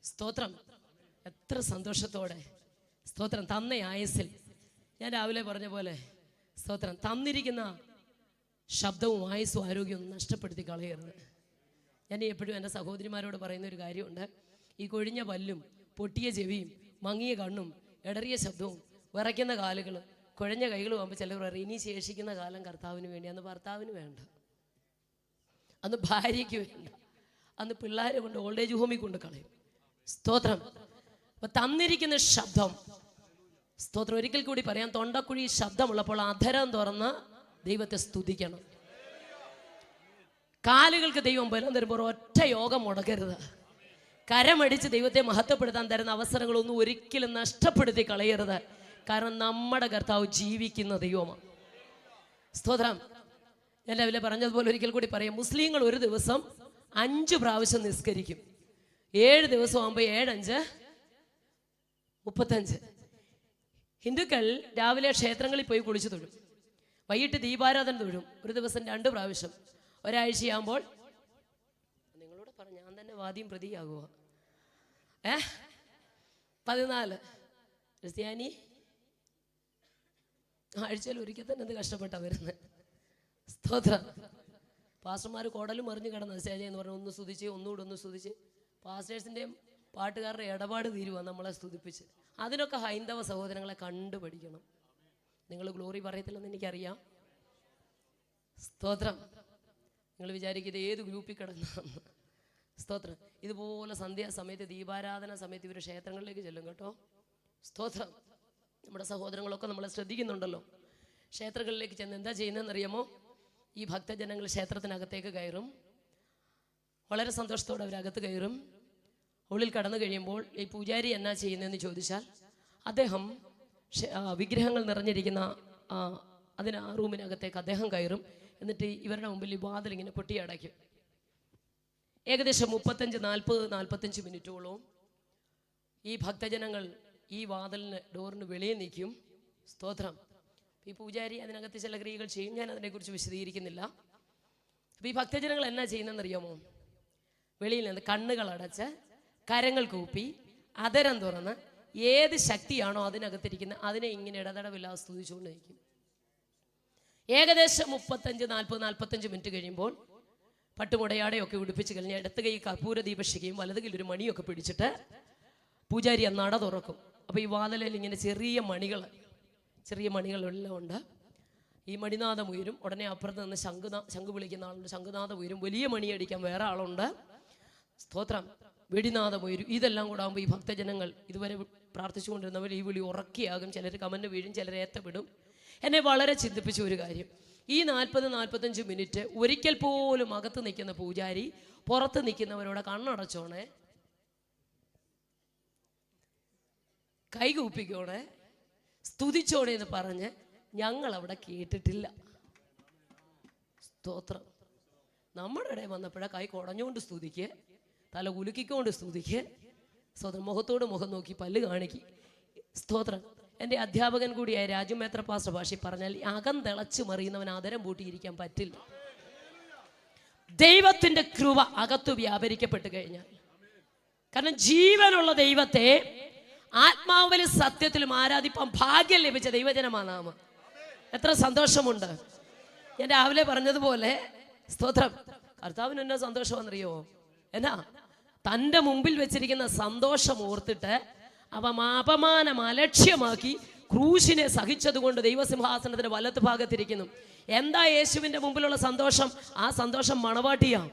സ്തോത്രം. എത്ര സന്തോഷത്തോടെ സ്തോത്രം. തന്ന ആയുസ്സിൽ ഞാൻ രാവിലെ പറഞ്ഞ പോലെ സ്തോത്രം, തന്നിരിക്കുന്ന ശബ്ദവും ആയുസ്സും ആരോഗ്യവും നഷ്ടപ്പെടുത്തി കളയരുത്. ഞാൻ എപ്പോഴും എൻ്റെ സഹോദരിമാരോട് പറയുന്ന ഒരു കാര്യമുണ്ട്. ഈ കൊഴിഞ്ഞ പല്ലും പൊട്ടിയ ചെവിയും മങ്ങിയ കണ്ണും ഇടറിയ ശബ്ദവും വിറയ്ക്കുന്ന കാലുകളും കുഴഞ്ഞ കൈകളും ആകുമ്പോൾ ചിലർ പറയും ഇനി ശേഷിക്കുന്ന കാലം കർത്താവിന് വേണ്ടി. അന്ന് ഭർത്താവിന് വേണ്ട, അന്ന് ഭാര്യയ്ക്ക് വേണ്ട, അന്ന് പിള്ളേരെ കൊണ്ട് ഓൾഡേജ് ഹോമിൽ കൊണ്ട് കളയും. സ്തോത്രം. അപ്പൊ തന്നിരിക്കുന്ന ശബ്ദം, സ്തോത്രം, ഒരിക്കൽ കൂടി പറയാം, തൊണ്ടക്കുഴി ശബ്ദമുള്ളപ്പോൾ അധരം തുറന്ന് ദൈവത്തെ സ്തുതിക്കണം. കാലുകൾക്ക് ദൈവം ബലം തരുമ്പോൾ ഒറ്റ യോഗം മുടക്കരുത്. കരമടിച്ച് ദൈവത്തെ മഹത്വപ്പെടുത്താൻ തരുന്ന അവസരങ്ങളൊന്നും ഒരിക്കലും നഷ്ടപ്പെടുത്തി കളയരുത്. കാരണം നമ്മുടെ കർത്താവ് ജീവിക്കുന്ന ദൈവമാണ്. സ്തോത്രം. ഞാൻ രാവിലെ പറഞ്ഞതുപോലെ ഒരിക്കൽ കൂടി പറയാം, മുസ്ലിങ്ങൾ ഒരു ദിവസം 5 പ്രാവശ്യം നിസ്കരിക്കും. 7 ദിവസം ആകുമ്പോൾ 7 5 35. ഹിന്ദുക്കൾ രാവിലെ ക്ഷേത്രങ്ങളിൽ പോയി കുളിച്ചു തൊഴും, വൈകിട്ട് ദീപാരാധന തൊഴും. ഒരു ദിവസം 2 പ്രാവശ്യം. ഒരാഴ്ചയാകുമ്പോൾ നിങ്ങളോട് പറഞ്ഞു ഞാൻ തന്നെ വാദിയും പ്രതിയാകുക. 14. ക്രിസ്ത്യാനി ആഴ്ചയിൽ ഒരിക്കൽ തന്നെ എന്ത് കഷ്ടപ്പെട്ടാ വരുന്നത്. സ്തോത്രം. പാസ്റ്റർമാർ കുടലും മറിഞ്ഞ് കിടന്ന് സ്റ്റേജ് എന്ന് പറഞ്ഞാൽ ഒന്ന് സ്തുതിച്ച് ഒന്നുകൂടെ ഒന്ന് സ്തുതിച്ച് പാസ്റ്റേഴ്സിൻ്റെയും പാട്ടുകാരുടെ ഇടപാട് തീരുവാ നമ്മളെ സ്തുതിപ്പിച്ച്. അതിനൊക്കെ ഹൈന്ദവ സഹോദരങ്ങളെ കണ്ടുപഠിക്കണം. നിങ്ങൾ ഗ്ലോറി പറയത്തില്ലെന്ന് എനിക്കറിയാം. സ്തോത്രം. നിങ്ങൾ വിചാരിക്കുന്നത് ഏത് ഗ്രൂപ്പിൽ കിടന്നാന്ന്. സ്തോത്രം. ഇതുപോലെ സന്ധ്യാസമയത്ത് ദീപാരാധന സമയത്ത് ഇവർ ക്ഷേത്രങ്ങളിലേക്ക് ചെല്ലും കേട്ടോ. സ്തോത്രം. നമ്മുടെ സഹോദരങ്ങളൊക്കെ നമ്മളെ ശ്രദ്ധിക്കുന്നുണ്ടല്ലോ. ക്ഷേത്രങ്ങളിലേക്ക് ചെന്ന് എന്താ ചെയ്യുന്നതെന്നറിയാമോ? ഈ ഭക്തജനങ്ങൾ ക്ഷേത്രത്തിനകത്തേക്ക് കയറും. വളരെ സന്തോഷത്തോടെ അവരകത്ത് കയറും. ഉള്ളിൽ കടന്നു കഴിയുമ്പോൾ ഈ പൂജാരി എന്നാ ചെയ്യുന്നതെന്ന് ചോദിച്ചാൽ അദ്ദേഹം വിഗ്രഹങ്ങൾ നിറഞ്ഞിരിക്കുന്ന ആ റൂമിനകത്തേക്ക് അദ്ദേഹം കയറും. എന്നിട്ട് ഇവരുടെ മുമ്പിൽ ഈ വാതിലിങ്ങനെ പൊട്ടിയടയ്ക്കും. ഏകദേശം 35-40-45 മിനിറ്റോളം ഈ ഭക്തജനങ്ങൾ ഈ വാതിലിന് ഡോറിന് വെളിയിൽ നിൽക്കും. സ്തോത്രം. ഈ പൂജാരി അതിനകത്ത് ചില ക്രിയകൾ ചെയ്യും. ഞാൻ അതിനെക്കുറിച്ച് വിശദീകരിക്കുന്നില്ല. അപ്പം ഈ ഭക്തജനങ്ങൾ എന്നാ ചെയ്യുന്നതെന്നറിയാമോ? വെളിയിൽ നിന്ന് കണ്ണുകൾ അടച്ച് കരങ്ങൾ കൂപ്പി അധരം തുറന്ന് ഏത് ശക്തിയാണോ അതിനകത്തിരിക്കുന്നത് അതിനെ ഇങ്ങനെ ഇടതടവില്ലാതെ സ്തുതിച്ചുകൊണ്ട് നിൽക്കും. ഏകദേശം 35-40-45 മിനിറ്റ് കഴിയുമ്പോൾ പട്ടുമുടയാടെയൊക്കെ ഉടുപ്പിച്ച് കഴിഞ്ഞാൽ ഇടത്ത് കൈ കർപ്പൂര ദീപശികയും വലത് കൈയിൽ ഒരു മണിയൊക്കെ പിടിച്ചിട്ട് പൂജാരി ആ നട തുറക്കും. അപ്പോൾ ഈ വാതിലിൽ ഇങ്ങനെ ചെറിയ മണികളെല്ലാം ഉണ്ട്. ഈ മണിനാഥം ഉയരും. ഉടനെ അപ്പുറത്ത് നിന്ന് ശംഖ് വിളിക്കുന്ന ആളുണ്ട്, ശംഖുനാഥം ഉയരും. വലിയ മണിയടിക്കാൻ വേറെ ആളുണ്ട്. സ്തോത്രം. വെടിനാഥം ഉയരും. ഇതെല്ലാം കൂടെ ആകുമ്പോൾ ഈ ഭക്തജനങ്ങൾ ഇതുവരെ പ്രാർത്ഥിച്ചുകൊണ്ടിരുന്നവർ ഈ വിളി ഉറക്കിയാകും. ചിലർ കമന്റ് വീഴും, ചിലർ ഏത്തപ്പെടും. എന്നെ വളരെ ചിന്തിപ്പിച്ച ഒരു കാര്യം, ഈ 40-45 മിനിറ്റ് ഒരിക്കൽ പോലും അകത്ത് നിൽക്കുന്ന പൂജാരി പുറത്ത് നിൽക്കുന്നവരോട് കണ്ണടച്ചോണേ, കൈകൂപ്പിക്കോണേ, സ്തുതിച്ചോണേ എന്ന് പറഞ്ഞ് ഞങ്ങൾ അവിടെ കേട്ടിട്ടില്ല. സ്തോത്രം. നമ്മുടെ ഇടയിൽ വന്നപ്പോഴാ കൈ കുടഞ്ഞുകൊണ്ട് സ്തുതിക്ക്, തല കുലുക്കിക്കൊണ്ട് സ്തുതിക്ക്. സ്തോത്രം. മുഖത്തോട് മുഖം നോക്കി പല്ല് കാണിക്ക്. സ്തോത്രം. എൻ്റെ അധ്യാപകൻ കൂടിയായ രാജുമേത്ര പാസ്റ്റർ ഭാഷയിൽ പറഞ്ഞാൽ അകം തിളച്ച് മറിയുന്നവൻ ആദരം പൂട്ടിയിരിക്കാൻ പറ്റില്ല. ദൈവത്തിൻ്റെ കൃപ അകത്ത് വ്യാപരിക്കപ്പെട്ട് കഴിഞ്ഞാൽ, കാരണം ജീവനുള്ള ദൈവത്തെ ആത്മാവിലും സത്യത്തിലും ആരാധിപ്പാൻ ഭാഗ്യം ലഭിച്ച ദൈവജനമാണ് നാം. എത്ര സന്തോഷമുണ്ട്. ഞാൻ രാവിലെ പറഞ്ഞതുപോലെ സ്തോത്രം, കർത്താവിന് എന്നാ സന്തോഷമെന്നറിയോ? എന്നാ തൻ്റെ മുമ്പിൽ വെച്ചിരിക്കുന്ന സന്തോഷം ഓർത്തിട്ട് അവൻ അപമാനം അലക്ഷ്യമാക്കി ക്രൂശിനെ സഹിച്ചതുകൊണ്ട് ദൈവസിംഹാസനത്തിന്റെ വലത്ത് ഭാഗത്തിരിക്കുന്നു. എന്താ യേശുവിൻ്റെ മുമ്പിലുള്ള സന്തോഷം? ആ സന്തോഷം മണവാട്ടിയാണ്.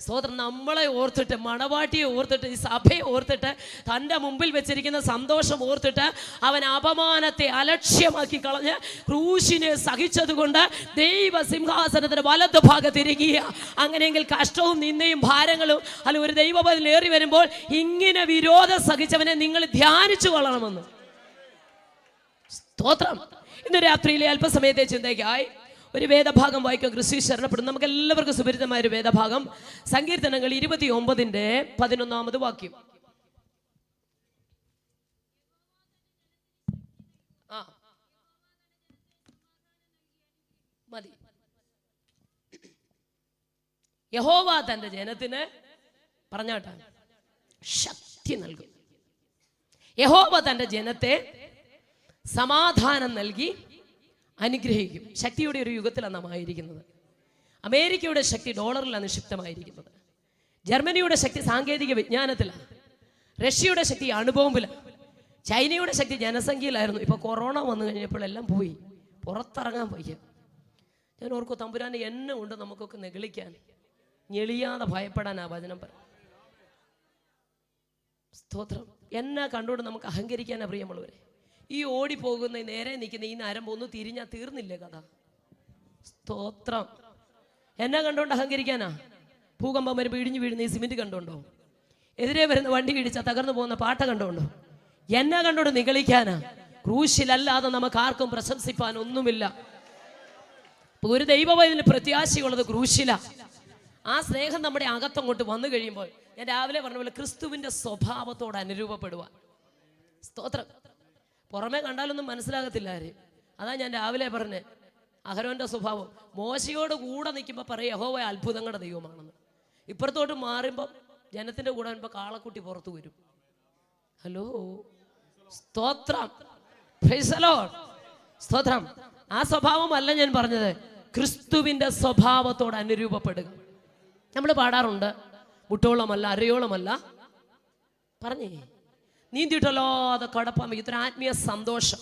സ്തോത്രം. നമ്മളെ ഓർത്തിട്ട്, മണവാട്ടിയെ ഓർത്തിട്ട്, ഈ സഭയെ ഓർത്തിട്ട്, തൻ്റെ മുമ്പിൽ വെച്ചിരിക്കുന്ന സന്തോഷം ഓർത്തിട്ട് അവൻ അപമാനത്തെ അലക്ഷ്യമാക്കി കളഞ്ഞ് ക്രൂശിനെ സഹിച്ചതുകൊണ്ട് ദൈവസിംഹാസനത്തിന് വലത്ത് ഭാഗത്തിരിക്കുക. അങ്ങനെയെങ്കിൽ കഷ്ടവും നിന്ദയും ഭാരങ്ങളും അല്ല ഒരു ദൈവപദത്തിൽ ഏറി വരുമ്പോൾ ഇങ്ങനെ വിരോധം സഹിച്ചവനെ നിങ്ങൾ ധ്യാനിച്ചു കൊള്ളണമെന്ന്. സ്തോത്രം. ഇന്ന് രാത്രിയിലെ അല്പസമയത്തെ ചിന്തയ്ക്കായി ഒരു വേദഭാഗം വായിക്കാൻ ക്രിസ്തു ശരണപ്പെടും. നമുക്ക് എല്ലാവർക്കും സുപരിതമായ ഒരു വേദഭാഗം, സങ്കീർത്തനങ്ങൾ 29-11 വാക്യം. മതി. യഹോവ തന്റെ ജനത്തിന് പറഞ്ഞാട്ടെ ശക്തി ശക്തി നൽകും. യഹോവ തൻ്റെ ജനത്തെ സമാധാനം നൽകി അനുഗ്രഹിക്കും. ശക്തിയുടെ ഒരു യുഗത്തിലാണ് നാം ആയിരിക്കുന്നത്. അമേരിക്കയുടെ ശക്തി ഡോളറിലാണ് നിക്ഷിപ്തമായിരിക്കുന്നത്. ജർമ്മനിയുടെ ശക്തി സാങ്കേതിക വിജ്ഞാനത്തിലാണ്. റഷ്യയുടെ ശക്തി അണുബോംബിലാണ്. ചൈനയുടെ ശക്തി ജനസംഖ്യയിലായിരുന്നു. ഇപ്പോൾ കൊറോണ വന്നു കഴിഞ്ഞപ്പോഴെല്ലാം പോയി, പുറത്തിറങ്ങാൻ വയ്യ. ഞാൻ ഓർക്കും, തമ്പുരാനെ എന്നെ കൊണ്ട് നമുക്കൊക്കെ നെഗളിക്കാൻ, ഞെളിയാതെ ഭയപ്പെടാൻ ആ വചനം പറ. സ്തോത്രം. എന്നെ കണ്ടുകൊണ്ട് നമുക്ക് അഹങ്കരിക്കാനാ പ്രിയമുള്ളവരെ. ഈ ഓടിപ്പോകുന്ന നേരെ നിൽക്കുന്ന ഈ നരമ്പ് ഒന്ന് തിരിഞ്ഞാൽ തീർന്നില്ലേ കഥ. സ്തോത്രം. എന്നെ കണ്ടുകൊണ്ട് അഹങ്കരിക്കാനാ? ഭൂകമ്പം വരുമ്പോൾ ഇടിഞ്ഞു വീഴുന്ന ഈ സിമെന്റ് കണ്ടുകൊണ്ടോ? എതിരെ വരുന്ന വണ്ടി ഇടിച്ചാൽ തകർന്നു പോകുന്ന പാട്ട കണ്ടുകൊണ്ടോ? എന്നെ കണ്ടോട് നിഗളിക്കാനാ? ക്രൂശിലല്ലാതെ നമുക്ക് ആർക്കും പ്രശംസിപ്പാൻ ഒന്നുമില്ല. ഒരു ദൈവവചനത്തിന് പ്രത്യാശയുള്ളത് ക്രൂശില. ആ സ്നേഹം നമ്മുടെ അകത്തങ്ങോട്ട് വന്നു കഴിയുമ്പോൾ, ഞാൻ രാവിലെ പറഞ്ഞ പോലെ ക്രിസ്തുവിന്റെ സ്വഭാവത്തോട് അനുരൂപപ്പെടുവാൻ. സ്തോത്രം. പുറമേ കണ്ടാലൊന്നും മനസ്സിലാകത്തില്ല ആര്. അതാ ഞാൻ രാവിലെ പറഞ്ഞ്, അഹരോന്റെ സ്വഭാവം മോശയോട് കൂടെ നിൽക്കുമ്പോൾ പറയും യഹോവ അത്ഭുതങ്ങളുടെ ദൈവമാണെന്ന്. ഇപ്പുറത്തോട്ട് മാറുമ്പോൾ ജനത്തിന്റെ കൂടെ വരുമ്പോൾ കാളക്കുട്ടി പുറത്തു വരും. ഹലോ, സ്തോത്രം. Praise the Lord. സ്തോത്രം. ആ സ്വഭാവമല്ല ഞാൻ പറഞ്ഞത്, ക്രിസ്തുവിന്റെ സ്വഭാവത്തോട് അനുരൂപപ്പെടുക. നമ്മൾ പാടാറുണ്ട്, മുട്ടോളമല്ല അരയോളമല്ല പറഞ്ഞേ നീന്തിയിട്ടല്ലോ അത് കടപ്പാൻ വയ്യ. ഇത്ര ആത്മീയ സന്തോഷം.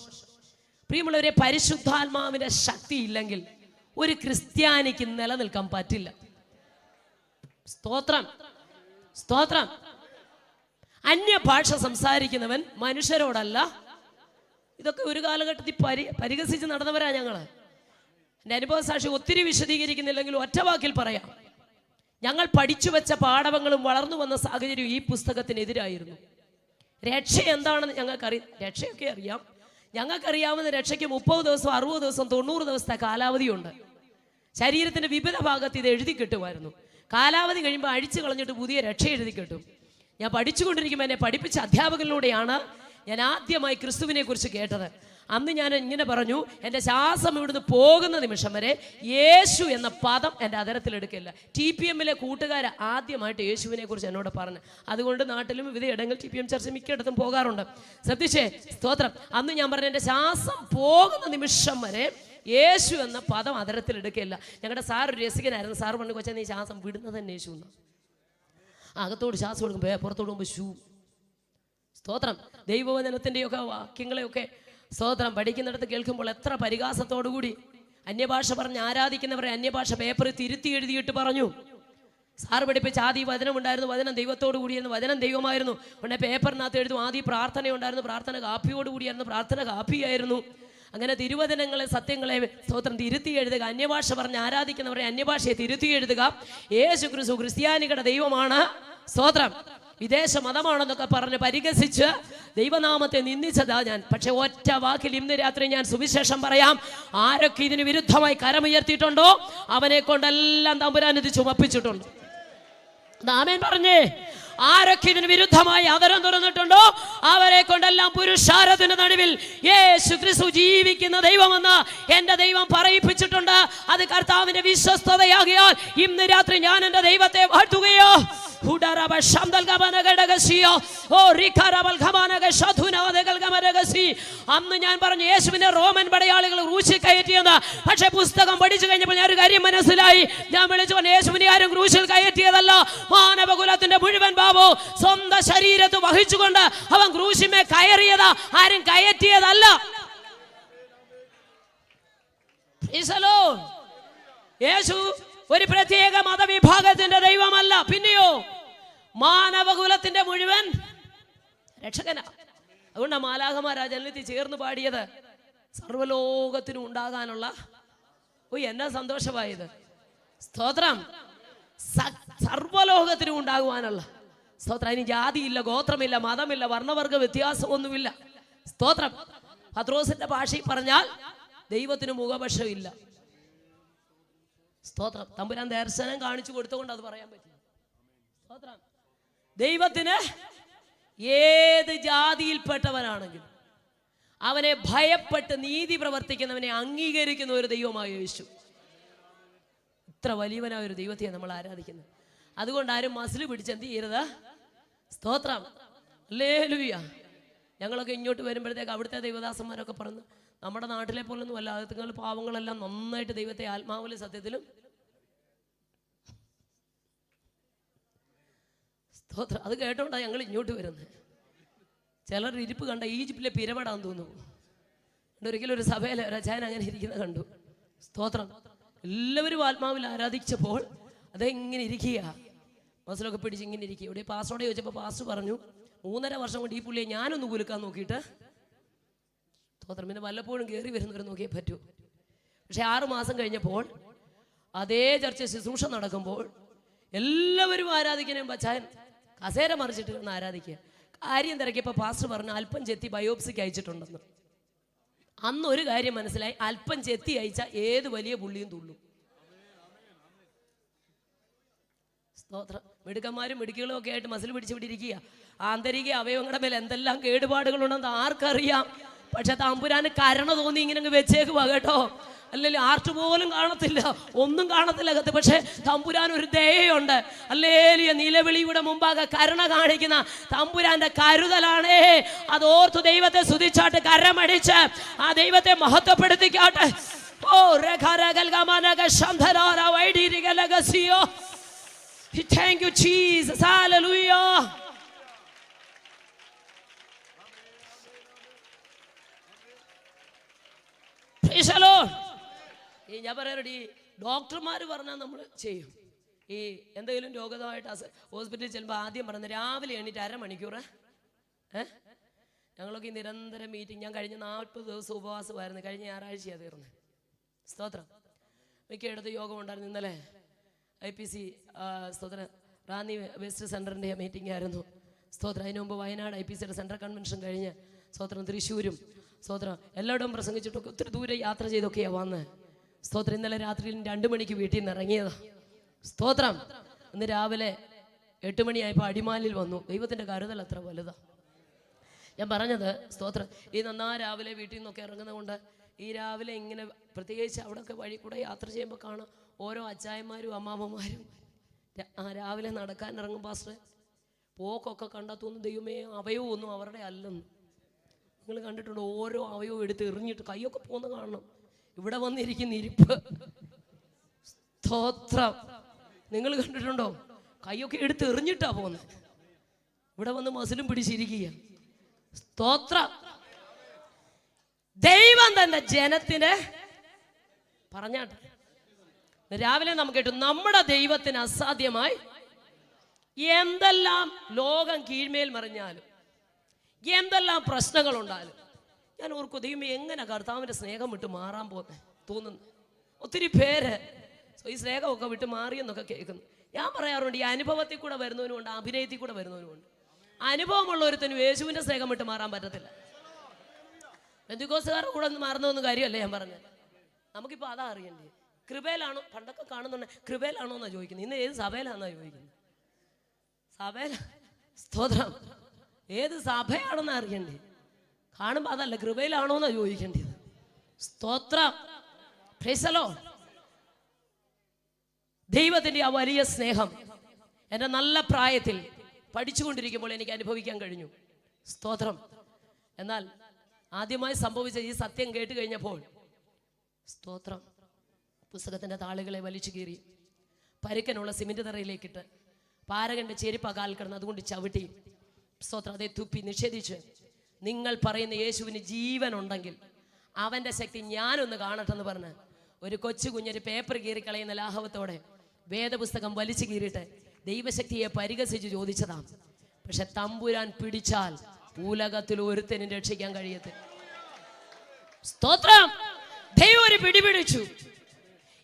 പ്രിയമുള്ളവരെ, പരിശുദ്ധാത്മാവിന്റെ ശക്തി ഇല്ലെങ്കിൽ ഒരു ക്രിസ്ത്യാനിക്ക് നിലനിൽക്കാൻ പറ്റില്ല. സ്തോത്രം. സ്തോത്രം. അന്യഭാഷ സംസാരിക്കുന്നവൻ മനുഷ്യരോടല്ല. ഇതൊക്കെ ഒരു കാലഘട്ടത്തിൽ പരിഹസിച്ച് നടന്നവരാ ഞങ്ങൾ. എൻ്റെ അനുഭവ സാക്ഷി ഒത്തിരി വിശദീകരിക്കുന്നില്ലെങ്കിൽ ഒറ്റ വാക്കിൽ പറയാം, ഞങ്ങൾ പഠിച്ചു വെച്ച പാഠങ്ങളും വളർന്നു വന്ന സാഹചര്യം ഈ പുസ്തകത്തിനെതിരായിരുന്നു. രക്ഷ എന്താണെന്ന് ഞങ്ങൾക്കറിയാം. രക്ഷയൊക്കെ അറിയാം. ഞങ്ങൾക്കറിയാവുന്ന രക്ഷയ്ക്ക് 30 ദിവസം 60 ദിവസം 90 ദിവസത്തെ കാലാവധിയുണ്ട്. ശരീരത്തിൻ്റെ വിവിധ ഭാഗത്ത് ഇത് എഴുതി കിട്ടുമായിരുന്നു. കാലാവധി കഴിയുമ്പോൾ അഴിച്ചു കളഞ്ഞിട്ട് പുതിയ രക്ഷ എഴുതി കിട്ടും. ഞാൻ പഠിച്ചുകൊണ്ടിരിക്കുമ്പോൾ എന്നെ പഠിപ്പിച്ച അധ്യാപകനിലൂടെയാണ് ഞാൻ ആദ്യമായി ക്രിസ്തുവിനെ കുറിച്ച് കേട്ടത്. അന്ന് ഞാൻ ഇങ്ങനെ പറഞ്ഞു, എൻ്റെ ശ്വാസം ഇവിടുന്ന് പോകുന്ന നിമിഷം വരെ യേശു എന്ന പദം എൻ്റെ അതരത്തിലെടുക്കില്ല. TPM കൂട്ടുകാർ ആദ്യമായിട്ട് യേശുവിനെ കുറിച്ച് എന്നോട് പറഞ്ഞു. അതുകൊണ്ട് നാട്ടിലും വിവിധ ഇടങ്ങളിൽ TPM ചർച്ച മിക്കയിടത്തും പോകാറുണ്ട്. ശ്രദ്ധിച്ചേ. സ്തോത്രം. അന്ന് ഞാൻ പറഞ്ഞു, എൻ്റെ ശ്വാസം പോകുന്ന നിമിഷം വരെ യേശു എന്ന പദം അതരത്തിലെടുക്കില്ല. ഞങ്ങളുടെ സാർ ഒരു രസികനായിരുന്നു. സാർ പറഞ്ഞു, കൊച്ചാ നീ ശ്വാസം വിടുന്നത് തന്നെ യേശു എന്നാ. അകത്തോട് ശ്വാസം കൊടുക്കുമ്പോൾ പുറത്തോട് പോകുമ്പോൾ ഷൂ. സ്തോത്രം. ദൈവവചനത്തിൻ്റെയൊക്കെ വാക്യങ്ങളെയൊക്കെ സ്തോത്രം പഠിക്കുന്നിടത്ത് കേൾക്കുമ്പോൾ എത്ര പരിഹാസത്തോടുകൂടി അന്യഭാഷ പറഞ്ഞ് ആരാധിക്കുന്നവരെ അന്യഭാഷ പേപ്പറിൽ തിരുത്തി എഴുതിയിട്ട് പറഞ്ഞു. സാറ് പഠിപ്പിച്ച ആദ്യ വചനം ഉണ്ടായിരുന്നു, വചനം ദൈവത്തോടു കൂടിയായിരുന്നു, വചനം ദൈവമായിരുന്നു. ഉടനെ പേപ്പറിനകത്ത് എഴുതും ആദ്യ പ്രാർത്ഥന ഉണ്ടായിരുന്നു, പ്രാർത്ഥന കാപ്പിയോട് കൂടിയായിരുന്നു, പ്രാർത്ഥന കാപ്പിയായിരുന്നു. അങ്ങനെ തിരുവചനങ്ങളെ സത്യങ്ങളെ സ്തോത്രം തിരുത്തി എഴുതുക, അന്യഭാഷ പറഞ്ഞ് ആരാധിക്കുന്നവരെ അന്യഭാഷയെ തിരുത്തി എഴുതുക. യേശു ക്രിസ്തു ക്രിസ്ത്യാനികളുടെ ദൈവമാണ്. സ്തോത്രം. വിദേശ മതമാണെന്നൊക്കെ പറഞ്ഞ് പരിഹസിച്ച് ദൈവനാമത്തെ നിന്ദിച്ചതാ ഞാൻ. പക്ഷെ ഒറ്റ വാക്കിൽ ഇന്ന് രാത്രി ഞാൻ സുവിശേഷം പറയാം. ആരൊക്കെ ഇതിന് വിരുദ്ധമായി കരമുയർത്തിയിട്ടുണ്ടോ അവനെ കൊണ്ടെല്ലാം തമ്പുരാൻ ഇത് ചുമപ്പിച്ചിട്ടുണ്ട്. ആമേൻ പറഞ്ഞേ. ആരൊക്കെ ഇതിന് വിരുദ്ധമായി അതരം തുറന്നിട്ടുണ്ടോ അവരെ കൊണ്ടെല്ലാം പുരുഷാരത്തിന്റെ നടുവിൽ യേശു ക്രിസ്തു ജീവിക്കുന്ന ദൈവമെന്ന് എന്റെ ദൈവം പറയിപ്പിച്ചിട്ടുണ്ട്. അത് കർത്താവിന്റെ വിശ്വസ്തതയാകിയാൽ ഇന്ന് രാത്രി ഞാൻ എന്റെ ദൈവത്തെ വാഴ്ത്തുകയോ അന്ന് ഞാൻ പറഞ്ഞു യേശുവിനെ റോമൻ പടയാളികൾ ക്രൂശിൽ കയറ്റിയെന്ന്. പക്ഷെ പുസ്തകം പഠിച്ചു കഴിഞ്ഞപ്പോൾ ഞാൻ ഒരു കാര്യം മനസ്സിലായി. ഞാൻ വിളിച്ചു പറഞ്ഞു, യേശുവിനെ ആരും ക്രൂശിൽ കയറ്റിയതല്ല. മാനവകുലത്തിന്റെ മുഴുവൻ ബാബു സ്വന്തം ശരീരത്ത് വഹിച്ചുകൊണ്ട് അവൻ ക്രൂശിമേ കയറിയതാ, ആരും കയറ്റിയതല്ല. യേശു ഒരു പ്രത്യേക മതവിഭാഗത്തിന്റെ ദൈവമല്ല, പിന്നെയോ മാനവകുലത്തിന്റെ മുഴുവൻ രക്ഷകനാ. അതുകൊണ്ടാണ് മാലാഖമാരാ ജനലത്തിൽ ചേർന്ന് പാടിയത് സർവ്വലോകത്തിനും ഉണ്ടാകാനുള്ള എന്നാ സന്തോഷമായത്. സ്തോത്രം. സർവ്വലോകത്തിനും ഉണ്ടാകുവാനുള്ള സ്തോത്രം. അതിന് ജാതിയില്ല, ഗോത്രമില്ല, മതമില്ല, വർണ്ണവർഗ വ്യത്യാസമൊന്നുമില്ല. സ്തോത്രം. പത്രോസിന്റെ ഭാഷയിൽ പറഞ്ഞാൽ ദൈവത്തിന് മുഖപക്ഷമില്ല. സ്തോത്രം. തമ്പുരാൻ ദർശനം കാണിച്ചു കൊടുത്തുകൊണ്ട് അത് പറയാൻ പറ്റില്ല. സ്തോത്രം. ദൈവത്തിന് ഏത് ജാതിയിൽപ്പെട്ടവനാണെങ്കിലും അവനെ ഭയപ്പെട്ട് നീതി പ്രവർത്തിക്കുന്നവനെ അംഗീകരിക്കുന്ന ഒരു ദൈവമായ യേശു. ഇത്ര വലിയവനായ ഒരു ദൈവത്തെയാണ് നമ്മൾ ആരാധിക്കുന്നത്. അതുകൊണ്ട് ആരും മസിൽ പിടിച്ച് എന്ത് ചെയ്യരുത്. സ്തോത്രം. ഹല്ലേലൂയ. ഞങ്ങളൊക്കെ ഇങ്ങോട്ട് വരുമ്പോഴത്തേക്ക് അവിടുത്തെ ദൈവദാസന്മാരൊക്കെ പറഞ്ഞു, നമ്മുടെ നാട്ടിലെ പോലൊന്നും അല്ല, നിങ്ങൾ പാവങ്ങളെല്ലാം നന്നായിട്ട് ദൈവത്തെ ആത്മാവിലും സത്യത്തിലും സ്തോത്രം. അത് കേട്ടോണ്ടാണ് ഞങ്ങൾ ഇങ്ങോട്ട് വരുന്നത്. ചിലർ ഇരിപ്പ് കണ്ട ഈജിപ്തിലെ പിരമിഡാന്ന് തോന്നുന്നു. ഒരിക്കലും ഒരു സഭയിൽ ഒരച്ചായൻ അങ്ങനെ ഇരിക്കുന്നത് കണ്ടു. സ്തോത്രം. എല്ലാവരും ആത്മാവിൽ ആരാധിച്ചപ്പോൾ അതെങ്ങനെ ഇരിക്കുക, മസിലൊക്കെ പിടിച്ച് ഇങ്ങനെ ഇരിക്കുക. ഇവിടെ പാസ്റ്ററോടെ ചോദിച്ചപ്പോൾ പാസ്റ്റർ പറഞ്ഞു, 3.5 വർഷം കൊണ്ട് ഈ പുള്ളിയെ ഞാനൊന്ന് കുലുക്കാൻ നോക്കിയിട്ട് സ്തോത്രം, പിന്നെ വല്ലപ്പോഴും കയറി വരുന്നവർ നോക്കിയേ പറ്റൂ. പക്ഷെ 6 മാസം കഴിഞ്ഞപ്പോൾ അതേ ചർച്ച ശുശ്രൂഷ നടക്കുമ്പോൾ എല്ലാവരും ആരാധിക്കാനും പച്ചായൻ കസേര മറിച്ചിട്ട് ഒന്ന് ആരാധിക്കുക. കാര്യം തിരക്കിയപ്പോൾ പാസ്റ്റർ പറഞ്ഞു, അല്പം ചെത്തി ബയോപ്സിക്ക് അയച്ചിട്ടുണ്ടെന്ന്. അന്ന് ഒരു കാര്യം മനസ്സിലായി, അല്പം ചെത്തി അയച്ചാൽ ഏത് വലിയ പുള്ളിയും തുള്ളും. സ്തോത്രം. മിടുക്കന്മാരും മിടുക്കികളും ഒക്കെ ആയിട്ട് മസിൽ പിടിച്ചുപിടിരിക്കുക. ആന്തരിക അവയവങ്ങളുടെ മേലെ എന്തെല്ലാം കേടുപാടുകളുണ്ടെന്ന് ആർക്കറിയാം. പക്ഷെ തമ്പുരാന് കരുണ തോന്നി ഇങ്ങനെ അങ്ങ് വെച്ചേക്കുവാ കേട്ടോ. അല്ലെങ്കിൽ ആർട്ട് പോലും കാണത്തില്ല, ഒന്നും കാണത്തില്ല അകത്ത്. പക്ഷെ തമ്പുരാൻ ഒരു ദയയുണ്ട്. ഹല്ലേലൂയ. നിലവിളിയുടെ മുമ്പാകെ കരുണ കാണിക്കുന്ന തമ്പുരാന്റെ കരുതലാണേ. അതോർത്ത് ദൈവത്തെ സ്തുതിച്ചാട്ട് കരമടിച്ച് ആ ദൈവത്തെ മഹത്വപ്പെടുത്തിക്കാട്ടെ. ഓ Thank you, Jesus. Hallelujah. Praise the Lord. ഞാൻ പറയാറുണ്ട്, ഈ ഡോക്ടർമാർ പറഞ്ഞാൽ നമ്മൾ ചെയ്യും. ഈ എന്തെങ്കിലും രോഗമായിട്ട് ഹോസ്പിറ്റലിൽ ചെല്ലുമ്പോൾ ആദ്യം പറയുന്നത് രാവിലെ എണീറ്റ് 1/2 മണിക്കൂർ. ഞങ്ങളൊക്കെ ഈ നിരന്തരം മീറ്റിംഗ്. ഞാൻ കഴിഞ്ഞ 40 ദിവസം ഉപവാസമായിരുന്നു. കഴിഞ്ഞ ഞായറാഴ്ചയാണ് തീർന്നത്. സ്തോത്രം. മിക്കയിടത്ത് യോഗം ഉണ്ടായിരുന്നു. ഇന്നലെ IPC സ്തോത്രം റാന്നി വെസ്റ്റ് സെൻറ്ററിൻ്റെ മീറ്റിംഗ് ആയിരുന്നു. സ്തോത്രം. അതിന് മുമ്പ് വയനാട് IPCയുടെ സെൻട്രൽ കൺവെൻഷൻ കഴിഞ്ഞ് സ്തോത്രം തൃശ്ശൂരും സ്തോത്രം എല്ലായിടവും പ്രസംഗിച്ചിട്ടൊക്കെ ഒത്തിരി ദൂരെ യാത്ര ചെയ്തൊക്കെയാണ് വന്നത്. സ്തോത്രം. ഇന്നലെ രാത്രിയിൽ 2 മണിക്ക് വീട്ടിൽ നിന്ന് ഇറങ്ങിയതാണ്. സ്തോത്രം. ഇന്ന് രാവിലെ 8 മണിയായപ്പോൾ അടിമാലിൽ വന്നു. ദൈവത്തിൻ്റെ കരുതൽ അത്ര വലുതാണ്. ഞാൻ പറഞ്ഞത് സ്തോത്രം, ഈ രാവിലെ വീട്ടിൽ നിന്നൊക്കെ ഇറങ്ങുന്നത് കൊണ്ട് ഈ രാവിലെ ഇങ്ങനെ പ്രത്യേകിച്ച് അവിടെയൊക്കെ വഴി കൂടെ യാത്ര ചെയ്യുമ്പോൾ കാണാം ഓരോ അച്ചായന്മാരും അമ്മാമ്മമാരും രാവിലെ നടക്കാൻ ഇറങ്ങും. പാസ്റ്റർ പോക്കൊക്കെ കണ്ടാൽ തോന്നും, ദൈവമേ അവയവം ഒന്നും അവരുടെ അല്ലെന്ന്. നിങ്ങൾ കണ്ടിട്ടുണ്ട്, ഓരോ അവയവം എടുത്ത് എറിഞ്ഞിട്ട് കൈയൊക്കെ പോകുന്ന കാണണം. ഇവിടെ വന്നിരിക്കുന്ന ഇരിപ്പ്. സ്തോത്രം. നിങ്ങൾ കണ്ടിട്ടുണ്ടോ? കൈയൊക്കെ എടുത്ത് എറിഞ്ഞിട്ടാ പോകുന്നത്. ഇവിടെ വന്ന് മസിലും പിടിച്ചിരിക്കുക. സ്തോത്രം. ദൈവം തന്റെ ജനത്തിന് പറഞ്ഞാട്ടെ. രാവിലെ നമുക്ക് കേട്ടു, നമ്മുടെ ദൈവത്തിന് അസാധ്യമായി എന്തെല്ലാം ലോകം കീഴ്മേൽ മറിഞ്ഞാലും എന്തെല്ലാം പ്രശ്നങ്ങൾ ഉണ്ടായാലും ഞാൻ ഓർക്കും, ദൈവമേ എങ്ങനെ കർത്താവിൻ്റെ സ്നേഹം വിട്ട് മാറാൻ പോകുന്നത് തോന്നുന്നു. ഒത്തിരി പേര് ഈ സ്നേഹമൊക്കെ വിട്ട് മാറിയെന്നൊക്കെ കേൾക്കുന്നു. ഞാൻ പറയാറുണ്ട്, ഈ അനുഭവത്തിൽ കൂടെ വരുന്നവനുമുണ്ട്, അഭിനയത്തിൽ കൂടെ വരുന്നവനുമുണ്ട്. അനുഭവമുള്ള ഒരുത്തനും യേശുവിൻ്റെ സ്നേഹം വിട്ട് മാറാൻ പറ്റത്തില്ല. പെന്തിക്കോസ്തുകാരുടെ കൂടെ ഒന്ന് മാറുന്നതൊന്നും കാര്യമല്ലേ ഞാൻ പറഞ്ഞത്. നമുക്കിപ്പോൾ അതാ അറിയണ്ടേ. കൃപയിലാണോ? പണ്ടൊക്കെ കാണുന്നുണ്ട്, കൃപയിലാണോ എന്നാ ചോദിക്കുന്നത്. ഇന്ന് ഏത് സഭയിലാണെന്നാ ചോദിക്കുന്നത്. സഭയിൽ സ്തോത്രം, ഏത് സഭയാണെന്ന് അറിയണ്ടേ. കാണുമ്പോൾ അതല്ല, കൃപയിലാണോ എന്നാ ചോദിക്കേണ്ടത്. സ്തോത്രം. Praise the Lord. ദൈവത്തിൻ്റെ ആ വലിയ സ്നേഹം എൻ്റെ നല്ല പ്രായത്തിൽ പഠിച്ചുകൊണ്ടിരിക്കുമ്പോൾ എനിക്ക് അനുഭവിക്കാൻ കഴിഞ്ഞു. സ്തോത്രം. എന്നാൽ ആദ്യമായി സംഭവിച്ച ഈ സത്യം കേട്ട് കഴിഞ്ഞപ്പോൾ സ്തോത്രം, പുസ്തകത്തിൻ്റെ താളുകളെ വലിച്ചു കീറി പരുക്കനുള്ള സിമെന്റ് തറയിലേക്കിട്ട് പാരകന്റെ ചെരുപ്പ് കാൽ കിടന്ന് അതുകൊണ്ട് ചവിട്ടി സ്തോത്രം അതേ തുപ്പി നിഷേധിച്ച്, നിങ്ങൾ പറയുന്ന യേശുവിന് ജീവൻ ഉണ്ടെങ്കിൽ അവൻ്റെ ശക്തി ഞാനൊന്ന് കാണട്ടെന്ന് പറഞ്ഞ് ഒരു കൊച്ചു കുഞ്ഞൊരു പേപ്പർ കീറിക്കളയുന്ന ലാഘവത്തോടെ വേദപുസ്തകം വലിച്ചു കീറിയിട്ട് ദൈവശക്തിയെ പരിഹസിച്ച് ചോദിച്ചതാണ്. പക്ഷെ തമ്പുരാൻ പിടിച്ചാൽ ഉലകത്തിൽ ഒരുത്തനും രക്ഷിക്കാൻ കഴിയത്തില്ല. സ്തോത്രം. ദൈവം ഒരു പിടിപിടിച്ചു.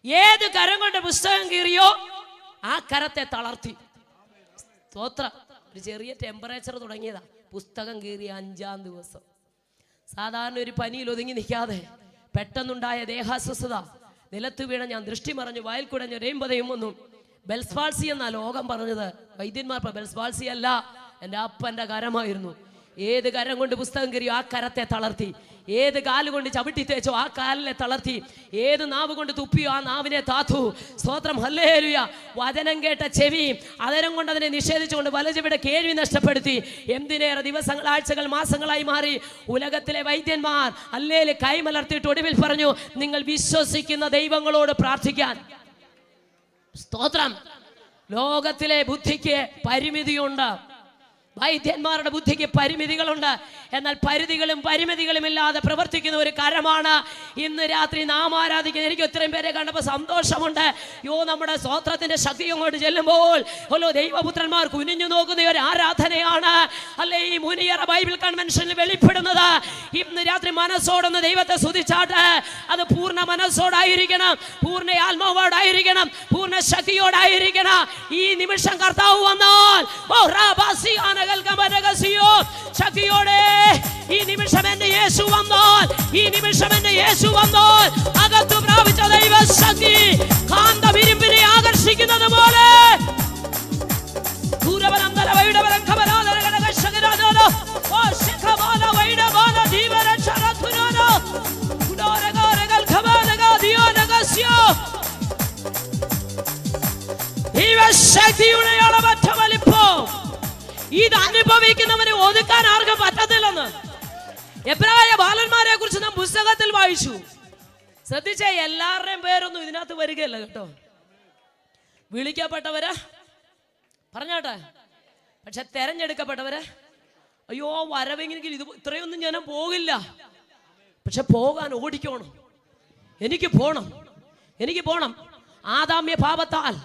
ഏത് കരം കൊണ്ട് പുസ്തകം കീറിയോ ആ കരത്തെ തളർത്തി. സ്തോത്രം. ഒരു ചെറിയ ടെമ്പറേച്ചർ തുടങ്ങിയതാ. പുസ്തകം കീറിയ 5-ാം ദിവസം. സാധാരണ ഒരു പനിയിൽ ഒതുങ്ങി നിൽക്കാതെ പെട്ടെന്നുണ്ടായ ദേഹാസ്വസ്ഥത, നിലത്ത് വീണ ഞാൻ ദൃഷ്ടി മറഞ്ഞു, വായിൽ കുടഞ്ഞു രേമ്പതയും ഒന്നും. ബെൽസ്പാൾസി എന്നാ ലോകം പറഞ്ഞത്. വൈദ്യന്മാർ ബെൽസ്പാൾസി അല്ല, എൻ്റെ അപ്പൻ്റെ കരമായിരുന്നു. ഏത് കരം കൊണ്ട് പുസ്തകം കീറിയോ ആ കരത്തെ തളർത്തി, ഏത് കാലുകൊണ്ട് ചവിട്ടി തേച്ചോ ആ കാലിനെ തളർത്തി, ഏത് നാവ് കൊണ്ട് തുപ്പിയോ ആ നാവിനെ താത്തു. സ്തോത്രം, ഹല്ലേലൂയ. വചനം കേട്ട ചെവി അതരം കൊണ്ട് അതിനെ നിഷേധിച്ചുകൊണ്ട് വലചെവിയുടെ കേൾവി നഷ്ടപ്പെടുത്തി. എന്തിനേറെ ദിവസങ്ങൾ, ആഴ്ചകൾ, മാസങ്ങളായി മാറി. ഉലകത്തിലെ വൈദ്യന്മാർ ഹല്ലേലൂയ കൈമലർത്തിയിട്ട് ഒടുവിൽ പറഞ്ഞു, നിങ്ങൾ വിശ്വസിക്കുന്ന ദൈവങ്ങളോട് പ്രാർത്ഥിക്കാൻ. സ്തോത്രം. ലോകത്തിലെ ബുദ്ധിക്ക് പരിമിതിയുണ്ട്, വൈദ്യന്മാരുടെ ബുദ്ധിക്ക് പരിമിതികളുണ്ട്. എന്നാൽ പരിധികളും പരിമിതികളും ഇല്ലാതെ പ്രവർത്തിക്കുന്ന ഒരു കരമാണ് ഇന്ന് രാത്രി നാം ആരാധിക്കുന്നത്. എനിക്ക് ഒത്തിരി പേരെ കണ്ടപ്പോൾ സന്തോഷമുണ്ട്. നമ്മുടെ സ്തോത്രത്തിന്റെ ശക്തി അങ്ങോട്ട് ചെല്ലുമ്പോൾ ദൈവപുത്രന്മാർ കുനിഞ്ഞു നോക്കുന്ന ഒരു ആരാധനയാണ് അല്ലെ ഈ മുനിയറ ബൈബിൾ കൺവെൻഷനിൽ വെളിപ്പെടുന്നത്. ഇന്ന് രാത്രി മനസ്സോടൊന്ന് ദൈവത്തെ സ്തുതിച്ചാട്ട്, അത് പൂർണ്ണ മനസ്സോടായിരിക്കണം, പൂർണ്ണ ആത്മാവോടായിരിക്കണം, പൂർണ്ണ ശക്തിയോടായിരിക്കണം. ഈ നിമിഷം കർത്താവ് വന്നാൽ ശക്തിയോടെ ഈ നിമിഷം എന്റെ യേശു വന്നാൽ, ഈ നിമിഷം എന്റെ യേശു വന്നാൽ അകത്തു പ്രാപിച്ച ദൈവശക്തി കാന്തം ഇരുമ്പിനെ ആകർഷിക്കുന്നത് പോലെ ദൈവശക്തിയുടെ അളവറ്റ വലിപ്പം ഇത് അനുഭവിക്കുന്നവന് ഒതുക്കാൻ ആർക്കും പറ്റത്തില്ലെന്ന് എബ്രായ ബാലന്മാരെ കുറിച്ച് നാം പുസ്തകത്തിൽ വായിച്ചു. ശ്രദ്ധിച്ച എല്ലാവരുടെയും പേരൊന്നും ഇതിനകത്ത് വരികയല്ല കേട്ടോ. വിളിക്കപ്പെട്ടവര് പറഞ്ഞാട്ടെ, പക്ഷെ തെരഞ്ഞെടുക്കപ്പെട്ടവര് അയ്യോ വരവെങ്കിൽ ഇത് ഇത്രയൊന്നും ഞാൻ പോകില്ല, പക്ഷെ പോകാൻ ഓടിക്കണം, എനിക്ക് പോണം, എനിക്ക് പോണം. ആദാമ്യ പാപത്താൽ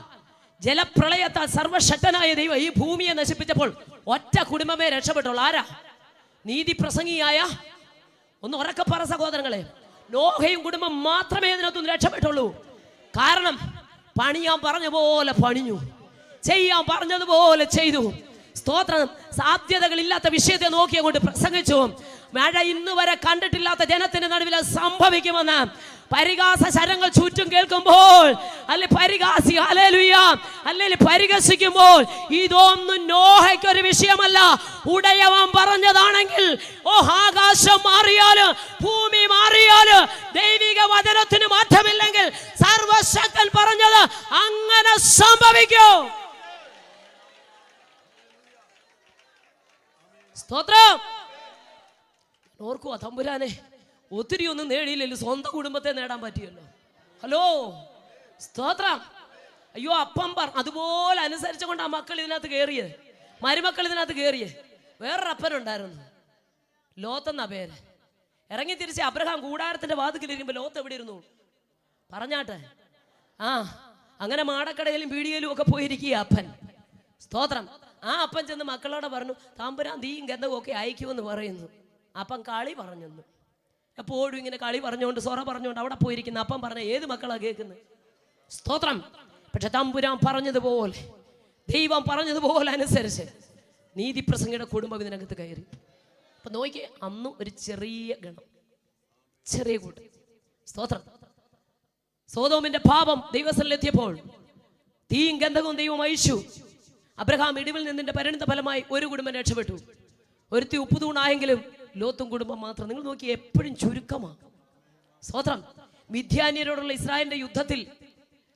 ജലപ്രളയത്താൽ സർവശക്തനായ ദൈവം ഈ ഭൂമിയെ നശിപ്പിച്ചപ്പോൾ ഒറ്റ കുടുംബമേ രക്ഷപ്പെട്ടുള്ളൂ. ആരാ? നീതി പ്രസംഗിയായ, ഒന്ന് ഉറക്കെ പറ സഹോദരങ്ങളെ, നോഹയും കുടുംബം മാത്രമേ ഇതിനകത്തൊന്നും രക്ഷപ്പെട്ടുള്ളൂ. കാരണം പണിയാൻ പറഞ്ഞ പോലെ പണിഞ്ഞു, ചെയ്യാൻ പറഞ്ഞതുപോലെ ചെയ്തു. സ്തോത്രം. സാധ്യതകളില്ലാത്ത വിഷയത്തെ നോക്കി അങ്ങോട്ട് പ്രസംഗിച്ചു. മഴ ഇന്ന് വരെ കണ്ടിട്ടില്ലാത്ത ജനത്തിന്റെ നടുവിൽ സംഭവിക്കുമെന്ന് പരിഹാസ ശരങ്ങൾ ചുറ്റും കേൾക്കുമ്പോൾ, അല്ലെ പരിഹാസി ഹല്ലേലൂയ അല്ലെ പരിഹസിക്കുമ്പോൾ, ഇതൊന്നും നോഹയ്ക്കൊരു വിഷയമല്ല. ഉടയവൻ പറഞ്ഞതാണെങ്കിൽ ആകാശം മാറിയാല് ഭൂമി മാറിയാല് ദൈവിക വചനത്തിന് മാറ്റമില്ലെങ്കിൽ സർവശക്തൻ പറഞ്ഞത് അങ്ങനെ സംഭവിക്കും. സ്തോത്രം. ഓർക്കുക, തമ്പുരാനെ ഒത്തിരി ഒന്നും നേടിയില്ലല്ലോ, സ്വന്തം കുടുംബത്തെ നേടാൻ പറ്റിയല്ലോ. ഹലോ, സ്തോത്രം. അയ്യോ അപ്പം അതുപോലെ അനുസരിച്ചുകൊണ്ട് ആ മക്കൾ ഇതിനകത്ത് കയറിയത്, മരുമക്കൾ ഇതിനകത്ത് കയറിയത്. വേറൊരു അപ്പനുണ്ടായിരുന്നു, ലോത്തെന്നാ പേര്. ഇറങ്ങി തിരിച്ച് അബ്രഹാം കൂടാരത്തിന്റെ വാതിക്കലിരിക്കുമ്പോൾ ലോത്ത് എവിടെ ഇരുന്നു പറഞ്ഞാട്ടെ. അങ്ങനെ മാടക്കടയിലും പീടികയിലും ഒക്കെ പോയിരിക്കുക അപ്പൻ. സ്തോത്രം. ആ അപ്പൻ ചെന്ന് മക്കളോട് പറഞ്ഞു, താമ്പുരാൻ തീയും ഗന്ധവും ഒക്കെ അയക്കുമെന്ന് പറയുന്നു. അപ്പം കളി പറഞ്ഞെന്നു. എപ്പോഴും ഇങ്ങനെ കളി പറഞ്ഞുകൊണ്ട് സൊറ പറഞ്ഞുകൊണ്ട് അവിടെ പോയിരിക്കുന്ന അപ്പം പറഞ്ഞ ഏത് മക്കളാ കേൾക്കുന്നത്? സ്തോത്രം. പക്ഷെ തമ്പുരാൻ പറഞ്ഞതുപോലെ, ദൈവം പറഞ്ഞതുപോലെ അനുസരിച്ച് നീതിപ്രസംഗിയുടെ കുടുംബം ഇതിനകത്ത് കയറി. അപ്പൊ നോക്കി, അന്നും ഒരു ചെറിയ ഗണം, ചെറിയ കൂട്ടം. സ്തോത്രം. സോദോമിന്റെ പാപം ദൈവസ്ഥലെത്തിയപ്പോൾ തീയും ഗന്ധകവും ദൈവം അയച്ചു. അബ്രഹാം ഇടിവിൽ നിന്നിന്റെ പരിണിത ഫലമായി ഒരു കുടുംബം രക്ഷപ്പെട്ടു. ഒരുത്തി ഉപ്പുതൂണായെങ്കിലും ലോത്തും കുടുംബം മാത്രം. നിങ്ങൾ നോക്കി, എപ്പോഴും ചുരുക്കമാണ്. സ്തോത്രം. മിദ്യാന്യരോടുള്ള ഇസ്രായേലിന്റെ യുദ്ധത്തിൽ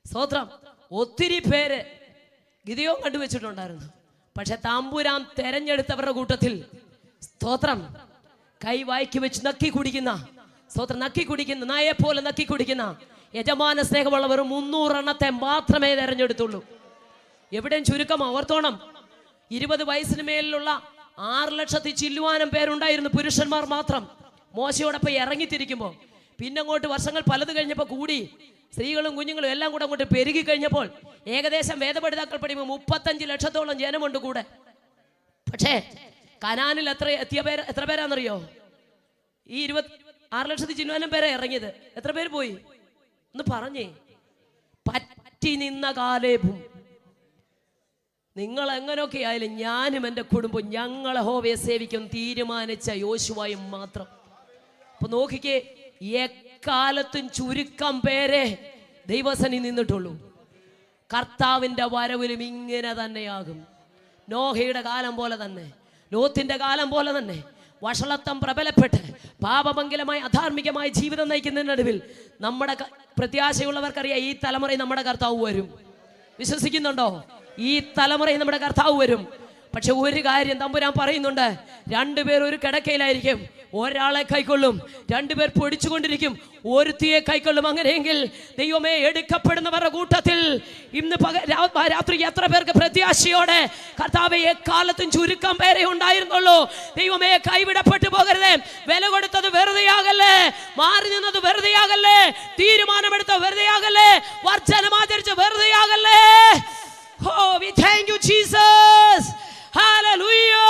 സ്തോത്രം ഒത്തിരി പേര് ഗിദെയോൻ കണ്ടുവച്ചിട്ടുണ്ടായിരുന്നു. പക്ഷെ തമ്പുരാൻ തെരഞ്ഞെടുത്തവരുടെ കൂട്ടത്തിൽ സ്തോത്രം കൈ വായ്ക്ക് വെച്ച് നക്കി കുടിക്കുന്ന, സ്തോത്രം നക്കി കുടിക്കുന്ന, നായെ പോലെ നക്കി കുടിക്കുന്ന യജമാന സ്നേഹമുള്ളവർ 300 എണ്ണത്തെ മാത്രമേ തെരഞ്ഞെടുത്തുള്ളൂ. എവിടെയും ചുരുക്കം. ഓർത്തോണം, 20 വയസ്സിന് മേലുള്ള 6 ലക്ഷത്തി ചില്ലുവാനും പേരുണ്ടായിരുന്നു, പുരുഷന്മാർ മാത്രം. മോശയോടൊപ്പം ഇറങ്ങിത്തിരിക്കുമ്പോൾ പിന്നങ്ങോട്ട് വർഷങ്ങൾ പലത് കഴിഞ്ഞപ്പോൾ കൂടി സ്ത്രീകളും കുഞ്ഞുങ്ങളും എല്ലാം കൂടെ അങ്ങോട്ട് പെരുകി കഴിഞ്ഞപ്പോൾ ഏകദേശം വേദപഠിതാക്കൾ പഠിക്കുമ്പോൾ 35 ലക്ഷത്തോളം ജനമുണ്ട് കൂടെ. പക്ഷേ കനാനിൽ എത്ര പേരാണെന്നറിയോ? ഈ 26 ലക്ഷത്തി ചില്ലുവാനും പേരെ ഇറങ്ങിയത്. എത്ര പേര് പോയി ഒന്ന് പറഞ്ഞേ? പറ്റി നിന്ന കാലേബും. നിങ്ങൾ എങ്ങനെയൊക്കെ ആയാലും ഞാനും എൻ്റെ കുടുംബം ഞങ്ങൾ യഹോവയെ സേവിക്കും തീരുമാനിച്ച യോശുവയും മാത്രം. അപ്പൊ നോക്കിക്കേ, എക്കാലത്തും ചുരുക്കം പേരെ ദൈവസന്നിധിയിൽ നിന്നിട്ടുള്ളൂ. കർത്താവിൻ്റെ വരവിലും ഇങ്ങനെ തന്നെയാകും. നോഹയുടെ കാലം പോലെ തന്നെ ലോത്തിന്റെ കാലം പോലെ തന്നെ വഷളത്വം പ്രബലപ്പെട്ട് പാപമംഗലമായ അധാർമികമായ ജീവിതം നയിക്കുന്നതിന് നടുവിൽ നമ്മുടെ പ്രത്യാശയുള്ളവർക്കറിയാം ഈ തലമുറയിൽ നമ്മുടെ കർത്താവ് വരും. വിശ്വസിക്കുന്നുണ്ടോ? ഈ തലമുറയിൽ നമ്മുടെ കർത്താവ് വരും. പക്ഷെ ഒരു കാര്യം തമ്പുരാൻ പറയുന്നുണ്ട്, രണ്ടുപേർ ഒരു കിടക്കയിലായിരിക്കും, ഒരാളെ കൈക്കൊള്ളും, രണ്ടുപേർ പൊടിച്ചുകൊണ്ടിരിക്കും, ഒരുത്തിയെ കൈക്കൊള്ളും. അങ്ങനെയെങ്കിൽ ദൈവമേ, എടുക്കപ്പെടുന്നവരുടെ കൂട്ടത്തിൽ ഇന്ന് രാത്രി എത്ര പേർക്ക് പ്രത്യാശയോടെ കർത്താവേ എക്കാലത്തും ചുരുക്കം പേരെ ഉണ്ടായിരുന്നുള്ളൂ. ദൈവമേ, കൈവിടപ്പെട്ടു പോകരുതേ. വില കൊടുത്തത് വെറുതെയാകല്ലേ, മാറി നിന്നത് വെറുതെയാകല്ലേ, തീരുമാനമെടുത്തത് വെറുതെയാകല്ലേ, വർജനമാചരിച്ച് വെറുതെയാകല്ലേ. Oh, we thank you, Jesus. Hallelujah.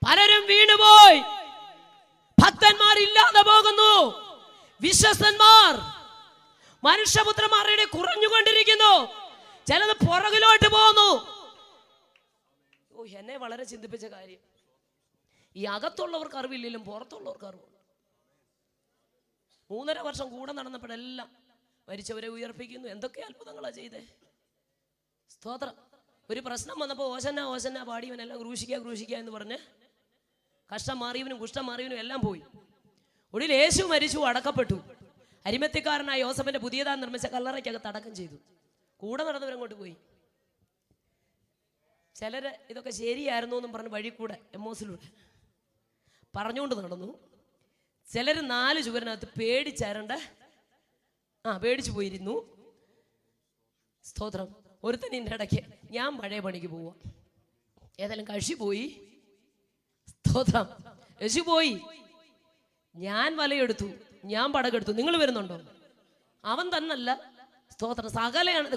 പലരും വീണുപോയി, ഭക്തന്മാർ ഇല്ലാതെ പോകുന്നു, വിശ്വസ്തന്മാർ മനുഷ്യപുത്രന്മാരുടെ കുറഞ്ഞുകൊണ്ടിരിക്കുന്നു, ചിലത് പുറകിലോട്ട് പോകുന്നു. എന്നെ വളരെ ചിന്തിപ്പിച്ച കാര്യം, ഈ അകത്തുള്ളവർക്ക് അറിവില്ലെങ്കിലും പുറത്തുള്ളവർക്ക് അറിവുണ്ട്. 3.5 വർഷം കൂടെ നടന്നപ്പോഴെല്ലാം മരിച്ചവരെ ഉയർപ്പിക്കുന്നു, എന്തൊക്കെ അത്ഭുതങ്ങളാണ് ചെയ്തേ. സ്തോത്രം. ഒരു പ്രശ്നം വന്നപ്പോൾ ഓശന്ന ഓശന്ന പാടിയവനെല്ലാം ക്രൂശിക്കുക എന്ന് പറഞ്ഞ് കഷ്ടം മാറിയവനും കുഷ്ഠം മാറിയവനും എല്ലാം പോയി. ഒടുവിൽ യേശു മരിച്ചു, അടക്കപ്പെട്ടു. അരിമത്യക്കാരനായ യോസഫിന്റെ പുതിയതായി നിർമ്മിച്ച കല്ലറയ്ക്കകത്ത് അടക്കം ചെയ്തു. കൂടെ നടന്നവരങ്ങോട്ട് പോയി. ചിലര് ഇതൊക്കെ ശരിയായിരുന്നു എന്നും പറഞ്ഞ് വഴി കൂടെ എമ്മോസിലൂടെ പറഞ്ഞുകൊണ്ട് നടന്നു. ചിലർ 4 ചുവരിനകത്ത് പേടിച്ചു പോയിരുന്നു. സ്തോത്രം. ഒരുത്തനിൻ്റെ ഇടയ്ക്ക് ഞാൻ പഴയ പണിക്ക് പോവാ, ഏതായാലും കക്ഷി പോയി. സ്തോത്രം. യേശു പോയി, ഞാൻ വലയെടുത്തു, ഞാൻ പടകെടുത്തു, നിങ്ങൾ വരുന്നുണ്ടോ? അവൻ തന്നല്ല. സ്തോത്രം. സകലയാണ്.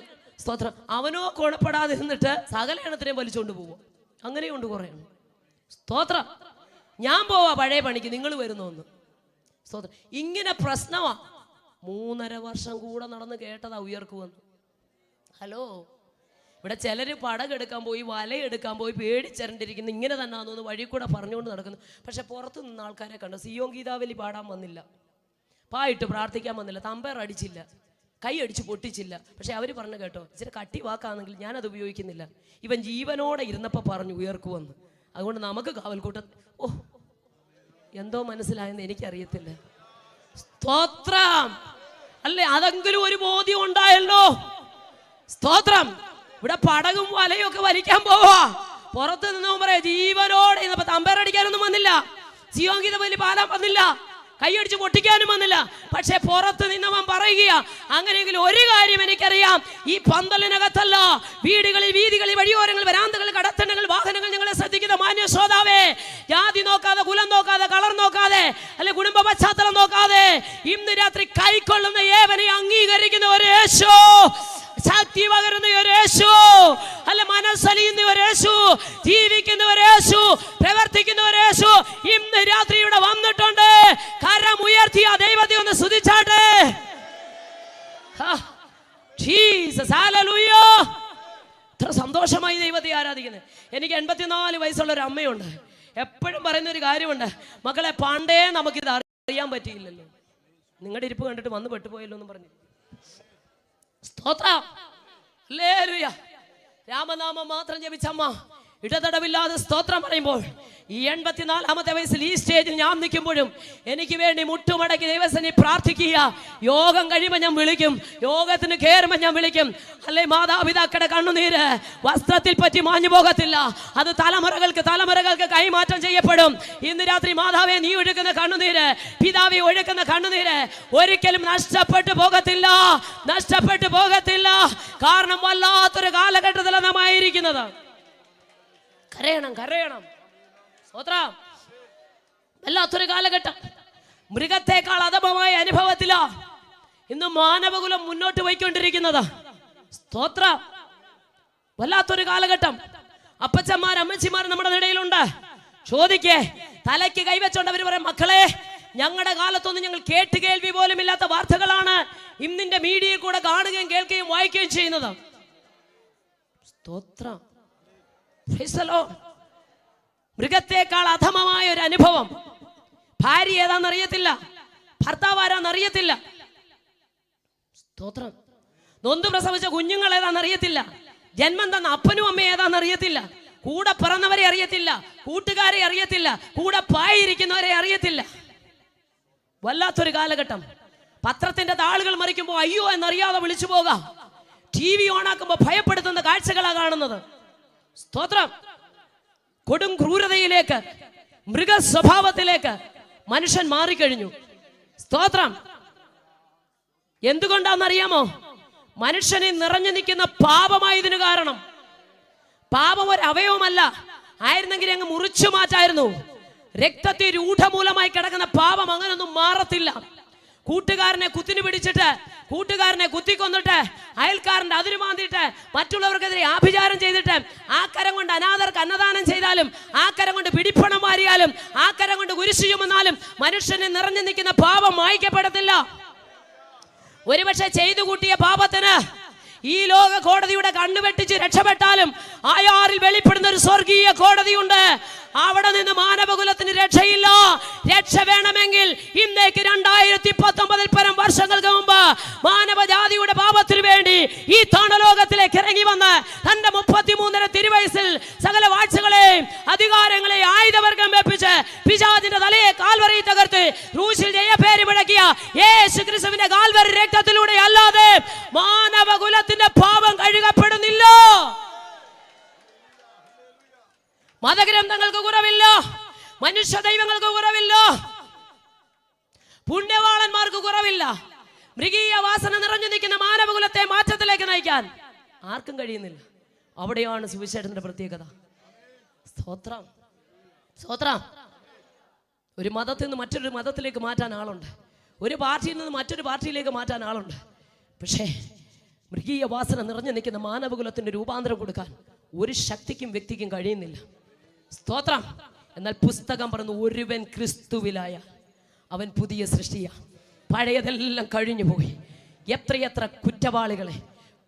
സ്തോത്രം. അവനോ കുഴപ്പപ്പെടാതെ നിന്നിട്ട് സകലയണത്തിനെയും വലിച്ചുകൊണ്ട് പോവുക. അങ്ങനെയുണ്ട് കുറേ. സ്തോത്രം. ഞാൻ പോവാ പഴയ പണിക്ക്, നിങ്ങൾ വരുന്നോന്ന്. സ്തോത്രം. ഇങ്ങനെ പ്രശ്നമാ. 3.5 വർഷം കൂടെ നടന്ന് കേട്ടതാ ഉയർക്കുവന്ന്. ഹലോ, ഇവിടെ ചിലർ പടകെടുക്കാൻ പോയി, വലയെടുക്കാൻ പോയി, പേടിച്ചരണ്ടിരിക്കുന്നു. ഇങ്ങനെ തന്നെയാണെന്ന് വഴി കൂടെ പറഞ്ഞുകൊണ്ട് നടക്കുന്നു. പക്ഷെ പുറത്തു നിന്ന് ആൾക്കാരെ കണ്ടു. സിയോൻ ഗീതാവലി പാടാൻ വന്നില്ല, പായിട്ട് പ്രാർത്ഥിക്കാൻ വന്നില്ല, തമ്പേർ അടിച്ചില്ല, കൈ അടിച്ച് പൊട്ടിച്ചില്ല. പക്ഷെ അവർ പറഞ്ഞു കേട്ടോ, ഇച്ചിരി കട്ടി വാക്കാണെങ്കിൽ ഞാനത് ഉപയോഗിക്കുന്നില്ല. ഇവൻ ജീവനോടെ ഇരുന്നപ്പോൾ പറഞ്ഞു ഉയർക്കുവന്ന്. അതുകൊണ്ട് നമുക്ക് കാവൽക്കൂട്ടം എന്തോ മനസ്സിലായെന്ന് എനിക്കറിയത്തില്ല. സ്തോത്രം. അല്ലേ, അതെങ്കിലും ഒരു ബോധ്യം ഉണ്ടായല്ലോ. സ്തോത്രം. ഇവിടെ പടകും വലയും ഒക്കെ വലിക്കാൻ പോവാ. പുറത്ത് നിന്നവൻ പറയാ ജീവനോടെ ഇന്നപ്പോ തമ്പേറടിക്കാനൊന്നും വന്നില്ല, സിയോൻ ഗീതാവലി പാടാൻ വന്നില്ല, കൈയടിച്ച് പൊട്ടിക്കാനും വന്നില്ല. പക്ഷെ പുറത്ത് നിന്നവൻ പറയുക, അങ്ങനെയെങ്കിൽ ഒരു കാര്യം എനിക്കറിയാം, ഈ പന്തലിനകത്തല്ല, വീടുകളിൽ, വീതികളിൽ, വഴിയോരങ്ങളിൽ, വരാന്തകളിൽ, കടത്തണ്ടകൾ, വാഹനങ്ങൾ ഞങ്ങളെ ശ്രദ്ധിക്കുന്ന മാന്യ ശ്രോതാവേ, ജാതി നോക്കാതെ, കുലം നോക്കാതെ, കളർ നോക്കാതെ, അല്ലെ കുടുംബ പശ്ചാത്തലം നോക്കാതെ, ഇന്ന് രാത്രി കൈക്കൊള്ളുന്ന ഏവനെ അംഗീകരിക്കുന്ന ഒരു യേശു, ശക്തി പകരുന്ന ഒരു യേശു, അല്ല മനസ്സലിയുന്ന ഒരു യേശു, ജീവിക്കുന്ന ഒരു യേശു, പ്രവർത്തിക്കുന്ന ഒരു യേശു ഇന്ന് രാത്രി ഇവിടെ വന്നിട്ടുണ്ട്. കരം ഉയർത്തിയ ദൈവത്തെ ഒന്ന് സ്തുതിച്ചാട്ടെ. Jesus, hallelujah. ഇത്ര സന്തോഷമായി ദൈവത്തെ ആരാധിക്കുന്നത്. എനിക്ക് 84 വയസ്സുള്ള ഒരു അമ്മയുണ്ട്. എപ്പോഴും പറയുന്ന ഒരു കാര്യമുണ്ട്, മക്കളെ പണ്ടേ നമുക്കിത് അറിയാൻ പറ്റിയില്ലല്ലോ, നിങ്ങളുടെ ഇരിപ്പ് കണ്ടിട്ട് വന്ന് പെട്ടുപോയല്ലോ എന്ന് പറഞ്ഞു. സ്തോത്രം. ഹല്ലേലൂയ. രാമനാമം മാത്രം ജപിച്ചമ്മ ഇടതടവില്ലാതെ സ്തോത്രം പറയുമ്പോൾ ഈ 84-ാമത്തെ വയസ്സിൽ ഈ സ്റ്റേജിൽ ഞാൻ നിൽക്കുമ്പോഴും എനിക്ക് വേണ്ടി മുട്ടുമടക്കി ദൈവസന്നിധിയിൽ പ്രാർത്ഥിക്കുക. യോഗം കഴിയുമ്പോൾ ഞാൻ വിളിക്കും, യോഗത്തിന് കയറുമ്പോൾ ഞാൻ വിളിക്കും. അല്ലെ, മാതാപിതാക്കളുടെ കണ്ണുനീര് വസ്ത്രത്തിൽ പറ്റി മാഞ്ഞു പോകത്തില്ല, അത് തലമുറകൾക്ക് കൈമാറ്റം ചെയ്യപ്പെടും. ഇന്ന് രാത്രി മാതാവേ, നീ ഒഴുക്കുന്ന കണ്ണുനീര്, പിതാവെ ഒഴുക്കുന്ന കണ്ണുനീര് ഒരിക്കലും നഷ്ടപ്പെട്ടു പോകത്തില്ല. കാരണം വല്ലാത്തൊരു കാലഘട്ടത്തിലാണ് നാം ആയിരിക്കുന്നത്. കരയണം. സ്തോത്രം. വല്ലാത്തൊരു കാലഘട്ടം. മൃഗത്തെക്കാൾ അധമമായ അനുഭവത്തിലാ ഇന്ന് മാനവകുലം മുന്നോട്ട് പോയിക്കൊണ്ടിരിക്കുന്നത്. സ്തോത്രം. വല്ലാത്തൊരു കാലഘട്ടം. അപ്പച്ചന്മാർ, അമ്മച്ചിമാർ നമ്മുടെ ഇടയിലുണ്ട്. ചോദിക്കേ, തലയ്ക്ക് കൈവച്ചോണ്ട് അവർ പറയും, മക്കളെ, ഞങ്ങളുടെ കാലത്തൊന്നും ഞങ്ങൾ കേൾവി പോലും ഇല്ലാത്ത വാർത്തകളാണ് ഇന്നിന്റെ മീഡിയയിൽ കൂടെ കാണുകയും കേൾക്കുകയും വായിക്കുകയും ചെയ്യുന്നത്. സ്തോത്രം. മൃഗത്തെക്കാൾ അധമമായ ഒരു അനുഭവം. ഭാര്യ ഏതാണെന്നറിയത്തില്ല, ഭർത്താവ് ആരാന്നറിയത്തില്ല. സ്തോത്രം. നൊന്ത് പ്രസവിച്ച കുഞ്ഞുങ്ങൾ ഏതാണെന്നറിയത്തില്ല, ജന്മം തന്ന അപ്പനും അമ്മയും ഏതാണെന്നറിയത്തില്ല, കൂടെ പിറന്നവരെ അറിയത്തില്ല, കൂട്ടുകാരെ അറിയത്തില്ല, കൂടെ പായിരിക്കുന്നവരെ അറിയത്തില്ല. വല്ലാത്തൊരു കാലഘട്ടം. പത്രത്തിന്റെ താളുകൾ മറിക്കുമ്പോൾ അയ്യോ എന്നറിയാതെ വിളിച്ചു പോകാം. TV ഓണാക്കുമ്പോൾ ഭയപ്പെടുത്തുന്ന കാഴ്ചകളാണ് കാണുന്നത്. സ്തോത്രം. കൊടും ക്രൂരതയിലേക്ക്, മൃഗ സ്വഭാവത്തിലേക്ക് മനുഷ്യൻ മാറിക്കഴിഞ്ഞു. സ്തോത്രം. എന്തുകൊണ്ടാണെന്നറിയാമോ? മനുഷ്യനെ നിറഞ്ഞു നിൽക്കുന്ന പാപമായതിനു കാരണം. പാപം ഒരു അവയവമല്ല, ആയിരുന്നെങ്കിൽ അങ്ങ് മുറിച്ചു മാറ്റായിരുന്നു. രക്തത്തിൽ രൂഢമൂലമായി കിടക്കുന്ന പാപം അങ്ങനൊന്നും മാറത്തില്ല. കൂട്ടുകാരനെ കുത്തിനു പിടിച്ചിട്ട്, കൂട്ടുകാരനെ കുത്തിക്കൊന്നിട്ട്, അയൽക്കാരന്റെ അതിര് മാന്തിയിട്ട്, മറ്റുള്ളവർക്കെതിരെ ആഭിചാരം ചെയ്തിട്ട്, ആ കരം കൊണ്ട് അനാഥർക്ക് അന്നദാനം ചെയ്താലും, ആ കരം കൊണ്ട് പിടിപ്പണം വാരിയാലും, ആ കരം കൊണ്ട് കുരിശു ചുമന്നാലും മനുഷ്യനെ നിറഞ്ഞു നിൽക്കുന്ന പാപം മായ്ക്കപ്പെടത്തില്ല. ഒരുപക്ഷെ ചെയ്തു കൂട്ടിയ പാപത്തിന് ഈ ലോക കോടതിയുടെ കണ്ണുവെട്ടിച്ച് രക്ഷപ്പെട്ടാലും അയാളിൽ വെളിപ്പെടുന്ന ഒരു സ്വർഗീയ കോടതിയുണ്ട്. അവിടെ നിന്ന് മാനവകുലത്തിന് രക്ഷയില്ല. രക്ഷ വേണമെങ്കിൽ ഇന്നേക്ക് 2019 പരം വർഷങ്ങൾക്ക് മുമ്പ് മാനവജാതിയുടെ പാപത്തിനു വേണ്ടി ഈ താണലോകത്തിലേക്ക് ഇറങ്ങി വന്ന് തന്റെ 33 തിരുവയസ്സിൽ സകല വാഴ്ചകളെയും അധികാരങ്ങളെയും ആയുധവർഗം വെപ്പിച്ച് പിശാചിന്റെ തലയെ കാൽവരി തകർത്ത് ക്രൂശിൽ ജയപേര് മുഴക്കിയ യേശു ക്രിസ്തുവിന്റെ കാൽവരി രക്തത്തിലൂടെ അല്ലാതെ മാനവകുലത്തിന്റെ പാപം കഴുകപ്പെടുന്നില്ല. മതഗ്രന്ഥങ്ങൾക്ക് കുറവില്ല, മനുഷ്യ ദൈവങ്ങൾക്ക് കുറവില്ല, പുണ്യവാളന്മാർക്ക് കുറവില്ല. മൃഗീയ വാസന നിറഞ്ഞു നിൽക്കുന്ന മാനവകുലത്തെ മാറ്റത്തിലേക്ക് നയിക്കാൻ ആർക്കും കഴിയുന്നില്ല. അവിടെയാണ് സുവിശേഷത്തിന്റെ പ്രത്യേകത. സ്തോത്രം, സ്തോത്രം. ഒരു മതത്തിൽ നിന്ന് മറ്റൊരു മതത്തിലേക്ക് മാറ്റാൻ ആളുണ്ട്, ഒരു പാർട്ടിയിൽ നിന്ന് മറ്റൊരു പാർട്ടിയിലേക്ക് മാറ്റാൻ ആളുണ്ട്. പക്ഷേ മൃഗീയ വാസന നിറഞ്ഞു നിൽക്കുന്ന മാനവകുലത്തിന്റെ രൂപാന്തരം കൊടുക്കാൻ ഒരു ശക്തിക്കും വ്യക്തിക്കും കഴിയുന്നില്ല. സ്തോത്രം. എന്നാൽ പുസ്തകം പറഞ്ഞു, ഒരുവൻ ക്രിസ്തുവിലായ അവൻ പുതിയ സൃഷ്ടിയാ. പഴയതെല്ലാം കഴിഞ്ഞു പോയി. എത്രയെത്ര കുറ്റവാളികളെ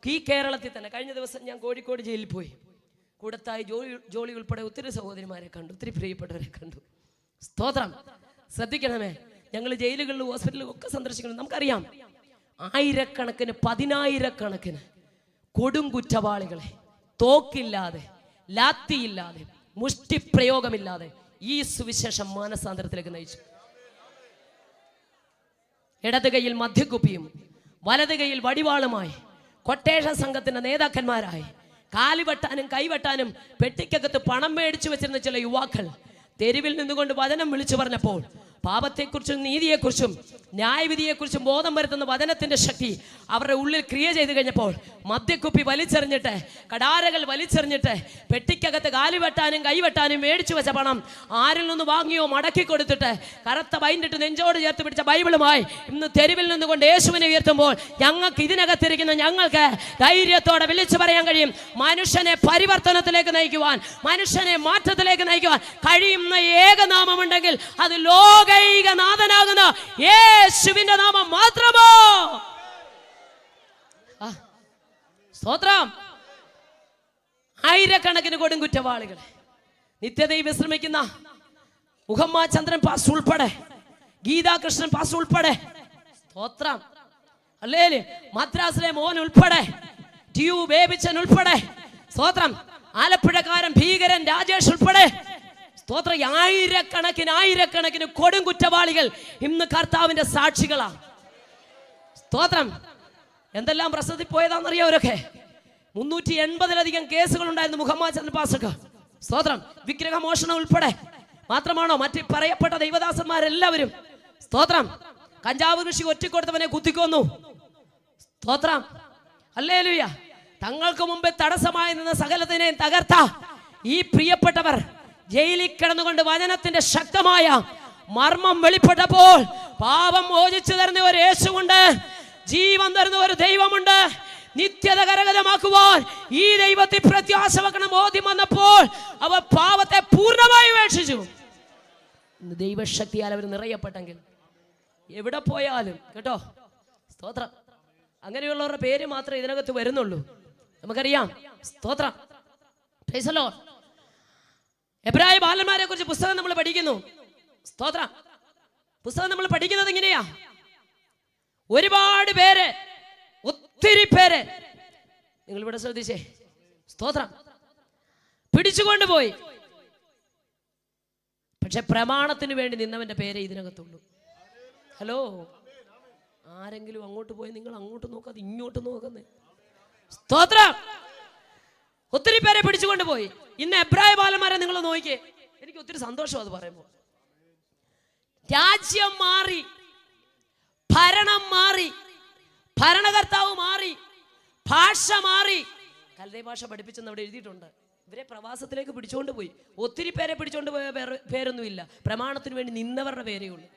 ഈ കേരളത്തിൽ തന്നെ. കഴിഞ്ഞ ദിവസം ഞാൻ കോഴിക്കോട് ജയിലിൽ പോയി. കൂടത്തായി ജോളി ഉൾപ്പെടെ ഒത്തിരി സഹോദരിമാരെ കണ്ടു, ഒത്തിരി പ്രിയപ്പെട്ടവരെ കണ്ടു. സ്തോത്രം. ശ്രദ്ധിക്കണമേ, ഞങ്ങൾ ജയിലുകളിലും ഹോസ്പിറ്റലിലും ഒക്കെ സന്ദർശിക്കണം. നമുക്കറിയാം, ആയിരക്കണക്കിന് 10,000-കണക്കിന് കൊടും കുറ്റവാളികളെ തോക്കില്ലാതെ, ലാത്തിയില്ലാതെ, മുഷ്ടിപ്രയോഗമില്ലാതെ ഈ സുവിശേഷം മാനസാന്തരത്തിലേക്ക് നയിച്ചു. ഇടത് കൈയിൽ മദ്യക്കുപ്പിയും വലത് കൈയിൽ വടിവാളുമായി കൊട്ടേഷൻ സംഘത്തിന്റെ നേതാക്കന്മാരായി കാലുവെട്ടാനും കൈവെട്ടാനും പെട്ടിക്കകത്ത് പണം മേടിച്ചു വെച്ചിരുന്ന ചില യുവാക്കൾ തെരുവിൽ നിന്നുകൊണ്ട് വചനം വിളിച്ചു പറഞ്ഞപ്പോൾ പാപത്തെക്കുറിച്ചും നീതിയെക്കുറിച്ചും ന്യായവിധിയെക്കുറിച്ചും ബോധം വരുത്തുന്ന വചനത്തിന്റെ ശക്തി അവരുടെ ഉള്ളിൽ ക്രിയ ചെയ്ത് കഴിഞ്ഞപ്പോൾ മദ്യക്കുപ്പി വലിച്ചെറിഞ്ഞിട്ട്, കടാരകൾ വലിച്ചെറിഞ്ഞിട്ട്, പെട്ടിക്കകത്ത് കാലുവെട്ടാനും കൈവെട്ടാനും മേടിച്ചു വെച്ച പണം ആരിൽ നിന്ന് വാങ്ങിയോ മടക്കി കൊടുത്തിട്ട് കറുത്ത ബൈൻഡിട്ട് നെഞ്ചോട് ചേർത്ത് പിടിച്ച ബൈബിളുമായി ഇന്ന് തെരുവിൽ നിന്നുകൊണ്ട് യേശുവിനെ ഉയർത്തുമ്പോൾ ഞങ്ങൾക്ക് ഇതിനകത്തിരിക്കുന്ന ഞങ്ങൾക്ക് ധൈര്യത്തോടെ വിളിച്ചു പറയാൻ കഴിയും, മനുഷ്യനെ പരിവർത്തനത്തിലേക്ക് നയിക്കുവാൻ, മനുഷ്യനെ മാറ്റത്തിലേക്ക് നയിക്കുവാൻ കഴിയുന്ന ഏകനാമമുണ്ടെങ്കിൽ അത് ലോകൈകനാഥനാകുന്ന യേശുവിന്റെ നാമം മാത്രമോ. സ്തോത്രം. ആയിരക്കണക്കിന് കൊടും കുറ്റവാളികളെ നിത്യതയിൽ വിശ്രമിക്കുന്ന മുഹമ്മദ് ചന്ദ്രൻ പാസ് ഉൾപ്പെടെ, ഗീതാകൃഷ്ണൻ പാസ് ഉൾപ്പെടെ, സ്തോത്രം, അല്ലേ, മദ്രാസിലെ മോൻ ഉൾപ്പെടെ, ടിയു ബേബിച്ചൻ ഉൾപ്പെടെ, സ്തോത്രം, ആലപ്പുഴക്കാരൻ ഭീകരൻ രാജേഷ് ഉൾപ്പെടെ, സ്തോത്രം, ആയിരക്കണക്കിന് കൊടും കുറ്റവാളികൾ ഇന്ന് കർത്താവിന്റെ സാക്ഷികളാണ്. സ്തോത്രം. എന്തെല്ലാം പ്രസിദ്ധി പോയതാണെന്നറിയാവരൊക്കെ. 380-ലധികം കേസുകൾ ഉണ്ടായിരുന്നു മുഹമ്മദ് ചന്ദ്രൻ പാസക്ക്. സ്തോത്രം. വിഗ്രഹമോഷണം ഉൾപ്പെടെ. മാത്രമാണോ, മറ്റ് പറയപ്പെട്ട ദൈവദാസന്മാരെല്ലാവരും, സ്തോത്രം, കഞ്ചാവ് കൃഷി ഒറ്റിക്കൊടുത്തവനെ കുത്തിക്കൊന്നു. സ്തോത്രം, ഹല്ലേലൂയ. തങ്ങൾക്ക് മുമ്പേ തടസ്സമായി നിന്ന സകലത്തിനെയും തകർത്ത ഈ പ്രിയപ്പെട്ടവർ ജയിലിൽ കിടന്നുകൊണ്ട് വചനത്തിന്റെ ശക്തമായ മർമ്മം വെളിപ്പെട്ടപ്പോൾ പാപം മോചിച്ചു തരുന്ന ഒരു യേശുവുണ്ട്, ജീവൻ തരുന്ന ഒരു ദൈവമുണ്ട്. നിത്യത കരഗതമാക്കുവാൻ ഈ ദൈവത്തിൽ പ്രത്യാശ വെക്കണം ബോധ്യം വന്നപ്പോൾ അവർ പാപത്തെ പൂർണ്ണമായി ഉപേക്ഷിച്ചു. ദൈവശക്തിയാൽ അവർ നിറയപ്പെട്ടെങ്കിൽ എവിടെ പോയാലും, കേട്ടോ, സ്തോത്രം, അങ്ങനെയുള്ളവരുടെ പേര് മാത്രമേ ഇതിനകത്ത് വരുന്നുള്ളൂ. നമുക്കറിയാം. സ്തോത്രം. Praise the Lord. എബ്രായ ബാലന്മാരെ കുറിച്ച് പുസ്തകം നമ്മൾ പഠിക്കുന്നു. സ്തോത്രം. പുസ്തകം നമ്മൾ പഠിക്കുന്നത് ഇങ്ങനെയാ. ഒരുപാട് പേര്, ഒത്തിരി പേര്, നിങ്ങൾ ഇവിടെ ശ്രദ്ധിച്ചേ. സ്തോത്രം. പിടിച്ചുകൊണ്ടുപോയി. പക്ഷെ പ്രമാണത്തിന് വേണ്ടി നിന്നവന്റെ പേരെ ഇതിനകത്തുള്ളൂ. ഹലോ, ആരെങ്കിലും അങ്ങോട്ട് പോയി നിങ്ങൾ അങ്ങോട്ട് നോക്കാതെ ഇങ്ങോട്ട് നോക്കുന്നേ. സ്തോത്രം. ഒത്തിരി പേരെ പിടിച്ചുകൊണ്ടുപോയി. ഇന്ന് എബ്രായ ബാലന്മാരെ നിങ്ങൾ നോക്കിയേ. എനിക്ക് ഒത്തിരി സന്തോഷം അത് പറയുമ്പോൾ. രാജ്യം മാറി, ഭരണം മാറി, ഭരണകർത്താവ് മാറി, ഭാഷ മാറി. കൽദയ ഭാഷ പഠിപ്പിച്ചെന്ന് അവിടെ എഴുതിയിട്ടുണ്ട്. ഇവരെ പ്രവാസത്തിലേക്ക് പിടിച്ചുകൊണ്ട് പോയി. ഒത്തിരി പേരെ പിടിച്ചുകൊണ്ട് പോയ പേരൊന്നുമില്ല, പ്രമാണത്തിന് വേണ്ടി നിന്നവരുടെ പേരേ ഉള്ളൂ.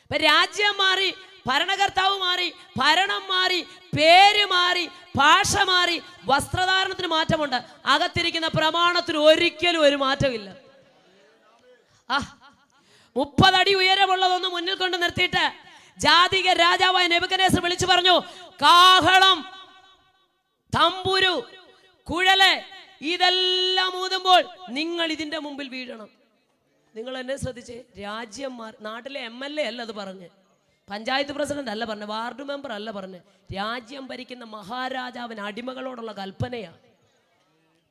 ഇപ്പൊ രാജ്യം മാറി, ഭരണകർത്താവ് മാറി, ഭരണം മാറി, പേര് മാറി, ഭാഷ മാറി, വസ്ത്രധാരണത്തിന് മാറ്റമുണ്ട്. അകത്തിരിക്കുന്ന പ്രമാണത്തിന് ഒരിക്കലും ഒരു മാറ്റമില്ല. 30 അടി ഉയരമുള്ളതൊന്ന് മുന്നിൽ കൊണ്ട് നിർത്തിയിട്ട് ജാതിക രാജാവായ നെബൂഖദ്നേസർ വിളിച്ചു പറഞ്ഞു, കാഹളം, തമ്പുരു, കുഴല് ഇതെല്ലാം ഊതുമ്പോൾ നിങ്ങൾ ഇതിന്റെ മുമ്പിൽ വീഴണം. നിങ്ങൾ എന്നെ ശ്രദ്ധിച്ചേ. രാജ്യം മാറി. നാട്ടിലെ MLA അല്ല അത് പറഞ്ഞ്, പഞ്ചായത്ത് പ്രസിഡന്റ് അല്ല പറഞ്ഞ്, വാർഡ് മെമ്പർ അല്ല പറഞ്ഞ്. രാജ്യം ഭരിക്കുന്ന മഹാരാജാവിന് അടിമകളോടുള്ള കൽപ്പനയാണ്.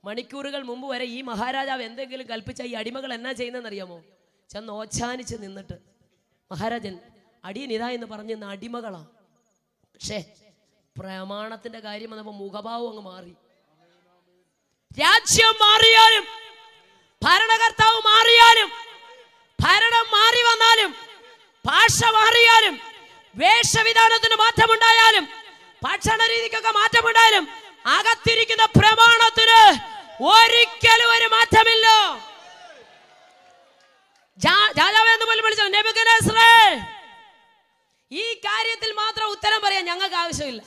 മണിക്കൂറുകൾ മുമ്പ് വരെ ഈ മഹാരാജാവ് എന്തെങ്കിലും കൽപ്പിച്ച ഈ അടിമകൾ എന്നാ ചെയ്യുന്നതെന്നറിയാമോ? ചെന്ന് ഓച്ചാനിച്ച് നിന്നിട്ട് മഹാരാജൻ അടിയൻ ഇതാ എന്ന് പറഞ്ഞ് അടിമകളാ. പക്ഷേ പ്രമാണത്തിന്റെ കാര്യം വന്നപ്പോ മുഖഭാവം അങ്ങ് മാറി. രാജ്യം മാറിയാലും ഭരണകർത്താവ് മാറിയാലും ഭരണം മാറി വന്നാലും ഭാഷ മാറിയാലും വേഷവിധാനത്തിന് മാറ്റമുണ്ടായാലും ഭക്ഷണ രീതിക്കൊക്കെ മാറ്റമുണ്ടായാലും അകത്തിരിക്കുന്ന പ്രമാണത്തിന് ഒരിക്കലും ഒരു മാറ്റമില്ല. രാജാവ് എന്ന് പോലും വിളിച്ചു, നെബൂഖദ്നേസറേ, ഈ കാര്യത്തിൽ മാത്രം ഉത്തരം പറയാൻ ഞങ്ങൾക്ക് ആവശ്യമില്ല.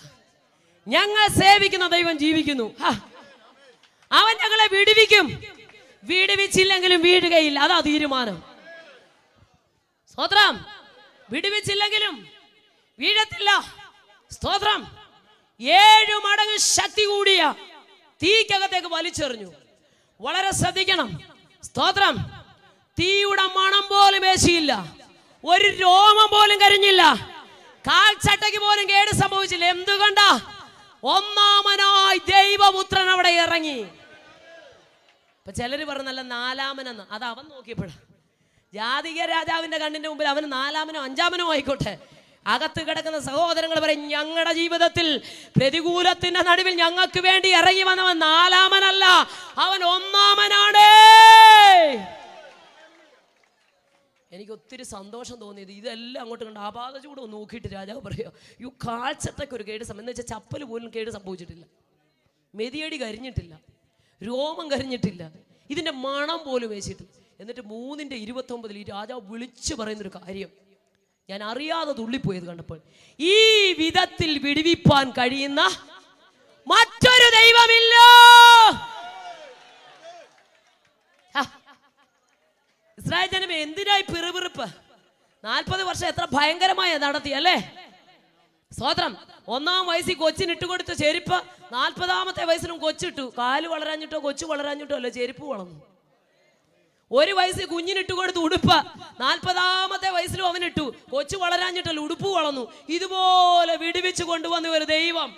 ഞങ്ങൾ സേവിക്കുന്ന ദൈവം ജീവിക്കുന്നു. അവൻ ഞങ്ങളെ വിടുവിക്കും. വിടുവിച്ചില്ലെങ്കിലും വീഴുകയില്ല. അതാ തീരുമാനം. സ്തോത്രം. വിടുവിച്ചില്ലെങ്കിലും വീഴത്തില്ല. സ്തോത്രം. 7 മടങ്ങ് ശക്തി കൂടിയ തീക്കകത്തേക്ക് വലിച്ചെറിഞ്ഞു. വളരെ ശ്രദ്ധിക്കണം. സ്തോത്രം. തീയുടെ മണം പോലും ഏശിയില്ല, ഒരു രോമം പോലും കരിഞ്ഞില്ല, കാൽച്ചട്ടയ്ക്ക് പോലും കേട് സംഭവിച്ചില്ല. എന്തുകൊണ്ടാ? ഒന്നാമനായി ദൈവപുത്രൻ അവിടെ ഇറങ്ങി. ഇപ്പൊ ചിലര് പറഞ്ഞല്ല 4-ാമനെന്ന്. അത് അവൻ നോക്കിയപ്പോഴാ. ജാതിക രാജാവിന്റെ കണ്ണിന്റെ മുമ്പിൽ അവന് 4-ാമനോ 5-ാമനോ ആയിക്കോട്ടെ, അകത്ത് കിടക്കുന്ന സഹോദരങ്ങൾ പറയും, ഞങ്ങളുടെ ജീവിതത്തിൽ പ്രതികൂലത്തിന്റെ നടുവിൽ ഞങ്ങൾക്ക് വേണ്ടി ഇറങ്ങി വന്നവൻ 4-ാമനല്ല, അവൻ 1-ാമനാണ്. എനിക്ക് ഒത്തിരി സന്തോഷം തോന്നിയത് ഇതെല്ലാം അങ്ങോട്ട് കണ്ട് ആപാത ചൂട് നോക്കിയിട്ട് രാജാവ് പറയുക, യു കാഴ്ചത്തൊക്കെ ഒരു കേട് എന്ന് വെച്ചാൽ ചപ്പൽ പോലും കേട് സംഭവിച്ചിട്ടില്ല, മെതിയടി കരിഞ്ഞിട്ടില്ല, രോമം കരിഞ്ഞിട്ടില്ല, ഇതിന്റെ മണം പോലും വേശിട്ടില്ല. എന്നിട്ട് 3:29 ഈ രാജാവ് വിളിച്ചു പറയുന്നൊരു കാര്യം ഞാൻ അറിയാതെ തുള്ളിപ്പോയത് കണ്ടപ്പോൾ, ഈ വിധത്തിൽ വിടുവിപ്പാൻ കഴിയുന്ന മറ്റൊരു ദൈവമില്ല. ഇസ്രായേൽ ജനമേ, എന്തിനായി പിറുപിറുപ്പ്? 40 വർഷം എത്ര ഭയങ്കരമായ നടത്തി അല്ലേ? സ്തോത്രം. 1-ാം വയസ്സിൽ കൊച്ചിനിട്ട് കൊടുത്ത ചെരുപ്പ് 40-ാമത്തെ വയസ്സിലും കൊച്ചിട്ടു. കാല് വളരാഞ്ഞിട്ടോ കൊച്ചു വളരാഞ്ഞിട്ടോ അല്ല, ചെരുപ്പ് വളർന്നു. 1 വയസ്സിൽ കുഞ്ഞിനിട്ട് കൊടുത്ത് ഉടുപ്പ് 40-ാമത്തെ വയസ്സിലും അവനിട്ടു. കൊച്ചു വളരാഞ്ഞിട്ടല്ല, ഉടുപ്പ് വളർന്നു. ഇതുപോലെ വിടുവിച്ചു കൊണ്ടുവന്ന ഒരു ദൈവം.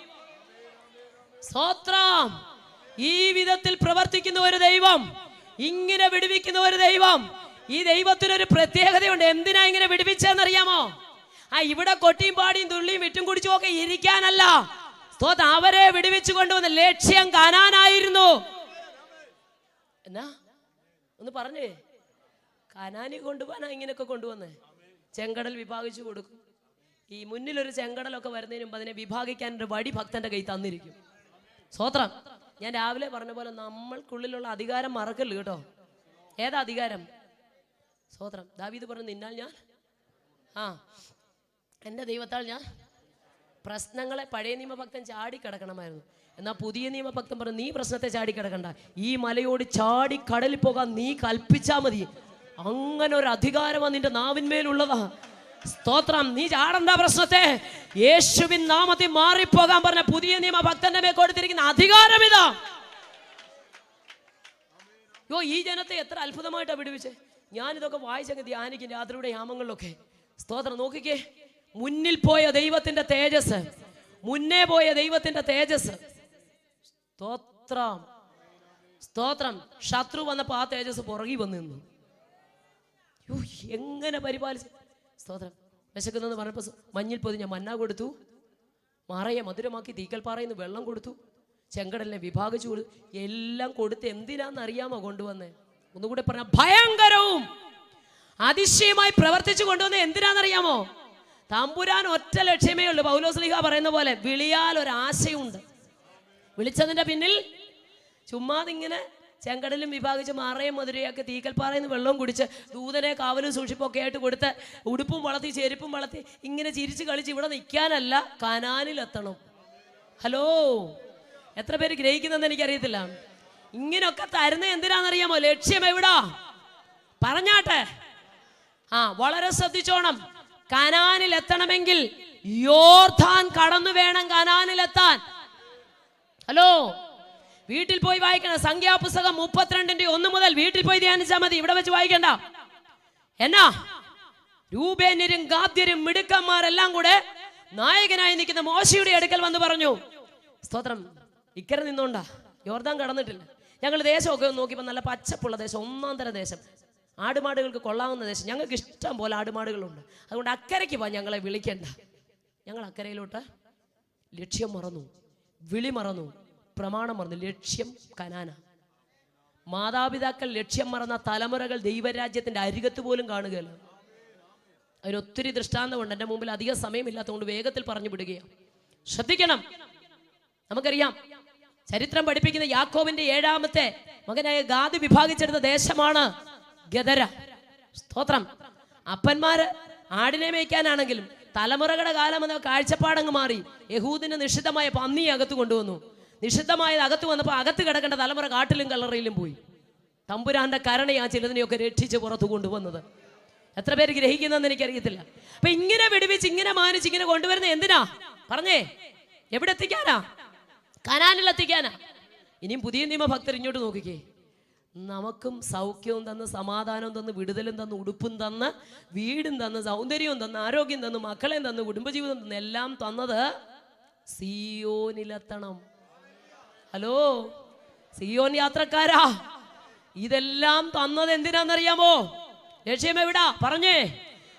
സ്തോത്രം. ഈ വിധത്തിൽ പ്രവർത്തിക്കുന്ന ഒരു ദൈവം, ഇങ്ങനെ വിടുവിക്കുന്ന ഒരു ദൈവം. ഈ ദൈവത്തിനൊരു പ്രത്യേകതയുണ്ട്. എന്തിനാ ഇങ്ങനെ വിടുവിച്ചെന്നറിയാമോ? ഇവിടെ കൊട്ടിയും പാടിയും തുള്ളിയും വിറ്റും കുടിച്ചും ഒക്കെ ഇരിക്കാനല്ല. സ്തോത്രം. അവരെ വിടുവിച്ചു കൊണ്ടുവന്ന ലക്ഷ്യം കാനാനായിരുന്നു. എന്നാ ഒന്ന് പറഞ്ഞേ, കാനാനി കൊണ്ടുപോകാനാ ഇങ്ങനെയൊക്കെ കൊണ്ടുവന്നേ? ചെങ്കടൽ വിഭാഗിച്ചു കൊടുക്കും. ഈ മുന്നിലൊരു ചെങ്കടലൊക്കെ വരുന്നതിന് മുമ്പ് അതിനെ വിഭാഗിക്കാൻ ഒരു വടി ഭക്തന്റെ കൈ തന്നിരിക്കും. സ്തോത്രം. ഞാൻ രാവിലെ പറഞ്ഞ പോലെ നമ്മൾക്കുള്ളിലുള്ള അധികാരം മറക്കല്ലോ കേട്ടോ. ഏതാ അധികാരം? സ്തോത്രം. ദാവീദ് പറഞ്ഞു, നിന്നാൽ ഞാൻ എൻ്റെ ദൈവത്താൽ ഞാൻ പ്രശ്നങ്ങളെ പഴയ നിയമഭക്തൻ ചാടിക്കിടക്കണമായിരുന്നു. എന്നാൽ പുതിയ നിയമഭക്തൻ പറഞ്ഞു, നീ പ്രശ്നത്തെ ചാടിക്കിടക്കണ്ട, ഈ മലയോട് ചാടി കടലിൽ പോകാൻ നീ കൽപ്പിച്ചാൽ മതി. അങ്ങനെ ഒരു അധികാരമാണ് നിന്റെ നാവിന്മേലുള്ളതാ. സ്തോത്രം. നീ ചാടണ്ട പ്രശ്നത്തെ, യേശുവിൻ നാമത്തിൽ മാറിപ്പോകാൻ പറഞ്ഞ പുതിയ നിയമഭക്തന്റെ മേൽ കൊടുത്തിരിക്കുന്ന അധികാരം ഇതാ. ഈ ജനത്തെ എത്ര അത്ഭുതമായിട്ടാണ് വിടുവിച്ചേ. ഞാനിതൊക്കെ വായിച്ചങ്ങ് ധ്യാനിക്കും രാത്രിയുടെ യാമങ്ങളിലൊക്കെ. സ്തോത്രം. നോക്കിക്കേ, മുന്നിൽ പോയ ദൈവത്തിന്റെ തേജസ്, മുന്നേ പോയ ദൈവത്തിന്റെ തേജസ്. സ്തോത്രം. സ്തോത്രം. ശത്രു വന്നപ്പോൾ ആ തേജസ് പുറകി വന്നു നിന്നു. എങ്ങനെ പരിപാലിച്ചു. സ്തോത്രം. വിശക്കുന്നെന്ന് പറഞ്ഞപ്പോൾ മഞ്ഞിൽ പൊതിഞ്ഞ മന്ന കൊടുത്തു, മറയെ മധുരമാക്കി തീക്കൽപ്പാറയിൽ നിന്ന് വെള്ളം കൊടുത്തു, ചെങ്കടലിനെ വിഭാഗിച്ചു കൊടുത്തു. എല്ലാം കൊടുത്ത് എന്തിനാണെന്നറിയാമോ കൊണ്ടുവന്നേ? ഒന്നുകൂടെ പറഞ്ഞ, ഭയങ്കരവും അതിശയമായി പ്രവർത്തിച്ചു കൊണ്ടുവന്ന് എന്തിനാണെന്നറിയാമോ? തമ്പുരാൻ ഒറ്റ ലക്ഷ്യമേ ഉള്ളൂ. പൗലോസ് ശ്ലീഹ പറയുന്ന പോലെ, വിളിയാൽ ഒരാശയുണ്ട്. വിളിച്ചതിന്റെ പിന്നിൽ ചുമ്മാതിങ്ങനെ ചെങ്കടലും വിഭാഗിച്ച് മാറയും മധുരയാക്കി തീക്കൽപ്പാറയിൽ നിന്ന് വെള്ളവും കുടിച്ച് ദൂതനെ കാവലും സൂക്ഷിപ്പൊക്കെ ആയിട്ട് കൊടുത്ത് ഉടുപ്പും വളർത്തി ചെരുപ്പും വളർത്തി ഇങ്ങനെ ചിരിച്ച് കളിച്ച് ഇവിടെ നിൽക്കാനല്ല, കനാനിലെത്തണം. ഹലോ, എത്ര പേര് ഗ്രഹിക്കുന്നെന്ന് എനിക്കറിയത്തില്ല. ഇങ്ങനെയൊക്കെ തരുന്ന എന്തിനാണെന്നറിയാമോ? ലക്ഷ്യം എവിടാ? പറഞ്ഞാട്ടെ. വളരെ ശ്രദ്ധിച്ചോണം. കനാനിലെത്തണമെങ്കിൽ യോർദാൻ കടന്നു വേണം കനാനിലെത്താൻ. ഹലോ, വീട്ടിൽ പോയി വായിക്കണം. സംഖ്യാപുസ്തകം 32:1 മുതൽ വീട്ടിൽ പോയി ധ്യാനിച്ചാൽ മതി. ഇവിടെ വെച്ച് വായിക്കണ്ട. എന്നാ രൂബേന്യരും ഗാദ്യരും മിടുക്കന്മാരെല്ലാം കൂടെ നായകനായി നിൽക്കുന്ന മോശയുടെ അടുക്കൽ വന്ന് പറഞ്ഞു, സ്തോത്രം, ഇക്കരെ നിന്നോണ്ടാ, യോർദാൻ കടന്നിട്ടില്ല. ഞങ്ങൾ ദേശമൊക്കെ നോക്കിയപ്പോൾ നല്ല പച്ചപ്പുള്ള ദേശം, ഒന്നാം തരം ദേശം, ആടുമാടുകൾക്ക് കൊള്ളാവുന്ന ദേശം. ഞങ്ങൾക്ക് ഇഷ്ടം പോലെ ആടുമാടുകളുണ്ട്. അതുകൊണ്ട് അക്കരയ്ക്ക് പോവാൻ ഞങ്ങളെ വിളിക്കണ്ട. ഞങ്ങൾ അക്കരയിലോട്ട് ലക്ഷ്യം മറന്നു, വിളി മറന്നു, പ്രമാണം മറന്നു. ലക്ഷ്യം കനാന. മാതാപിതാക്കൾ ലക്ഷ്യം മറന്ന തലമുറകൾ ദൈവരാജ്യത്തിന്റെ അരികത്ത് പോലും കാണുകയല്ല. അതിനൊത്തിരി ദൃഷ്ടാന്തമുണ്ട്. എൻ്റെ മുമ്പിൽ അധികം സമയമില്ലാത്തതുകൊണ്ട് വേഗത്തിൽ പറഞ്ഞു വിടുകയാണ്. ശ്രദ്ധിക്കണം. നമുക്കറിയാം, ചരിത്രം പഠിപ്പിക്കുന്ന യാക്കോബിന്റെ 7ാമത്തെ മകനായ ഗാദ് വിഭാഗിച്ചെടുത്ത ദേശമാണ് ഗദര. സ്തോത്രം. അപ്പന്മാര് ആടിനെ മേയ്ക്കാനാണെങ്കിലും തലമുറകളുടെ കാലം എന്ന കാഴ്ചപ്പാടങ്ങ് മാറി. യഹൂദിന് നിഷിദ്ധമായ പന്നിയെ അകത്ത് കൊണ്ടുവന്നു. നിഷിദ്ധമായത് അകത്ത് വന്നപ്പോൾ അകത്ത് കിടക്കേണ്ട തലമുറ കാട്ടിലും കല്ലറയിലും പോയി. തമ്പുരാന്റെ കരുണയാ ചിലതിനെയൊക്കെ രക്ഷിച്ച് പുറത്തു കൊണ്ടുവന്നത്. എത്ര പേര് ഗ്രഹിക്കുന്നതെന്ന് എനിക്കറിയത്തില്ല. അപ്പൊ ഇങ്ങനെ വിടുവിച്ച്, ഇങ്ങനെ മാനിച്ച്, ഇങ്ങനെ കൊണ്ടുവരുന്നത് എന്തിനാ? പറഞ്ഞേ, എവിടെ എത്തിക്കാനാ? കനാനിലെത്തിക്കാനാ. ഇനിയും പുതിയ നിയമഭക്തർ ഇങ്ങോട്ട് നോക്കിക്കേ. നമുക്കും സൗഖ്യവും തന്ന്, സമാധാനവും തന്ന്, വിടുതലും തന്ന്, ഉടുപ്പും തന്ന്, വീടും തന്ന്, സൗന്ദര്യവും തന്ന്, ആരോഗ്യം തന്ന്, മക്കളെയും തന്ന്, കുടുംബജീവിതം തന്ന്, എല്ലാം തന്നത് സിയോനിലെത്തണം. ഹലോ, സിയോൻ യാത്രക്കാരാ, ഇതെല്ലാം തന്നത് എന്തിനാന്നറിയാമോ? ലക്ഷ്യം എവിടാ? പറഞ്ഞേ,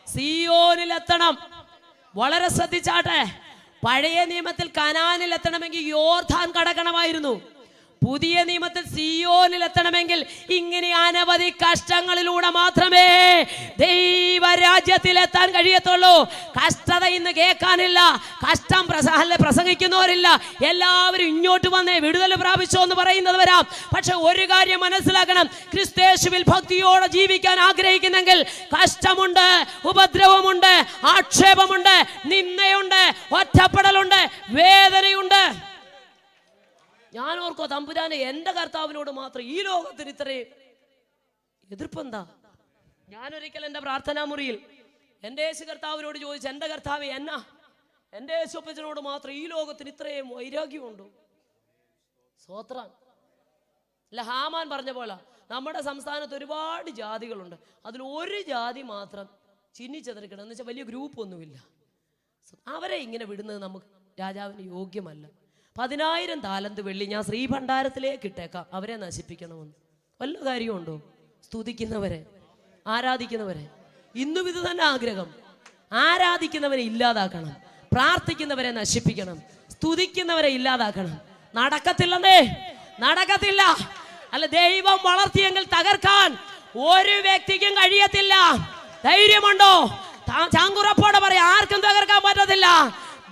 സിയോനിലെത്തണം. വളരെ ശ്രദ്ധിച്ചാട്ടെ. പഴയ നിയമത്തിൽ കനാനിൽ എത്തണമെങ്കിൽ യോർദാൻ കടക്കണമായിരുന്നു. പുതിയ നിയമത്തിൽ സിയോനിൽ എത്തണമെങ്കിൽ ഇങ്ങനെ അനവധി കഷ്ടങ്ങളിലൂടെ മാത്രമേ ദൈവരാജ്യത്തിൽ എത്താൻ കഴിയത്തുള്ളൂ. കഷ്ടത ഇന്ന് കേൾക്കാനില്ല, കഷ്ടം പ്രസംഗിക്കുന്നവരില്ല. എല്ലാവരും ഇങ്ങോട്ട് വന്നേ വിടുതൽ പ്രാപിച്ചോ എന്ന് പറയുന്നത് വരാം. പക്ഷെ ഒരു കാര്യം മനസ്സിലാക്കണം, ക്രിസ്തയേശുവിൽ ഭക്തിയോടെ ജീവിക്കാൻ ആഗ്രഹിക്കുന്നെങ്കിൽ കഷ്ടമുണ്ട്, ഉപദ്രവമുണ്ട്, ആക്ഷേപമുണ്ട്, നിന്ദയുണ്ട്, ഒറ്റപ്പെടലുണ്ട്, വേദനയുണ്ട്. ഞാൻ ഓർക്കോ, തമ്പുരാനെ, എൻ്റെ കർത്താവിനോട് മാത്രം ഈ ലോകത്തിന് ഇത്രയും എതിർപ്പെന്താ? ഞാനൊരിക്കൽ എൻ്റെ പ്രാർത്ഥനാ മുറിയിൽ എൻ്റെ യേശു കർത്താവിനോട് ചോദിച്ചു, എൻ്റെ കർത്താവ് എന്നാ എൻ്റെ യേശുപ്പച്ചനോട് മാത്രം ഈ ലോകത്തിന് ഇത്രയും വൈരാഗ്യമുണ്ടോ? സ്വോത്രം. അല്ല, ഹാമാൻ പറഞ്ഞ പോലെ നമ്മുടെ സംസ്ഥാനത്ത് ഒരുപാട് ജാതികളുണ്ട്. അതിൽ ഒരു ജാതി മാത്രം ചിന്നിച്ചെതറിക്കണം എന്ന് വെച്ചാൽ വലിയ ഗ്രൂപ്പ് ഒന്നുമില്ല. അവരെ ഇങ്ങനെ വിടുന്നത് നമുക്ക് രാജാവിന് യോഗ്യമല്ല. 10,000 താലന്ത് വെള്ളി ഞാൻ ശ്രീഭണ്ഡാരത്തിലേക്ക് ഇട്ടേക്കാം അവരെ നശിപ്പിക്കണമെന്ന്. വല്ല കാര്യമുണ്ടോ? സ്തുതിക്കുന്നവരെ, ആരാധിക്കുന്നവരെ, ഇന്നും ഇത് തന്നെ ആഗ്രഹം. ആരാധിക്കുന്നവരെ ഇല്ലാതാക്കണം, പ്രാർത്ഥിക്കുന്നവരെ നശിപ്പിക്കണം, സ്തുതിക്കുന്നവരെ ഇല്ലാതാക്കണം. നടക്കത്തില്ലെന്നേ, നടക്കത്തില്ല. അല്ല, ദൈവം വളർത്തിയെങ്കിൽ തകർക്കാൻ ഒരു വ്യക്തിക്കും കഴിയത്തില്ല. ധൈര്യമുണ്ടോ? ചാങ്കുറപ്പോടെ പറയാം, ആർക്കും തകർക്കാൻ പറ്റത്തില്ല.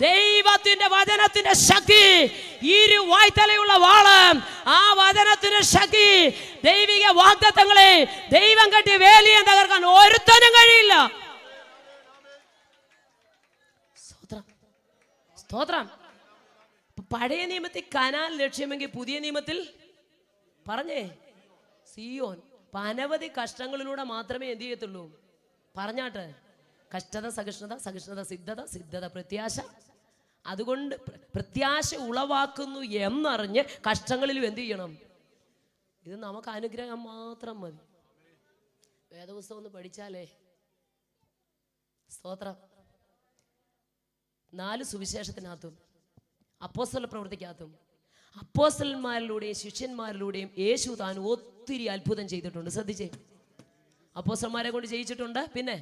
ദൈവത്തിന്റെ വചനത്തിന്റെ ശക്തി, ഇരുവായ്ത്തലയുള്ള വാള്, ആ വചനത്തിന്റെ ശക്തി, ദൈവിക വാഗ്ദത്തങ്ങളെ ദൈവം കെട്ടി വേലിയെ തകർക്കാൻ ഒരുത്തനും കഴിയില്ല. സ്തോത്രം. പഴയ നിയമത്തിൽ കനാൻ ലക്ഷ്യമെങ്കിൽ പുതിയ നിയമത്തിൽ പറഞ്ഞേ സിയോൻ. അനവധി കഷ്ടങ്ങളിലൂടെ മാത്രമേ എന്ത് ചെയ്യത്തുള്ളൂ? പറഞ്ഞാട്ടെ, കഷ്ടത സഹിഷ്ണുത, സഹിഷ്ണുത സിദ്ധത, സിദ്ധത പ്രത്യാശ. അതുകൊണ്ട് പ്രത്യാശ ഉളവാക്കുന്നു എന്നറിഞ്ഞ് കഷ്ടങ്ങളിലും എന്ത് ചെയ്യണം? ഇത് നമുക്ക് അനുഗ്രഹം മാത്രം മതി. വേദപുസ്തകം ഒന്ന് പഠിച്ചാലേ. സ്തോത്രം. 4 സുവിശേഷത്തിനകത്തും അപ്പോസ്തല പ്രവൃത്തിക്കകത്തും അപ്പോസ്തലന്മാരിലൂടെയും ശിഷ്യന്മാരിലൂടെയും യേശു താൻ ഒത്തിരി അത്ഭുതം ചെയ്തിട്ടുണ്ട്. ശ്രദ്ധിച്ചേ, അപ്പോസ്തലന്മാരെ കൊണ്ട് ചെയ്യിച്ചിട്ടുണ്ട്, പിന്നെ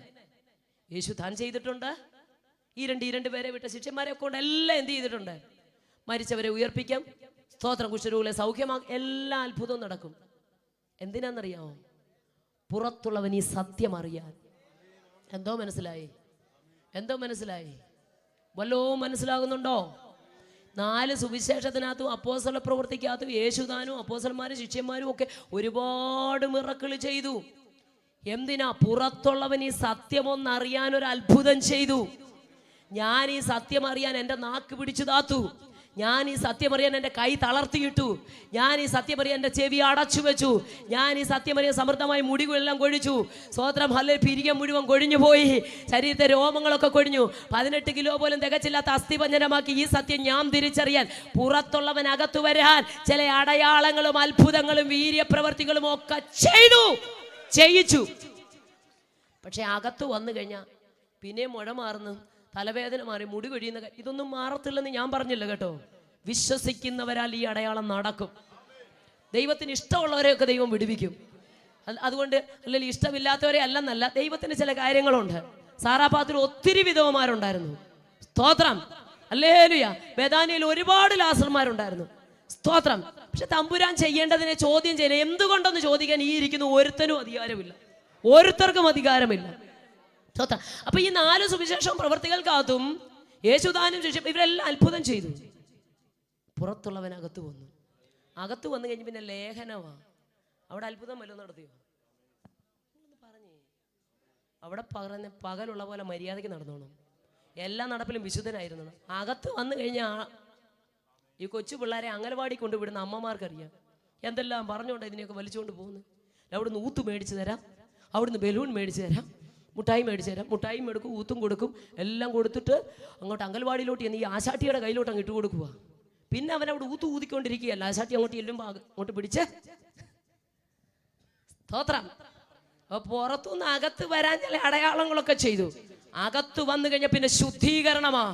യേശു താൻ ചെയ്തിട്ടുണ്ട്. ഈ രണ്ട് പേരെ വിട്ട ശിഷ്യന്മാരെ കൊണ്ട് എല്ലാം എന്ത് ചെയ്തിട്ടുണ്ട്? മരിച്ചവരെ ഉയർപ്പിക്കാം, സ്തോത്രം, കുഷ്ഠരോഗികളെ സൗഖ്യമാക്കും, എല്ലാ അത്ഭുതവും നടക്കും. എന്തിനാണെന്നറിയാമോ? പുറത്തുള്ളവൻ ഈ സത്യം അറിയാൻ. എന്തോ മനസ്സിലായി? വല്ലതും മനസ്സിലാകുന്നുണ്ടോ? 4 സുവിശേഷത്തിനകത്തും അപ്പോസ്തല പ്രവൃത്തിക്കകത്തും യേശുദാനും അപ്പോസ്തലന്മാരും ശിഷ്യന്മാരും ഒക്കെ ഒരുപാട് മിറക്കിൾ ചെയ്തു. എന്തിനാ? പുറത്തുള്ളവൻ ഈ സത്യമൊന്നറിയാൻ ഒരു അത്ഭുതം ചെയ്തു. ഞാൻ ഈ സത്യം അറിയാൻ എൻ്റെ നാക്ക് പിടിച്ചു താത്തു. ഞാൻ ഈ സത്യം അറിയാൻ എൻ്റെ കൈ തളർത്തിയിട്ടു. ഞാൻ ഈ സത്യം അറിയാൻ എൻ്റെ ചെവി അടച്ചു വെച്ചു. ഞാൻ ഈ സത്യം അറിയാൻ സമൃദ്ധമായി മുടികളെല്ലാം കൊഴിച്ചു. സ്വോത്രം, ഹല്ലേലൂയ. പിരികം മുഴുവൻ കൊഴിഞ്ഞു പോയി. ശരീരത്തെ രോമങ്ങളൊക്കെ കൊഴിഞ്ഞു. 18 കിലോ പോലും തികച്ചില്ലാത്ത അസ്ഥിപഞ്ജനമാക്കി ഈ സത്യം ഞാൻ തിരിച്ചറിയാൻ പുറത്തുള്ളവൻ അകത്തു വരാൻ ചില അടയാളങ്ങളും അത്ഭുതങ്ങളും വീര്യപ്രവർത്തികളും ഒക്കെ ചെയ്യിച്ചു. പക്ഷെ അകത്ത് വന്നു കഴിഞ്ഞാൽ പിന്നെ മുഴ മാറുന്നു, തലവേദന മാറി, മുടി കൊഴിയുന്ന ഇതൊന്നും മാറത്തില്ലെന്ന് ഞാൻ പറഞ്ഞില്ല കേട്ടോ. വിശ്വസിക്കുന്നവരാൽ ഈ അടയാളം നടക്കും. ദൈവത്തിന് ഇഷ്ടമുള്ളവരെയൊക്കെ ദൈവം വിടുവിക്കും. അതുകൊണ്ട് അല്ലെങ്കിൽ ഇഷ്ടമില്ലാത്തവരെ അല്ലെന്നല്ല, ദൈവത്തിന് ചില കാര്യങ്ങളുണ്ട്. സാറാപാത്തിൽ ഒത്തിരി വിധവമാരുണ്ടായിരുന്നു. സ്തോത്രം, ഹല്ലേലൂയ. ബേഥാനിയിൽ ഒരുപാട് ലാസർമാരുണ്ടായിരുന്നു. സ്തോത്രം. പക്ഷെ തമ്പുരാൻ ചെയ്യേണ്ടതിനെ ചോദ്യം ചെയ്യണം. എന്തുകൊണ്ടെന്ന് ചോദിക്കാൻ ഈ ഇരിക്കുന്ന ഒരുത്തനും അധികാരമില്ല, ഓരോരുത്തർക്കും അധികാരമില്ല. അപ്പൊ ഈ 4 സുവിശേഷം പ്രവർത്തികൾക്കകത്തും യേശുദാനും ശിഷ്യരും ഇവരെല്ലാം അത്ഭുതം ചെയ്തു. പുറത്തുള്ളവൻ അകത്ത് വന്നു. അകത്ത് വന്നു കഴിഞ്ഞ് പിന്നെ ലേഖനമാ. അവിടെ അത്ഭുതം വല്ലതും നടത്തിയോ? പറഞ്ഞേ. അവിടെ പകലുള്ള പോലെ മര്യാദയ്ക്ക് നടന്നോണം, എല്ലാ നടപ്പിലും വിശുദ്ധനായിരുന്നു. അകത്ത് വന്നു കഴിഞ്ഞാൽ ഈ കൊച്ചു പിള്ളേരെ അംഗനവാടി കൊണ്ടുവിടുന്ന അമ്മമാർക്കറിയാം എന്തെല്ലാം പറഞ്ഞുകൊണ്ട് ഇതിനെയൊക്കെ വലിച്ചുകൊണ്ട് പോകുന്നു. അവിടുന്ന് ഊത്ത് മേടിച്ചു തരാം, അവിടുന്ന് ബലൂൺ മേടിച്ചു തരാം, മുട്ടായി മേടിച്ചു തരാം. മുട്ടായും എടുക്കും, ഊത്തും കൊടുക്കും, എല്ലാം കൊടുത്തിട്ട് അങ്ങോട്ട് അംഗൻവാടിയിലോട്ട് ഈ ആശാട്ടിയുടെ കയ്യിലോട്ട് അങ്ങ് ഇട്ട് കൊടുക്കുക. പിന്നെ അവൻ അവിടെ ഊത്ത് ഊതിക്കൊണ്ടിരിക്കുകയല്ല. ആശാട്ടി അങ്ങോട്ട് ചെല്ലുമ്പോൾ അങ്ങോട്ട് പിടിച്ച് സ്തോത്രം. അപ്പൊ പുറത്തുനിന്ന് അകത്ത് വരാൻ ചില അടയാളങ്ങളൊക്കെ ചെയ്തു. അകത്ത് വന്നു കഴിഞ്ഞാൽ പിന്നെ ശുദ്ധീകരണമാ.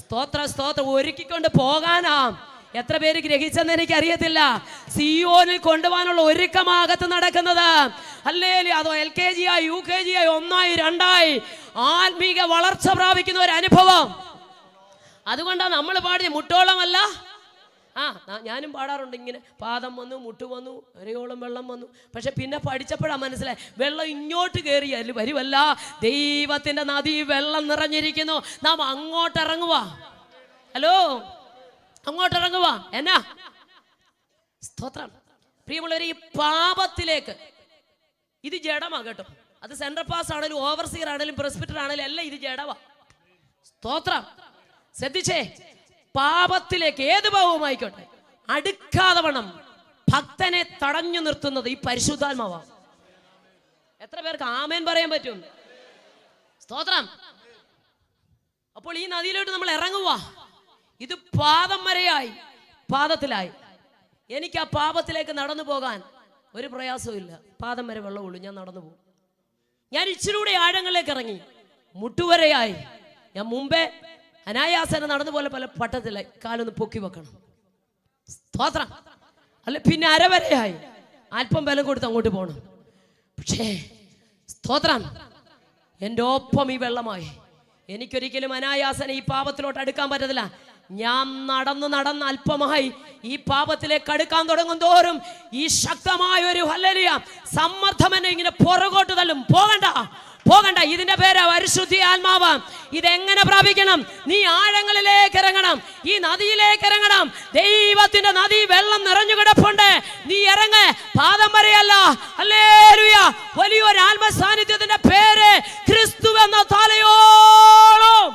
സ്തോത്രം, ഒരുക്കിക്കൊണ്ട് പോകാനാ. എത്ര പേര് ഗ്രഹിച്ചെന്ന് എനിക്ക് അറിയത്തില്ല. സിയോനിൽ കൊണ്ടുപോകാനുള്ള ഒരുക്കമാകത്ത് നടക്കുന്നത്. ഹല്ലേലൂയ. അതോ LKG ആയി UKG ആയി 1 ആയി 2 ആയി ആത്മീക വളർച്ച പ്രാപിക്കുന്ന ഒരു അനുഭവം. അതുകൊണ്ടാണ് നമ്മൾ പാടിയ മുട്ടോളമല്ല. ഞാനും പാടാറുണ്ട് ഇങ്ങനെ. പാദം വന്നു, മുട്ട് വന്നു, അരയോളം വെള്ളം വന്നു. പക്ഷെ പിന്നെ പഠിച്ചപ്പോഴാണ് മനസ്സിലായി, വെള്ളം ഇങ്ങോട്ട് കയറിയാൽ വരുമല്ല, ദൈവത്തിന്റെ നദി വെള്ളം നിറഞ്ഞിരിക്കുന്നു. നാം അങ്ങോട്ടിറങ്ങുക. ഹലോ, അങ്ങോട്ടിറങ്ങുക. എന്നാ സ്തോത്രം. പ്രിയമുള്ളവരെ, ഈ പാപത്തിലേക്ക്, ഇത് ജഡമാ കേട്ടോ. അത് സെൻട്രൽ പാസ് ആണെങ്കിലും ഓവർസിയർ ആണെങ്കിലും പ്രസ്ബിറ്റർ ആണെങ്കിലും എല്ലാം ഇത് ജഡമാ. സ്തോത്രം. ശ്രദ്ധിച്ചേ, പാപത്തിലേക്ക് ഏത് പാപവുമായിക്കോട്ടെ അടുക്കാതെ വണ്ണം ഭക്തനെ തടഞ്ഞു നിർത്തുന്നത് ഈ പരിശുദ്ധാത്മാവാ. എത്ര പേർക്ക് ആമേൻ പറയാൻ പറ്റും? സ്തോത്രം. അപ്പോൾ ഈ നദിയിലോട്ട് നമ്മൾ ഇറങ്ങുക. ഇത് പാദം വരെയായി, പാദത്തിലായി. എനിക്ക് ആ പാപത്തിലേക്ക് നടന്നു പോകാൻ ഒരു പ്രയാസവും ഇല്ല. പാദം വരെ വെള്ളമുള്ളൂ, ഞാൻ നടന്നു പോകും. ഞാൻ ഇച്ചിലൂടെ ആഴങ്ങളിലേക്ക് ഇറങ്ങി, മുട്ടുവരെയായി. ഞാൻ മുമ്പേ അനായാസന നടന്നു പോലെ പല പട്ടത്തിലായി, കാലൊന്ന് പൊക്കി വെക്കണം. സ്തോത്രം. അല്ലെ പിന്നെ അരവരെയായി, അല്പം ബലം കൊടുത്ത് അങ്ങോട്ട് പോകണം. പക്ഷേ സ്തോത്രം, എൻ്റെ ഒപ്പം ഈ വെള്ളമായി. എനിക്കൊരിക്കലും അനായാസന ഈ പാപത്തിലോട്ട് അടുക്കാൻ പറ്റത്തില്ല. ഞാൻ നടന്ന് അല്പമായി ഈ പാപത്തിലേക്ക് അടുക്കാൻ തുടങ്ങും തോറും ഈ ശക്തമായ ഒരു ഹല്ലേലൂയ സമ്മർദ്ദം എന്നെ ഇങ്ങനെ പുറകോട്ട് തള്ളും. പോകണ്ട. ഇതിന്റെ പേര് പരിശുദ്ധി ആത്മാവ്. ഇതെങ്ങനെ പ്രാപിക്കണം? നീ ആഴങ്ങളിലേക്ക് ഇറങ്ങണം, ഈ നദിയിലേക്ക് ഇറങ്ങണം. ദൈവത്തിന്റെ നദി വെള്ളം നിറഞ്ഞു കിടപ്പുണ്ട്. നീ ഇറങ്ങ്, പാദം വരെയല്ല. ഹല്ലേലൂയ. വലിയൊരു ആത്മ സാന്നിധ്യത്തിന്റെ പേര് ക്രിസ്തു എന്ന തലയോളം.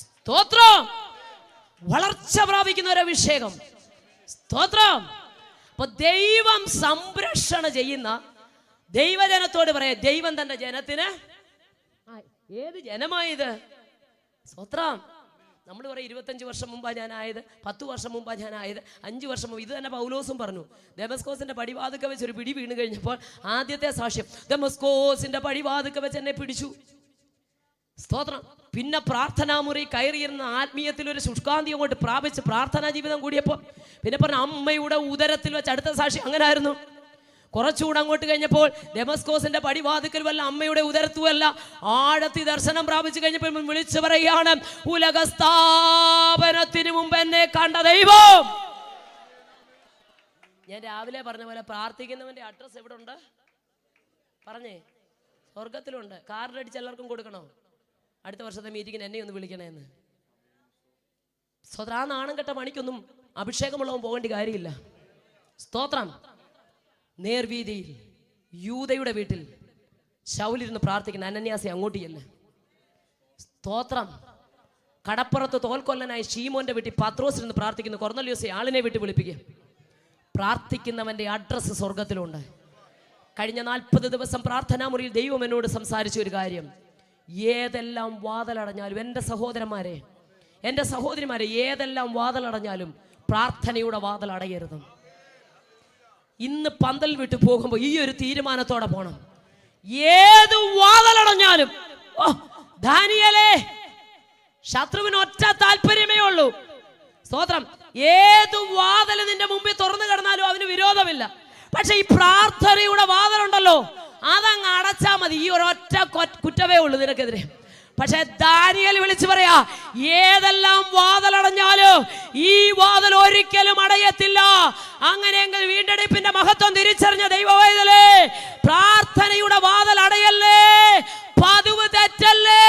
സ്തോത്രം. വളർച്ച പ്രാപിക്കുന്ന ഒരു അഭിഷേകം. സ്തോത്രം. അപ്പൊ ദൈവം സംരക്ഷണ ചെയ്യുന്ന ദൈവജനത്തോട് പറയാം, ദൈവം തന്റെ ജനത്തിന്. ഏത് ജനമായത്? സ്തോത്രം. നമ്മൾ പറയും 25 വർഷം മുമ്പാണ് ഞാനായത്, 10 വർഷം മുമ്പാണ് ഞാനായത്, 5 വർഷം മുമ്പ്. ഇത് തന്നെ പൗലോസും പറഞ്ഞു. ദമസ്കോസിന്റെ പടിവാതുക്ക വെച്ച് ഒരു പിടി വീണ് കഴിഞ്ഞപ്പോൾ ആദ്യത്തെ സാക്ഷ്യം, ദമസ്കോസിന്റെ പടിവാതുക്ക വെച്ച് എന്നെ പിടിച്ചു. സ്തോത്രം. പിന്നെ പ്രാർത്ഥനാമുറി കയറിയിരുന്ന ആത്മീയത്തിൽ ഒരു ശുഷ്കാന്തി അങ്ങോട്ട് പ്രാപിച്ച് പ്രാർത്ഥനാ ജീവിതം കൂടിയപ്പോൾ പിന്നെ പറഞ്ഞ അമ്മയുടെ ഉദരത്തിൽ വെച്ച് അടുത്ത സാക്ഷി അങ്ങനെ ആയിരുന്നു. കുറച്ചുകൂടെ അങ്ങോട്ട് കഴിഞ്ഞപ്പോൾ ഡെമസ്കോസിന്റെ പടിവാതിക്കൽ വല്ല അമ്മയുടെ ഉദരത്തുമല്ല ആഴത്തി ദർശനം പ്രാപിച്ചു കഴിഞ്ഞപ്പോൾ വിളിച്ചു പറയുകയാണ്, ഉലകസ്ഥാപനത്തിന് മുമ്പ് എന്നെ കണ്ട ദൈവം. ഞാൻ രാവിലെ പറഞ്ഞ പോലെ പ്രാർത്ഥിക്കുന്നവന്റെ അഡ്രസ് എവിടെ ഉണ്ട് പറഞ്ഞേ? സ്വർഗത്തിലുണ്ട്. കാർഡടിച്ച് എല്ലാവർക്കും കൊടുക്കണോ? അടുത്ത വർഷത്തെ മീറ്റിങ്ങിന് എന്നെ ഒന്ന് വിളിക്കണേന്ന്. സ്വതന്ത്രാ നാണം കെട്ട പണിക്കൊന്നും അഭിഷേകമുള്ളവൻ പോകേണ്ട കാര്യമില്ല. സ്തോത്രം. നേർവീതിയിൽ യൂദയുടെ വീട്ടിൽ ശൗലിരുന്ന് പ്രാർത്ഥിക്കുന്ന അനന്യാസെ അങ്ങോട്ട് ചെല്ല്. സ്തോത്രം. കടപ്പുറത്ത് തോൽക്കൊല്ലനായി ഷീമോന്റെ വീട്ടിൽ പത്രോസിരുന്ന് പ്രാർത്ഥിക്കുന്നു. കൊർന്നല്യോസെ ആളിനെ വീട്ടിൽ വിളിപ്പിക്കുക. പ്രാർത്ഥിക്കുന്നവന്റെ അഡ്രസ്സ് സ്വർഗത്തിലുണ്ട്. കഴിഞ്ഞ 40 ദിവസം പ്രാർത്ഥനാ മുറിയിൽ ദൈവം എന്നോട് സംസാരിച്ച ഒരു കാര്യം, ഏതെല്ലാം വാതിലടഞ്ഞാലും എൻ്റെ സഹോദരന്മാരെ, എൻ്റെ സഹോദരിമാരെ, ഏതെല്ലാം വാതിലടഞ്ഞാലും പ്രാർത്ഥനയുടെ വാതിൽ അടയരുത്. ഇന്ന് പന്തൽ വിട്ട് പോകുമ്പോൾ ഈ ഒരു തീരുമാനത്തോടെ പോണം. ഏത് വാതിലടഞ്ഞാലും, ദാനിയേലേ, ശത്രുവിന് ഒറ്റ താല്പര്യമേ ഉള്ളൂ. സ്തോത്രം. ഏത് വാതിൽ നിന്റെ മുമ്പിൽ തുറന്നു കിടന്നാലും അവന് വിരോധമില്ല. പക്ഷെ ഈ പ്രാർത്ഥനയുടെ വാതിലുണ്ടല്ലോ, അതങ്ങ് അടച്ചാ മതി. ഈ ഒരൊറ്റ കുറ്റമേ ഉള്ളൂ നിനക്കെതിരെ. പക്ഷെ ദാനിയേൽ വിളിച്ചു പറയാ, ഏതെല്ലാം വാതിലടഞ്ഞാലും ഈ വാതിൽ ഒരിക്കലും അടയത്തില്ല. അങ്ങനെയെങ്കിൽ വീണ്ടെടുപ്പിന്റെ മഹത്വം തിരിച്ചറിഞ്ഞ ദൈവവേദലേ, പ്രാർത്ഥനയുടെ വാതിൽ അടയല്ലേ, പതിവ് തെറ്റല്ലേ.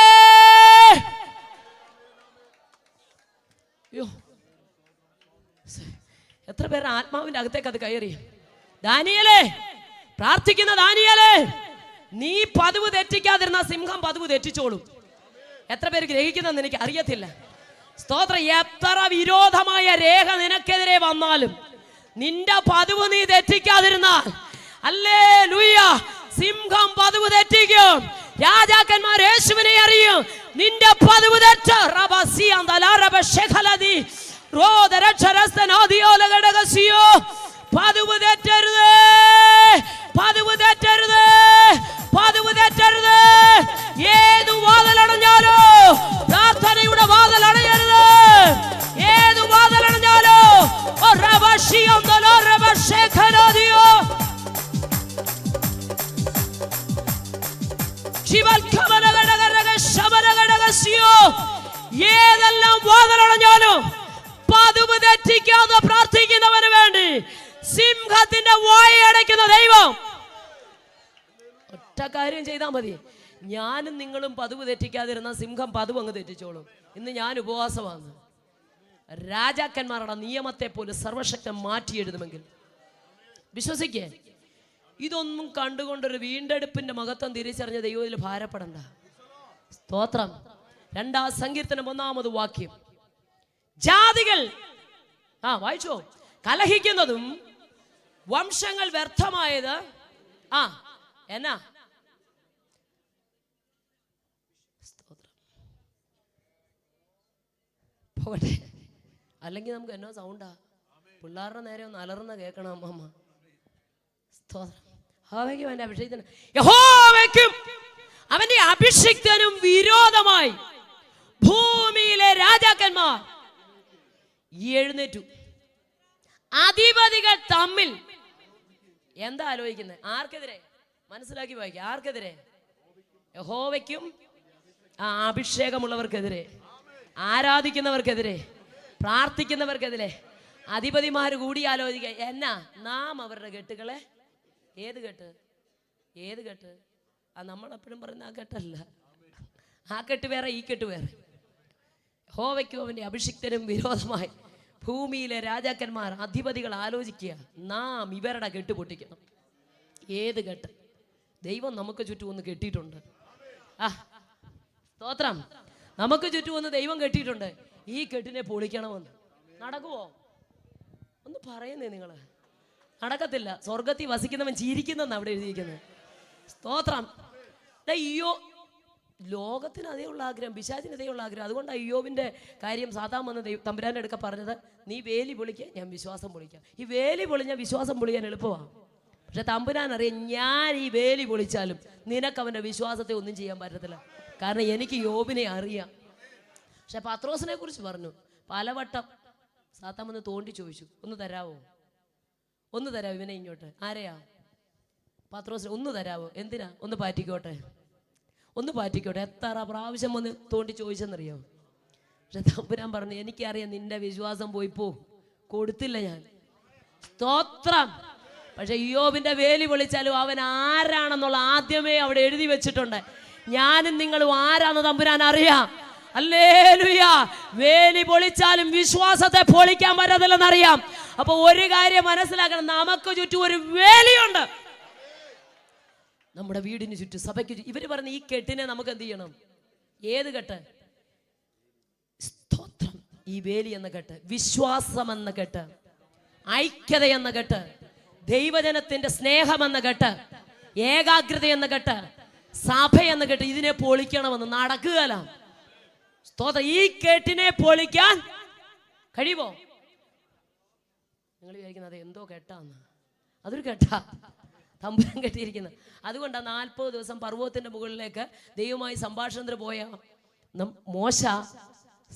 എത്ര പേര് ആത്മാവിന്റെ അകത്തേക്ക് അത് കയറി? ദാനിയേലേ, പ്രാർത്ഥിക്കുന്ന ദാനിയേലേ, നീ പതിവ് തെറ്റിക്കാതിരുന്ന സിംഹം പതിവ് തെറ്റിച്ചോളും. എത്ര പേര് ഗ്രഹിക്കുന്നെന്ന് എനിക്ക് അറിയത്തില്ല. സ്തോത്രം. എത്ര വിരോധമായ രേഖ നിനക്കെതിരെ വന്നാലും നിന്റെ പതിവ് നീ തെറ്റിക്കാതിരുന്നാൽ, ഹല്ലേലൂയ, സിംഹം പതിവ് തെറ്റിക്കും. രാജാക്കന്മാർ യേശുവിനെ അറിയും. നിന്റെ പതിവ് തെറ്റ പതിവ് തെറ്റരുത്, പതിവ് തെറ്റരുത്, പതിവ് തെറ്റരുത്. ഏത് വാതിലടഞ്ഞാലോ പ്രാർത്ഥനയുടെ വാതിലടയരുത്. ഏത് വാതിലടഞ്ഞാലോ ഏതെല്ലാം വാതിലടഞ്ഞാലും പതിവ് തെറ്റിക്കാതെ പ്രാർത്ഥിക്കുന്നവന് വേണ്ടി സിംഹത്തിന്റെ വായടയ്ക്കുന്ന ദൈവം ഒറ്റ കാര്യം ചെയ്താൽ മതി. ഞാനും നിങ്ങളും പതിവ് തെറ്റിക്കാതിരുന്ന സിംഹം പതിവ് അങ്ങ് തെറ്റിച്ചോളും. ഇന്ന് ഞാൻ ഉപവാസമാണ്. രാജാക്കന്മാരുടെ നിയമത്തെ പോലും സർവശക്തൻ മാറ്റി എഴുതുമെങ്കിൽ വിശ്വസിക്കേ. ഇതൊന്നും കണ്ടുകൊണ്ടൊരു വീണ്ടെടുപ്പിന്റെ മഹത്വം തിരിച്ചറിഞ്ഞ ദൈവത്തിൽ ഭാരപ്പെടണ്ട. സ്തോത്രം. 2 സങ്കീർത്തനം 1-ാമത് വാക്യം. ജാതികൾ വായിച്ചോ, കലഹിക്കുന്നതും വംശങ്ങൾ വ്യർത്ഥമായത് എന്നാ? പോകട്ടെ, അല്ലെങ്കിൽ നമുക്ക് എന്നോ സൗണ്ടാ. പിള്ളേരുടെ നേരെ ഒന്ന് അലർന്ന കേൾക്കണം അമ്മമ്മ. യഹോവയ്ക്കും അവന്റെ അഭിഷിക്തനും, യഹോവയ്ക്കും അവന്റെ അഭിഷിക്തനും വിരോധമായി ഭൂമിയിലെ രാജാക്കന്മാർ എഴുന്നേറ്റു. അധിപതികൾ തമ്മിൽ എന്താ ആലോചിക്കുന്നത്? ആർക്കെതിരെ? മനസ്സിലാക്കി വായിക്കുക. ആർക്കെതിരെ? യഹോവയ്ക്കും അഭിഷേകമുള്ളവർക്കെതിരെ, ആരാധിക്കുന്നവർക്കെതിരെ, പ്രാർത്ഥിക്കുന്നവർക്കെതിരെ. അധിപതിമാര് കൂടി ആലോചിക്കുക, എന്നാ നാം അവരുടെ കെട്ടുകളെ. ഏത് കെട്ട്? ഏത് കെട്ട്? നമ്മളെപ്പോഴും പറയുന്ന ആ കെട്ടല്ല. ആ കെട്ട് വേറെ, ഈ കെട്ട് വേറെ. യഹോവയ്ക്കും അവന്റെ അഭിഷിക്തനും വിരോധമായി ഭൂമിയിലെ രാജാക്കന്മാർ, അധിപതികൾ ആലോചിക്കുക, നാം ഇവരുടെ കെട്ട് പൊട്ടിക്കണം. ഏത് കെട്ട്? ദൈവം നമുക്ക് ചുറ്റും ഒന്ന് കെട്ടിയിട്ടുണ്ട്. സ്തോത്രം. നമുക്ക് ചുറ്റും ഒന്ന് ദൈവം കെട്ടിയിട്ടുണ്ട്. ഈ കെട്ടിനെ പൊളിക്കണമെന്ന് നടക്കുവോ? ഒന്ന് പറയുന്നേ നിങ്ങള്. നടക്കത്തില്ല. സ്വർഗത്തിൽ വസിക്കുന്നവൻ ചിരിക്കുന്നെന്ന് അവിടെ എഴുതിയിരിക്കുന്നത്. സ്തോത്രം. അയ്യോ, ലോകത്തിന് അതേയുള്ള ആഗ്രഹം, പിശാചിന് അതേയുള്ള ആഗ്രഹം. അതുകൊണ്ട് അയ്യോബിന്റെ കാര്യം സാധാ വന്ന് തമ്പുരാന്റെ അടുക്ക പറഞ്ഞത്, നീ വേലി പൊളിക്കുക, ഞാൻ വിശ്വാസം പൊളിക്കാം. ഈ വേലി പൊളിഞ്ഞ വിശ്വാസം പൊളിക്കാൻ എളുപ്പമാണ്. പക്ഷെ തമ്പുരാൻ അറിയാം, ഞാൻ ഈ വേലി പൊളിച്ചാലും നിനക്ക് അവന്റെ വിശ്വാസത്തെ ഒന്നും ചെയ്യാൻ പറ്റത്തില്ല. കാരണം എനിക്ക് യോബിനെ അറിയാം. പക്ഷെ പത്രോസിനെ കുറിച്ച് പറഞ്ഞു. പലവട്ടം സാത്താൻ വന്ന് തോണ്ടി ചോദിച്ചു, ഒന്ന് തരാവോ, ഒന്ന് തരാവോ ഇവനെ ഇങ്ങോട്ട്. ആരെയാ? പത്രോസിന്. ഒന്ന് തരാവോ? എന്തിനാ? ഒന്ന് പാറ്റിക്കോട്ടെ, ഒന്ന് പാറ്റിക്കോട്ടെ. എത്ര പ്രാവശ്യം വന്ന് തോണ്ടി ചോദിച്ചെന്നറിയോ? പക്ഷെ തമ്പുരാൻ പറഞ്ഞു, എനിക്കറിയാം നിന്റെ വിശ്വാസം പോയി പോ, കൊടുത്തില്ല ഞാൻ. സ്തോത്രം. പക്ഷെ ഇയ്യോബിന്റെ വേലി പൊളിച്ചാലും അവൻ ആരാണെന്നുള്ള ആദ്യമേ അവിടെ എഴുതി വെച്ചിട്ടുണ്ട്. ഞാനും നിങ്ങളും ആരാന്ന് തമ്പുരാൻ അറിയാം. ഹല്ലേലൂയ. വേലി പൊളിച്ചാലും വിശ്വാസത്തെ പൊളിക്കാൻ പറ്റത്തില്ലെന്നറിയാം. അപ്പൊ ഒരു കാര്യം മനസ്സിലാക്കണം, നമുക്ക് ചുറ്റും ഒരു വേലിയുണ്ട്. നമ്മുടെ വീടിന് ചുറ്റും, സഭയ്ക്ക് ചുറ്റും. ഇവര് പറഞ്ഞ ഈ കെട്ടിനെ നമുക്ക് എന്ത് ചെയ്യണം? ഏത് കെട്ട്? സ്തോത്രം. ഈ വേലി എന്ന കെട്ട്, വിശ്വാസം എന്ന കെട്ട്, ഐക്യത എന്ന കെട്ട്, ദൈവജനത്തിന്റെ സ്നേഹം എന്ന കെട്ട്, ഏകാഗ്രത എന്ന കെട്ട്, സഭ എന്ന കെട്ട്, ഇതിനെ പൊളിക്കണമെന്ന് നടക്കുകയല്ല. സ്തോത്രം. ഈ കെട്ടിനെ പൊളിക്കാൻ കഴിയുമോ? നിങ്ങൾ വിചാരിക്കുന്നത് എന്തോ കെട്ടാന്ന്. അതൊരു കെട്ടാ, തമ്പുരാൻ കെട്ടിയിരിക്കുന്നത്. അതുകൊണ്ടാണ് 40 ദിവസം പർവ്വതത്തിന്റെ മുകളിലേക്ക് ദൈവമായി സംഭാഷണത്തിന് പോയ മോശ,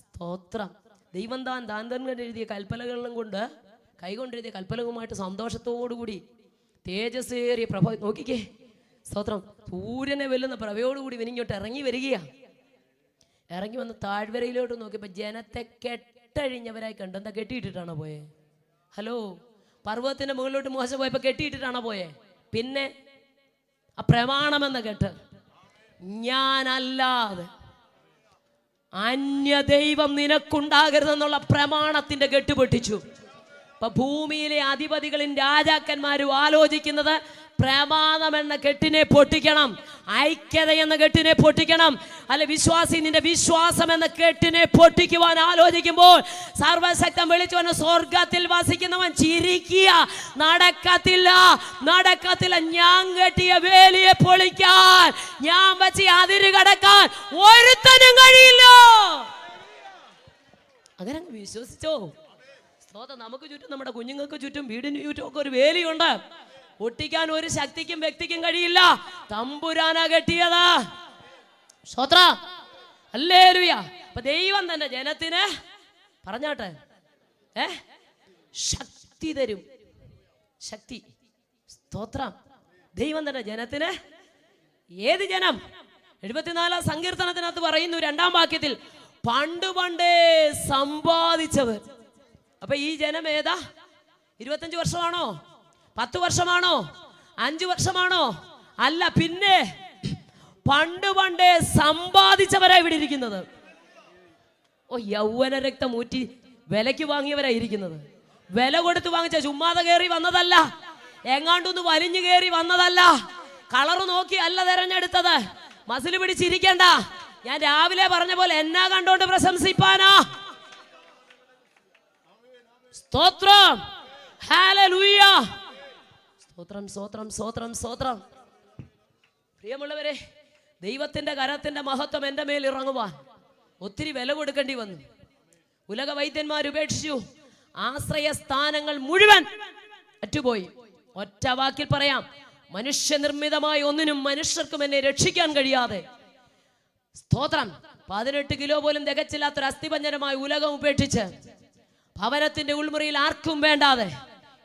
സ്തോത്രം, ദൈവം താൻ തന്നെ എഴുതിയ കൽപ്പലകളും കൊണ്ട്, കൈകൊണ്ടെഴുതിയ കൽപ്പലകുമായിട്ട് സന്തോഷത്തോടുകൂടി തേജസ്സേറിയ പ്രഭ, നോക്കിക്കേ സ്തോത്രം, സൂര്യനെ വെല്ലുന്ന പ്രഭയോടുകൂടി ഇവനിങ്ങോട്ട് ഇറങ്ങി വരികയാ. ഇറങ്ങി വന്ന് താഴ്വരയിലോട്ട് നോക്കിയപ്പോൾ ജനത്തെ കെട്ടഴിഞ്ഞവരായി കണ്ടു. എന്താ കെട്ടിയിട്ടിട്ടാണോ പോയേ? ഹലോ, പർവ്വതത്തിന്റെ മുകളിലോട്ട് മോശം പോയപ്പോൾ കെട്ടിയിട്ടിട്ടാണോ പോയേ? പിന്നെ ആ പ്രമാണമെന്ന കെട്ട്, ഞാനല്ലാതെ അന്യ ദൈവം നിനക്കുണ്ടാകരുതെന്നുള്ള പ്രമാണത്തിന്റെ കെട്ട് പൊട്ടിച്ചു. അപ്പൊ ഭൂമിയിലെ അധിപതികളും രാജാക്കന്മാരും ആലോചിക്കുന്നത് പ്രമാണം എന്ന കെട്ടിനെ പൊട്ടിക്കണം, ഐക്യത എന്ന കെട്ടിനെ പൊട്ടിക്കണം. അല്ലെ വിശ്വാസി, നിന്റെ വിശ്വാസം എന്ന കെട്ടിനെ പൊട്ടിക്കുവാൻ ആലോചിക്കുമ്പോൾ സർവശക്തൻ വിളിച്ചു വന്ന സ്വർഗത്തിൽ വസിക്കുന്നവൻ ചിരിക്കുക. നടക്കത്തില്ല, നടക്കത്തില്ല. ഞാൻ കെട്ടിയ വേലിയെ പൊളിക്കാൻ, ഞാൻ വെച്ച് അതിര് കടക്കാൻ ഒരുത്തനും കഴിയില്ല. അങ്ങനെ വിശ്വസിച്ചോ? സ്തോത്രം. നമുക്ക് ചുറ്റും, നമ്മുടെ കുഞ്ഞുങ്ങൾക്ക് ചുറ്റും, വീടിന് ചുറ്റും ഒക്കെ ഒരു വേലിയുണ്ട്. ഒട്ടിക്കാൻ ഒരു ശക്തിക്കും വ്യക്തിക്കും കഴിയില്ല. തമ്പുരാനാ കെട്ടിയതാ. സ്തോത്രം. ഹല്ലേലൂയ. അപ്പൊ ദൈവം തന്നെ ജനത്തിന് പറഞ്ഞാട്ടെ ശക്തി തരും. ശക്തി. സ്തോത്രം. ദൈവം തന്നെ ജനത്തിന്. ഏത് ജനം? 74 സങ്കീർത്തനത്തിനകത്ത് പറയുന്നു 2-ാം വാക്യത്തിൽ, പണ്ടേ സമ്പാദിച്ചവർ. അപ്പൊ ഈ ജനം ഏതാ? 25 വർഷമാണോ? 10 വർഷമാണോ? 5 വർഷമാണോ? അല്ല, പിന്നെ പണ്ടേ സമ്പാദിച്ചവരാ ഇവിടെ ഇരിക്കുന്നത്. ഓ, യൗവന രക്തം ഊറ്റി വിലക്ക് വാങ്ങിയവരാ ഇരിക്കുന്നത്. വില കൊടുത്ത് വാങ്ങിച്ച, ചുമ്മാതെ കയറി വന്നതല്ല, എങ്ങാണ്ടൊന്ന് വലിഞ്ഞു കയറി വന്നതല്ല, കളറ് നോക്കി അല്ല തെരഞ്ഞെടുത്തത്. മസിൽ പിടിച്ചിരിക്കണ്ട. ഞാൻ രാവിലെ പറഞ്ഞ പോലെ എന്നാ കണ്ടോണ്ട് പ്രശംസിപ്പാനാ? സ്തോത്രം. ഹല്ലേലൂയ. സ്തോത്രം, സ്തോത്രം, സ്തോത്രം, സ്തോത്രം. പ്രിയമുള്ളവരെ, ദൈവത്തിന്റെ കരത്തിന്റെ മഹത്വം എൻ്റെ മേൽ ഇറങ്ങുവാൻ ഒത്തിരി വില കൊടുക്കേണ്ടി വന്നു. ഉലക വൈദ്യന്മാർ ഉപേക്ഷിച്ചു. ആശ്രയ സ്ഥാനങ്ങൾ മുഴുവൻ അറ്റുപോയി. ഒറ്റ വാക്കിൽ പറയാം, മനുഷ്യനിർമ്മിതമായ ഒന്നിനും മനുഷ്യർക്കും എന്നെ രക്ഷിക്കാൻ കഴിയാതെ, സ്തോത്രം, 18 കിലോ പോലും തികച്ചില്ലാത്തൊരു അസ്ഥിപഞ്ജരമായ ഉലകം ഉപേക്ഷിച്ച് ഭവനത്തിന്റെ ഉൾമുറിയിൽ ആർക്കും വേണ്ടാതെ,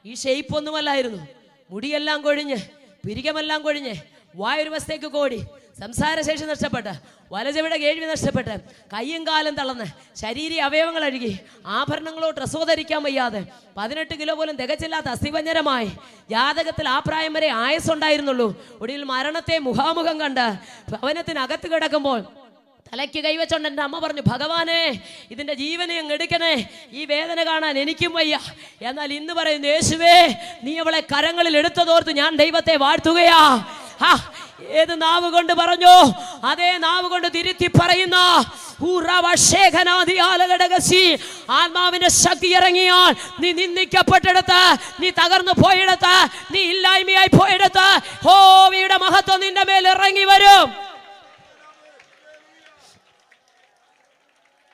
ഈ ഷെയ്പ്പൊന്നുമല്ലായിരുന്നു, മുടിയെല്ലാം കൊഴിഞ്ഞ്, പിരികമെല്ലാം കൊഴിഞ്ഞ്, വായൊരു വശത്തേക്ക് കോടി, സംസാരശേഷി നഷ്ടപ്പെട്ട്, വലചെവിടെ കേൾവി നഷ്ടപ്പെട്ട്, കയ്യും കാലും തളർന്ന്, ശരീര അവയവങ്ങൾ അഴുകി, ആഭരണങ്ങളോ ഡ്രസ്സോ ധരിക്കാൻ വയ്യാതെ, 18 കിലോ പോലും തികച്ചില്ലാത്ത അസ്ഥിപഞ്ജരമായി, ജാതകത്തിൽ ആ പ്രായം വരെ ആയുസ്സുണ്ടായിരുന്നുള്ളൂ. ഒടുവിൽ മരണത്തെ മുഖാമുഖം കണ്ട് ഭവനത്തിനകത്ത് കിടക്കുമ്പോൾ തലയ്ക്ക് കൈവച്ചോണ്ട് എൻ്റെ അമ്മ പറഞ്ഞു, ഭഗവാനെ ഇതിൻ്റെ ജീവനെ അങ്ങ് എടുക്കണേ, ഈ വേദന കാണാൻ എനിക്കും വയ്യ. എന്നാൽ ഇന്ന് പറയുന്നു, യേശുവേ നീ അവളെ കരങ്ങളിൽ എടുത്തതോർത്ത് ഞാൻ ദൈവത്തെ വാഴ്ത്തുകയാ. ഏത് നാവ് കൊണ്ട് പറഞ്ഞു, അതേ നാവ് കൊണ്ട് തിരുത്തി പറയുന്ന ആത്മാവിന്റെ ശക്തി ഇറങ്ങിയാൽ, നീ നിന്ദിക്കപ്പെട്ടിടത്ത്, നീ തകർന്നു പോയിടത്ത്, നീ ഇല്ലായ്മയായി പോയിടത്ത് യഹോവയുടെ മഹത്വം നിന്റെ മേൽ ഇറങ്ങി വരും.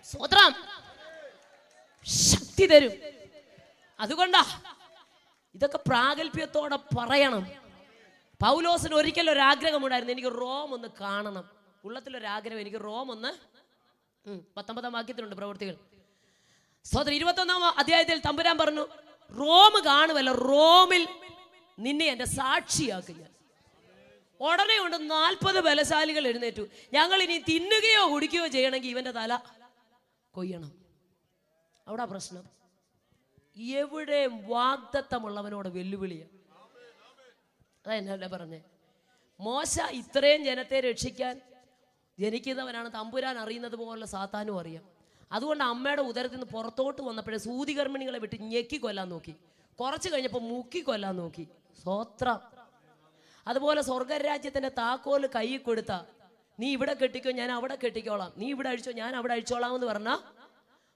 സ്തോത്രം. ശക്തി തരും. അതുകൊണ്ടാ ഇതൊക്കെ പ്രാഗൽഭ്യത്തോടെ പറയണം. പൗലോസിന് ഒരിക്കലും ഒരാഗ്രഹമുണ്ടായിരുന്നു, എനിക്ക് റോം ഒന്ന് കാണണം. ഉള്ളത്തിലൊരാഗ്രഹം, എനിക്ക് റോം ഒന്ന് 19-ാം വാക്യത്തിലുണ്ട് പ്രവൃത്തികൾ. സ്തോത്രം. 21-ാം അധ്യായത്തിൽ തമ്പുരാൻ പറഞ്ഞു, റോം കാണുമല്ലോ, റോമിൽ നിന്നെ എൻ്റെ സാക്ഷിയാക്കും ഞാൻ. ഉടനെ കൊണ്ട് 40 ബലശാലികൾ എഴുന്നേറ്റു. ഞങ്ങൾ ഇനി തിന്നുകയോ കുടിക്കുകയോ ചെയ്യണമെങ്കിൽ ഇവന്റെ തല കൊയ്യണം. അവിടെ പ്രശ്നം. എവിടെ വാഗ്ദത്തമുള്ളവനോട് വെല്ലുവിളിയാണ്. അതെന്നല്ലേ പറഞ്ഞേ, മോശ ഇത്രയും ജനത്തെ രക്ഷിക്കാൻ ജനിക്കുന്നവനാണ്. തമ്പുരാൻ അറിയുന്നത് പോലെ സാത്താനും അറിയാം. അതുകൊണ്ട് അമ്മയുടെ ഉദരത്തിൽ നിന്ന് പുറത്തോട്ട് വന്നപ്പോഴേ സൂതികർമ്മിണികളെ വിട്ട് ഞെക്കി കൊല്ലാൻ നോക്കി. കുറച്ച് കഴിഞ്ഞപ്പോൾ മുക്കി കൊല്ലാൻ നോക്കി. സ്തോത്രം. അതുപോലെ സ്വർഗരാജ്യത്തിന്റെ താക്കോല് കയ്യിൽ കൊടുത്ത, നീ ഇവിടെ കെട്ടിക്കോ, ഞാൻ അവിടെ കെട്ടിക്കോളാം, നീ ഇവിടെ അഴിച്ചോ, ഞാൻ അവിടെ അഴിച്ചോളാം എന്ന് പറഞ്ഞ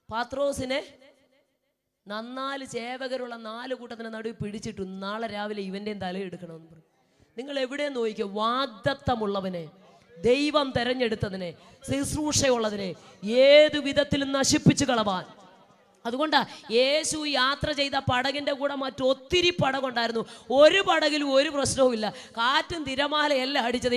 പാത്രോസിനെ 4 ചേവകരുള്ള 4 കൂട്ടത്തിന് നടുവ് പിടിച്ചിട്ടു. നാളെ രാവിലെ ഇവന്റെയും തല എടുക്കണമെന്ന് പറഞ്ഞു. നിങ്ങൾ എവിടെ നോക്കിയോ, വാഗ്ദത്തമുള്ളവനെ, ദൈവം തെരഞ്ഞെടുത്തതിനെ, ശുശ്രൂഷയുള്ളതിനെ ഏതു വിധത്തിലും നശിപ്പിച്ചു കളവാൻ. അതുകൊണ്ട് യേശു യാത്ര ചെയ്ത പടകിൻ്റെ കൂടെ മറ്റൊത്തിരി പടകുണ്ടായിരുന്നു. ഒരു പടകിലും ഒരു പ്രശ്നവും ഇല്ല. കാറ്റും തിരമാലയെല്ലാം അടിച്ചത്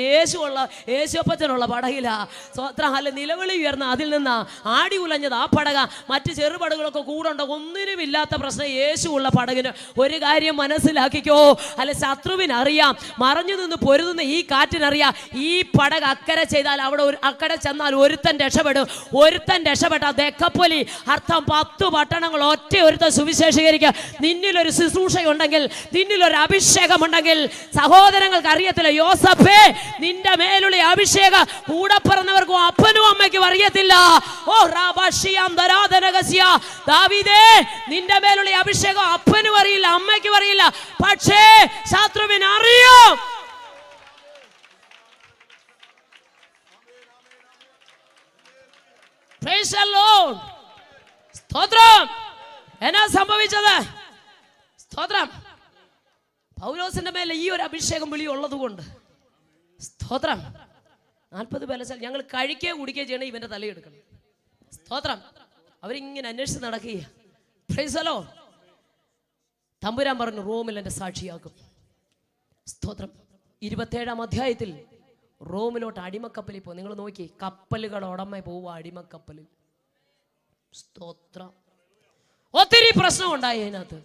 യേശുപ്പച്ചനുള്ള പടകിലാ. സ്വത്രഹല്ല നിലവിളി ഉയർന്ന അതിൽ നിന്ന് ആടി ഉലഞ്ഞത് ആ പടക. മറ്റ് ചെറുപടകളൊക്കെ കൂടുണ്ടോ, ഒന്നിനുമില്ലാത്ത പ്രശ്നം യേശു ഉള്ള പടകിന്. ഒരു കാര്യം മനസ്സിലാക്കിക്കോ, അല്ല ശത്രുവിനറിയാം, മറഞ്ഞു നിന്ന് പൊരുതുന്ന ഈ കാറ്റിനറിയാം, ഈ പടക അക്കരെ ചെയ്താൽ അവിടെ അക്കരെ ചെന്നാൽ ഒരുത്തൻ രക്ഷപ്പെടും. ഒരുത്തൻ രക്ഷപ്പെട്ട ദെക്കപ്പൊലി അർത്ഥം 10 പട്ടണങ്ങൾ ഒറ്റ ഒരുത്തൻ സുവിശേഷീകരിക്കുക. നിന്നിലൊരു ശുശ്രൂഷയുണ്ടെങ്കിൽ, നിന്നിലൊരു അഭിഷേകമുണ്ടെങ്കിൽ, സഹോദരങ്ങൾക്ക് അറിയത്തില്ല, യോസഫേ നിന്റെ മേലുള്ള അഭിഷേകം കൂടെ പറഞ്ഞവർക്കും അപ്പനും അമ്മയ്ക്കും അറിയത്തില്ല. ഓ റാബാഷിയാം ദരാദനഗസ്യ, ദാവീദേ നിന്റെ മേലുള്ള അഭിഷേകം അപ്പനും അറിയില്ല, അമ്മയ്ക്കും അറിയില്ല, പക്ഷേ ശത്രുവിന് അറിയാം. Praise the Lord. സ്തോത്രം. എന്നാ സംഭവിച്ചത്? സ്തോത്രം. പൗലോസിന്റെ മേലെ ഈ ഒരു അഭിഷേകം വിളി ഉള്ളത് കൊണ്ട് സ്തോത്രം 40 ബലശാലി ഞങ്ങൾ കഴിക്കുകയോ കുടിക്കുകയോ ചെയ്യണേ ഇവന്റെ തലയെടുക്കണം. സ്തോത്രം. അവരിങ്ങനെ അന്വേഷിച്ച് നടക്കുക. Praise the Lord. തമ്പുരാൻ പറഞ്ഞു, റോമിൽ എൻ്റെ സാക്ഷിയാക്കും. സ്തോത്രം. 27-ാം അധ്യായത്തിൽ റോമിലോട്ട് അടിമക്കപ്പലിൽ പോകും. നിങ്ങൾ നോക്കി, കപ്പലുകൾ ഉടമ പോവുക അടിമക്കപ്പലിൽ. സ്തോത്രം. ഒത്തിരി പ്രശ്നം ഉണ്ടായി അതിനകത്ത്.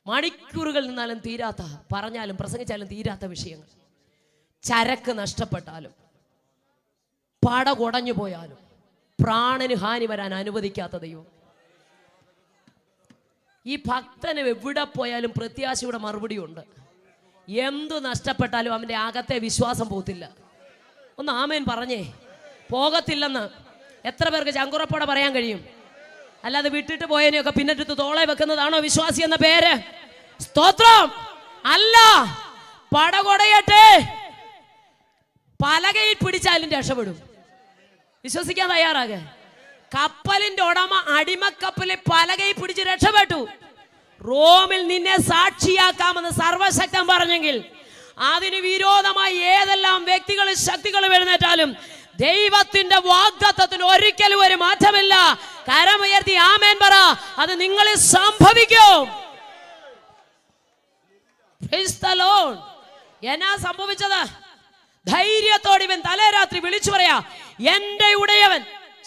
മണിക്കൂറുകൾ നിന്നാലും തീരാത്ത, പറഞ്ഞാലും പ്രസംഗിച്ചാലും തീരാത്ത വിഷയങ്ങൾ. ചരക്ക് നഷ്ടപ്പെട്ടാലും, പട കുടഞ്ഞു പോയാലും, പ്രാണന് ഹാനി വരാൻ അനുവദിക്കാത്ത ദൈവം. ഈ ഭക്തന് എവിടെ പോയാലും പ്രത്യാശയുടെ മറുപടി ഉണ്ട്. എന്തു നഷ്ടപ്പെട്ടാലും അവന്റെ അകത്തെ വിശ്വാസം പോകത്തില്ല. ഒന്ന് ആമേൻ പറഞ്ഞേ. പോകത്തില്ലെന്ന് എത്ര പേർക്ക് ചങ്കുറപ്പോടെ പറയാൻ കഴിയും? അല്ലാതെ വിട്ടിട്ട് പോയതിനെയൊക്കെ പിന്നിട്ട് തോളെ വെക്കുന്നതാണോ വിശ്വാസി എന്ന പേര്? സ്തോത്രം. അല്ല. പടകൊടയട്ടെ, പലകയിൽ പിടിച്ചാലും രക്ഷപ്പെടും. വിശ്വസിക്കാൻ തയ്യാറാകെ. കപ്പലിന്റെ ഉടമ അടിമക്കപ്പലിൽ പലകയിൽ പിടിച്ച് രക്ഷപ്പെട്ടു. റോമിൽ നിന്നെ സാക്ഷിയാക്കാമെന്ന് സർവശക്തൻ പറഞ്ഞെങ്കിൽ അതിന് വിരോധമായി ഏതെല്ലാം വ്യക്തികളും ശക്തികളും എഴുന്നേറ്റാലും ദൈവത്തിന്റെ വാഗ്ദത്തത്തിന് ഒരിക്കലും ഒരു മാറ്റമില്ല. കരമുയർത്തി ആമേൻ പറ. അത് നിങ്ങളിൽ സംഭവിക്കും. Praise the Lord. എന്നാ സംഭവിച്ചത്? ധൈര്യത്തോടെ ഇവൻ തലേരാത്രി വിളിച്ചു പറയാ, എന്റെ ഉടയവൻ.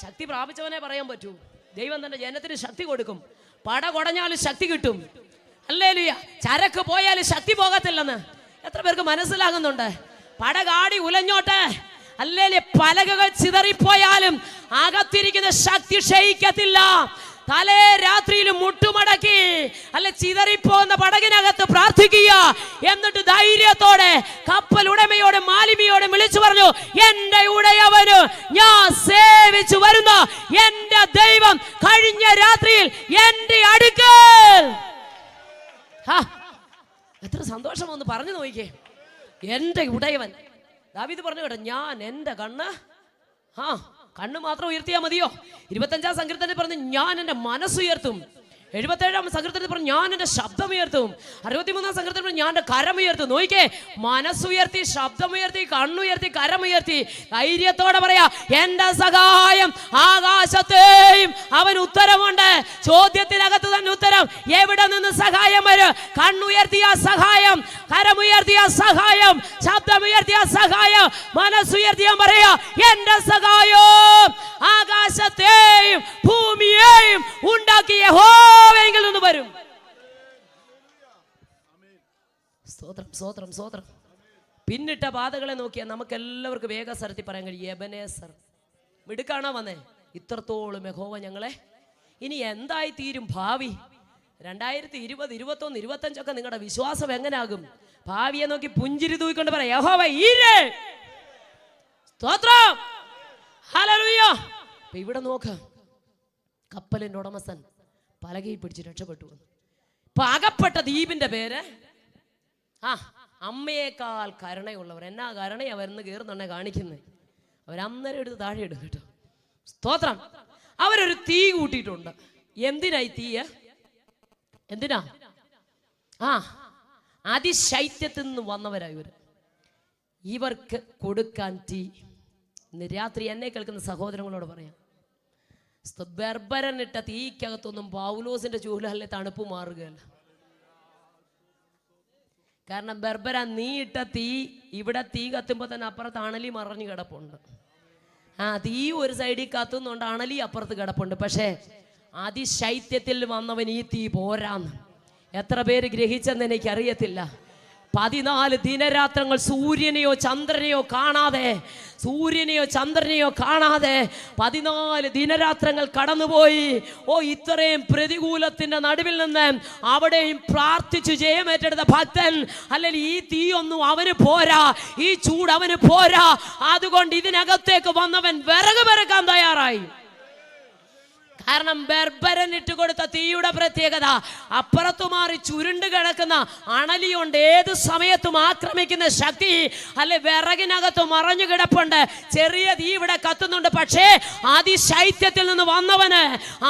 ശക്തി പ്രാപിച്ചവനെ പറയാൻ പറ്റൂ. ദൈവം തന്റെ ജനത്തിന് ശക്തി കൊടുക്കും. പട കുടഞ്ഞാലും ശക്തി കിട്ടും. ഹല്ലേലൂയ. ചരക്ക് പോയാലും ശക്തി പോകത്തില്ലെന്ന് എത്ര പേർക്ക് മനസ്സിലാകുന്നുണ്ട്? പടകാടി ഉലഞ്ഞോട്ടെ, അല്ലേലേ പലകകൾ ചിതറിപ്പോയാലും അകത്തിരിക്കുന്ന ശക്തി ക്ഷയിക്കത്തില്ല. തലേ രാത്രിയിലും മുട്ടുമടക്കി അല്ലെ ചിതറിപ്പോന്ന പടകിനകത്ത് പ്രാർത്ഥിക്കുക. എന്നിട്ട് ധൈര്യത്തോടെ കപ്പൽ ഉടമയോടും മാലിമിയോടും വിളിച്ചു പറഞ്ഞു, എന്റെ ഉടയവന് ഞാൻ സേവിച്ചു വരുന്ന എന്റെ ദൈവം കഴിഞ്ഞ രാത്രിയിൽ എന്റെ അടുക്കൽ. എത്ര സന്തോഷം ഒന്ന് പറഞ്ഞു നോക്കിക്കേ. എന്റെ ഉടയവൻ. ദാവീദ് പറഞ്ഞു കേട്ടോ, ഞാൻ എന്റെ കണ്ണ് മാത്രം ഉയർത്തിയാൽ മതിയോ? 25-ാം സങ്കീർത്തനത്തിൽ പറഞ്ഞു, ഞാൻ എൻ്റെ മനസ്സുയർത്തും. 77-ാം സങ്കീർത്തനത്തിൽ പറഞ്ഞു, ഞാൻ എൻ്റെ ശബ്ദമുയർത്തും. 63-ാം സങ്കീർത്തനത്തിൽ പറഞ്ഞു, ഞാൻ എൻ്റെ കരമുയർത്തും. നോക്കിക്കേ, മനസ്സുയർത്തി, ശബ്ദമുയർത്തി, കണ്ണുയർത്തി, കരമുയർത്തി. ധൈര്യത്തോടെ പറയാ, എൻ്റെ സഹായം ആകാശത്തെയും അവൻ ഉത്തരമുണ്ട്. ചോദ്യത്തിനകത്ത് തന്നെ ഉത്തരം. എവിടെ നിന്ന് സഹായം വരും? കണ്ണുയർത്തിയ സഹായം, കരമുയർത്തിയ സഹായം, ശബ്ദമുയർത്തിയ സഹായം, മനസ്സുയർത്തിയ പറയാ, എൻ്റെ സഹായം ആകാശത്തെയും ഭൂമിയെയും ഉണ്ടാക്കിയ യഹോവയിൽ നിന്ന് വരും. സ്തോത്രം, സ്തോത്രം, സ്തോത്രം. പിന്നിട്ട പാതകളെ നോക്കിയാൽ നമുക്ക് എല്ലാവർക്കും വേഗസരത്തിൽ പറയാൻ കഴിയും, എബനേസർ മിടുക്കാണോ വന്നേ, ഇത്രത്തോളം യഹോവ ഞങ്ങളെ. ഇനി എന്തായി തീരും ഭാവി? 2020, 2021, 2025 നിങ്ങളുടെ വിശ്വാസം എങ്ങനാകും? ഭാവിയെ നോക്കി പുഞ്ചിരി തൂക്കിക്കൊണ്ട് പറയാം, യഹോവ ഈരേ. സ്തോത്രം, ഹല്ലേലൂയ. ഇവിടെ നോക്ക്, കപ്പലിന്റെ ഉടമസ്ഥൻ പലകയിൽ പിടിച്ച് രക്ഷപ്പെട്ടു വന്നു. ഇപ്പൊ അകപ്പെട്ട ദ്വീപിന്റെ പേര് അമ്മയേക്കാൾ കരുണയുള്ളവർ. എന്നാ കരുണയാ വരുന്ന കയറുന്നുണ്ടെ കാണിക്കുന്നത്. അവരന്നേരം എടുത്ത് താഴെ ഇടും കേട്ടോ. സ്തോത്രം. അവരൊരു തീ കൂട്ടിയിട്ടുണ്ട്. എന്തിനായി തീയ? എന്തിനാ? അതിശൈത്യത്തിൽ നിന്ന് വന്നവരാ ഇവർ. ഇവർക്ക് കൊടുക്കാൻ തീ. ഇന്ന് രാത്രി എന്നെ കേൾക്കുന്ന സഹോദരങ്ങളോട് പറയാം, ബർബരനിട്ട തീക്കകത്തൊന്നും പൗലോസിന്റെ ചൂലല്ലേ തണുപ്പ് മാറുകയല്ല. കാരണം ബർബര നീ ഇട്ട തീ ഇവിടെ തീ കത്തുമ്പോൾ തന്നെ അപ്പുറത്ത് അണലി മറഞ്ഞു കിടപ്പുണ്ട്. തീ ഒരു സൈഡിൽ കത്തുന്നുണ്ട്, അണലി അപ്പുറത്ത് കിടപ്പുണ്ട്. പക്ഷേ അതിശൈത്യത്തിൽ വന്നവൻ ഈ തീ പോരാന്ന് എത്ര പേര് ഗ്രഹിച്ചെന്ന് എനിക്കറിയത്തില്ല. 14 ദിനരാത്രങ്ങൾ സൂര്യനെയോ ചന്ദ്രനെയോ കാണാതെ 14 ദിനരാത്രങ്ങൾ കടന്നുപോയി. ഇത്രയും പ്രതികൂലത്തിന്റെ നടുവിൽ നിന്ന് അവിടെയും പ്രാർത്ഥിച്ചു ജയമേറ്റെടുത്ത ഭക്തൻ, അല്ലെങ്കിൽ ഈ തീയൊന്നും അവന് പോരാ, ഈ ചൂട് അവന് പോരാ. അതുകൊണ്ട് ഇതിനകത്തേക്ക് വന്നവൻ വിറക് പെറുക്കാൻ തയ്യാറായി. കാരണം ബർബരൻ ഇട്ടുകൊടുത്ത തീയുടെ പ്രത്യേകത, അപ്പുറത്തു മാറി ചുരുണ്ട് കിടക്കുന്ന അണലിയുണ്ട്. ഏത് സമയത്തും ആക്രമിക്കുന്ന ശക്തി. അല്ലെ, വിറകിനകത്ത് മറഞ്ഞു കിടപ്പുണ്ട്. ചെറിയ തീ ഇവിടെ കത്തുന്നുണ്ട്. പക്ഷേ അതിശൈത്യത്തിൽ നിന്ന് വന്നവന്,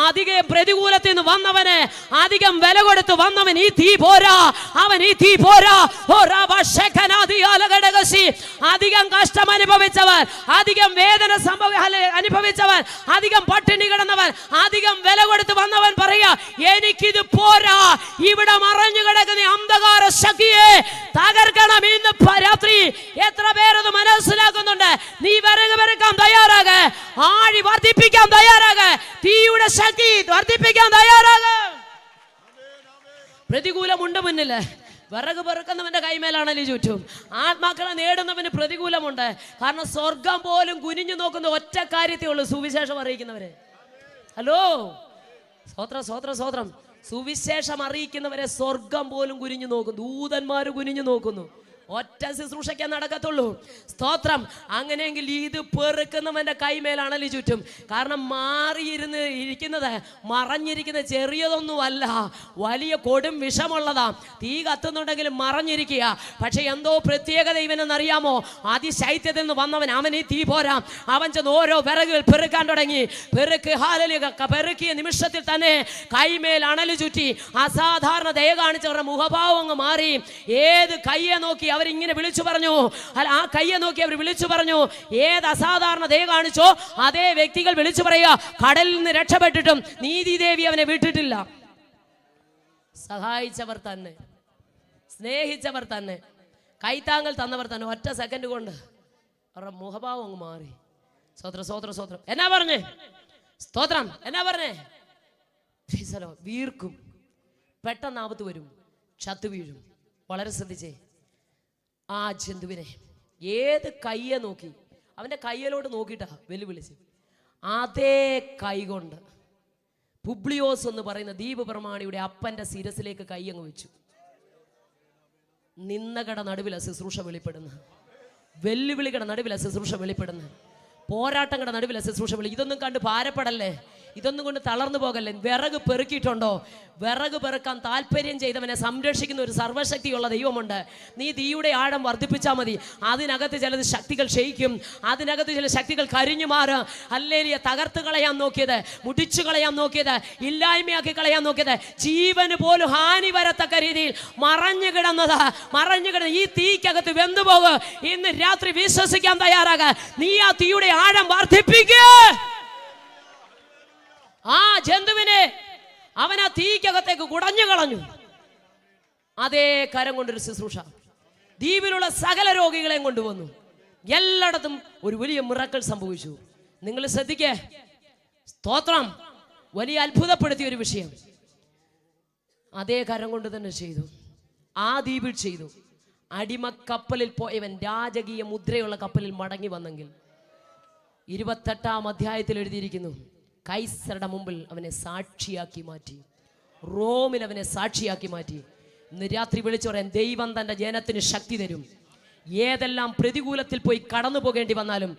അധികം പ്രതികൂലത്തിൽ നിന്ന് വന്നവന്, അധികം വില കൊടുത്ത് വന്നവൻ ഈ തീ പോരാ, അവൻ ഈ തീ പോരാ. അധികം കഷ്ടം അനുഭവിച്ചവൻ, അധികം വേദന അനുഭവിച്ചവൻ, അധികം പട്ടിണി കിടന്നവൻ, അധികം വില കൊടുത്ത് വന്നവൻ പറയാ, എനിക്കിത് പോരാ. ഇവിടെ മറഞ്ഞു കിടക്കുന്ന അന്ധകാര ശക്തിയെ തകർക്കണം ഇന്ന് രാത്രി. എത്ര പേരത് മനസ്സിലാക്കുന്നുണ്ട്? നീ വിറക് പെറുക്കാൻ തയ്യാറാക, ആഴി വർദ്ധിപ്പിക്കാൻ തയ്യാറാക, തീയുടെ ശക്തി വർദ്ധിപ്പിക്കാൻ തയ്യാറാക. പ്രതികൂലമുണ്ട് മുന്നില്. വിറക് പെറുക്കുന്നവന്റെ കൈമേലാണല്ലോ ചുറ്റും. ആത്മാക്കളെ നേടുന്നവന് പ്രതികൂലമുണ്ട്. കാരണം സ്വർഗം പോലും കുനിഞ്ഞു നോക്കുന്ന ഒറ്റ കാര്യത്തേ ഉള്ളൂ, സുവിശേഷം അറിയിക്കുന്നവരെ. ഹലോ, സ്വോത്രം, സ്വോത്രം, സ്വോത്രം. സുവിശേഷം അറിയിക്കുന്നവരെ സ്വർഗം പോലും കുനിഞ്ഞു നോക്കുന്നു, ദൂതന്മാര് കുനിഞ്ഞു നോക്കുന്നു. ഒറ്റ ശുശ്രൂഷയ്ക്കാൻ നടക്കത്തുള്ളൂ. സ്തോത്രം. അങ്ങനെയെങ്കിൽ ഇത് പെറുക്കുന്നവന്റെ കൈമേലാണല്ലോ ചുറ്റും. കാരണം ഇരിക്കുന്നത് മറഞ്ഞിരിക്കുന്നത് ചെറിയതൊന്നുമല്ല, വലിയ കൊടും വിഷമുള്ളതാ. തീ കത്തുന്നുണ്ടെങ്കിലും മറഞ്ഞിരിക്കുക. പക്ഷെ എന്തോ പ്രത്യേകത ഇവനെന്നറിയാമോ? അതിശൈത്യത്തിൽ നിന്ന് വന്നവൻ, അവൻ ഈ തീ പോരാ. അവൻ ചെന്ന് ഓരോ വിറകുകൾ പെറുക്കാൻ തുടങ്ങി. പെറുക്കിയ നിമിഷത്തിൽ തന്നെ കൈമേൽ അണലു ചുറ്റി. അസാധാരണ ദയ കാണിച്ചവരുടെ മുഖഭാവം അങ്ങ് മാറി. ഏത് കയ്യെ നോക്കി അവരിങ്ങനെ വിളിച്ചു പറഞ്ഞു, അല്ല, ആ കയ്യെ നോക്കി അവർ വിളിച്ചു പറഞ്ഞു. ഏത് അസാധാരണ ദയ കാണിച്ചോ അതേ വ്യക്തികൾ വിളിച്ചു പറയുക, കടലിൽ നിന്ന് രക്ഷപ്പെട്ടിട്ടും നീതിദേവി അവനെ വിട്ടിട്ടില്ല. സഹായിച്ചവർ തന്നെ, സ്നേഹിച്ചവർ തന്നെ, കൈത്താങ്ങൽ തന്നവർ തന്നെ ഒറ്റ സെക്കൻഡ് കൊണ്ട് അവരുടെ മുഖഭാവം അങ്ങ് മാറി. സ്തോത്രം, സ്തോത്രം, സ്തോത്രം. എന്നാ പറഞ്ഞേ? സ്തോത്രം. എന്നാ പറഞ്ഞേ? വീർക്കും, പെട്ടെന്ന് ആപത്ത് വരും, ചത്തു വീഴും. വളരെ ശ്രദ്ധിച്ചേ. ആ ജന്തുവിനെ ഏത് കയ്യെ നോക്കി, അവന്റെ കയ്യിലോട്ട് നോക്കിയിട്ടാ വെല്ലുവിളിച്ച്. അതേ കൈ കൊണ്ട് പുബ്ലിയോസ് എന്ന് പറയുന്ന ദ്വീപ് പ്രമാണിയുടെ അപ്പന്റെ ശിരസിലേക്ക് കൈ അങ്ങ് വെച്ചു. നിന്ദകട നടുവില ശുശ്രൂഷ വെളിപ്പെടുന്നത്, വെല്ലുവിളികളുടെ നടുവില ശുശ്രൂഷ വെളിപ്പെടുന്നത്, പോരാട്ടങ്ങളുടെ നടുവില ശുശ്രൂഷ വെളി. ഇതൊന്നും കണ്ട് ഭാരപ്പെടല്ലേ, ഇതൊന്നും കൊണ്ട് തളർന്നു പോകല്ലേ. വിറക് പെറുക്കിയിട്ടുണ്ടോ? വിറക് പെറുക്കാൻ താല്പര്യം ചെയ്തവനെ സംരക്ഷിക്കുന്ന ഒരു സർവ്വശക്തിയുള്ള ദൈവമുണ്ട്. നീ തീയുടെ ആഴം വർദ്ധിപ്പിച്ചാൽ മതി. അതിനകത്ത് ചിലത് ശക്തികൾ ക്ഷയിക്കും, അതിനകത്ത് ചില ശക്തികൾ കരിഞ്ഞു മാറും. ഹല്ലേലൂയ. തകർത്ത് കളയാൻ നോക്കിയത്, മുടിച്ചു കളയാൻ നോക്കിയത്, ഇല്ലായ്മയാക്കി കളയാൻ നോക്കിയത്, ജീവന് പോലും ഹാനി വരത്തക്ക രീതിയിൽ മറഞ്ഞു കിടന്ന ഈ തീക്കകത്ത് വെന്തുപോകും. ഇന്ന് രാത്രി വിശ്വസിക്കാൻ തയ്യാറാക. നീ ആ തീയുടെ ആഴം വർദ്ധിപ്പിക്കുക. ആ ജന്തുവിനെ അവൻ ആ തീക്കകത്തേക്ക് കുടഞ്ഞു കളഞ്ഞു. അതേ കരം കൊണ്ടൊരു ശുശ്രൂഷ ദ്വീപിലുള്ള സകല രോഗികളെയും കൊണ്ടുവന്നു. എല്ലായിടത്തും ഒരു വലിയ മിറക്കിൾ സംഭവിച്ചു. നിങ്ങൾ ശ്രദ്ധിക്കേ, സ്തോത്രം, വലിയ അത്ഭുതപ്പെടുത്തിയ ഒരു വിഷയം. അതേ കരം കൊണ്ട് തന്നെ ചെയ്തു. ആ ദ്വീപിൽ ചെയ്തു. അടിമക്കപ്പലിൽ പോയവൻ രാജകീയ മുദ്രയുള്ള കപ്പലിൽ മടങ്ങി വന്നെങ്കിൽ 28-ാം അധ്യായത്തിൽ എഴുതിയിരിക്കുന്നു, കൈസറുടെ മുമ്പിൽ അവനെ സാക്ഷിയാക്കി മാറ്റി, റോമിൽ അവനെ സാക്ഷിയാക്കി മാറ്റി. ഇന്ന് രാത്രി വിളിച്ചു പറയാൻ, ദൈവം തൻ്റെ ജനത്തിന് ശക്തി തരും. ഏതെല്ലാം പ്രതികൂലത്തിൽ പോയി കടന്നു പോകേണ്ടി വന്നാലും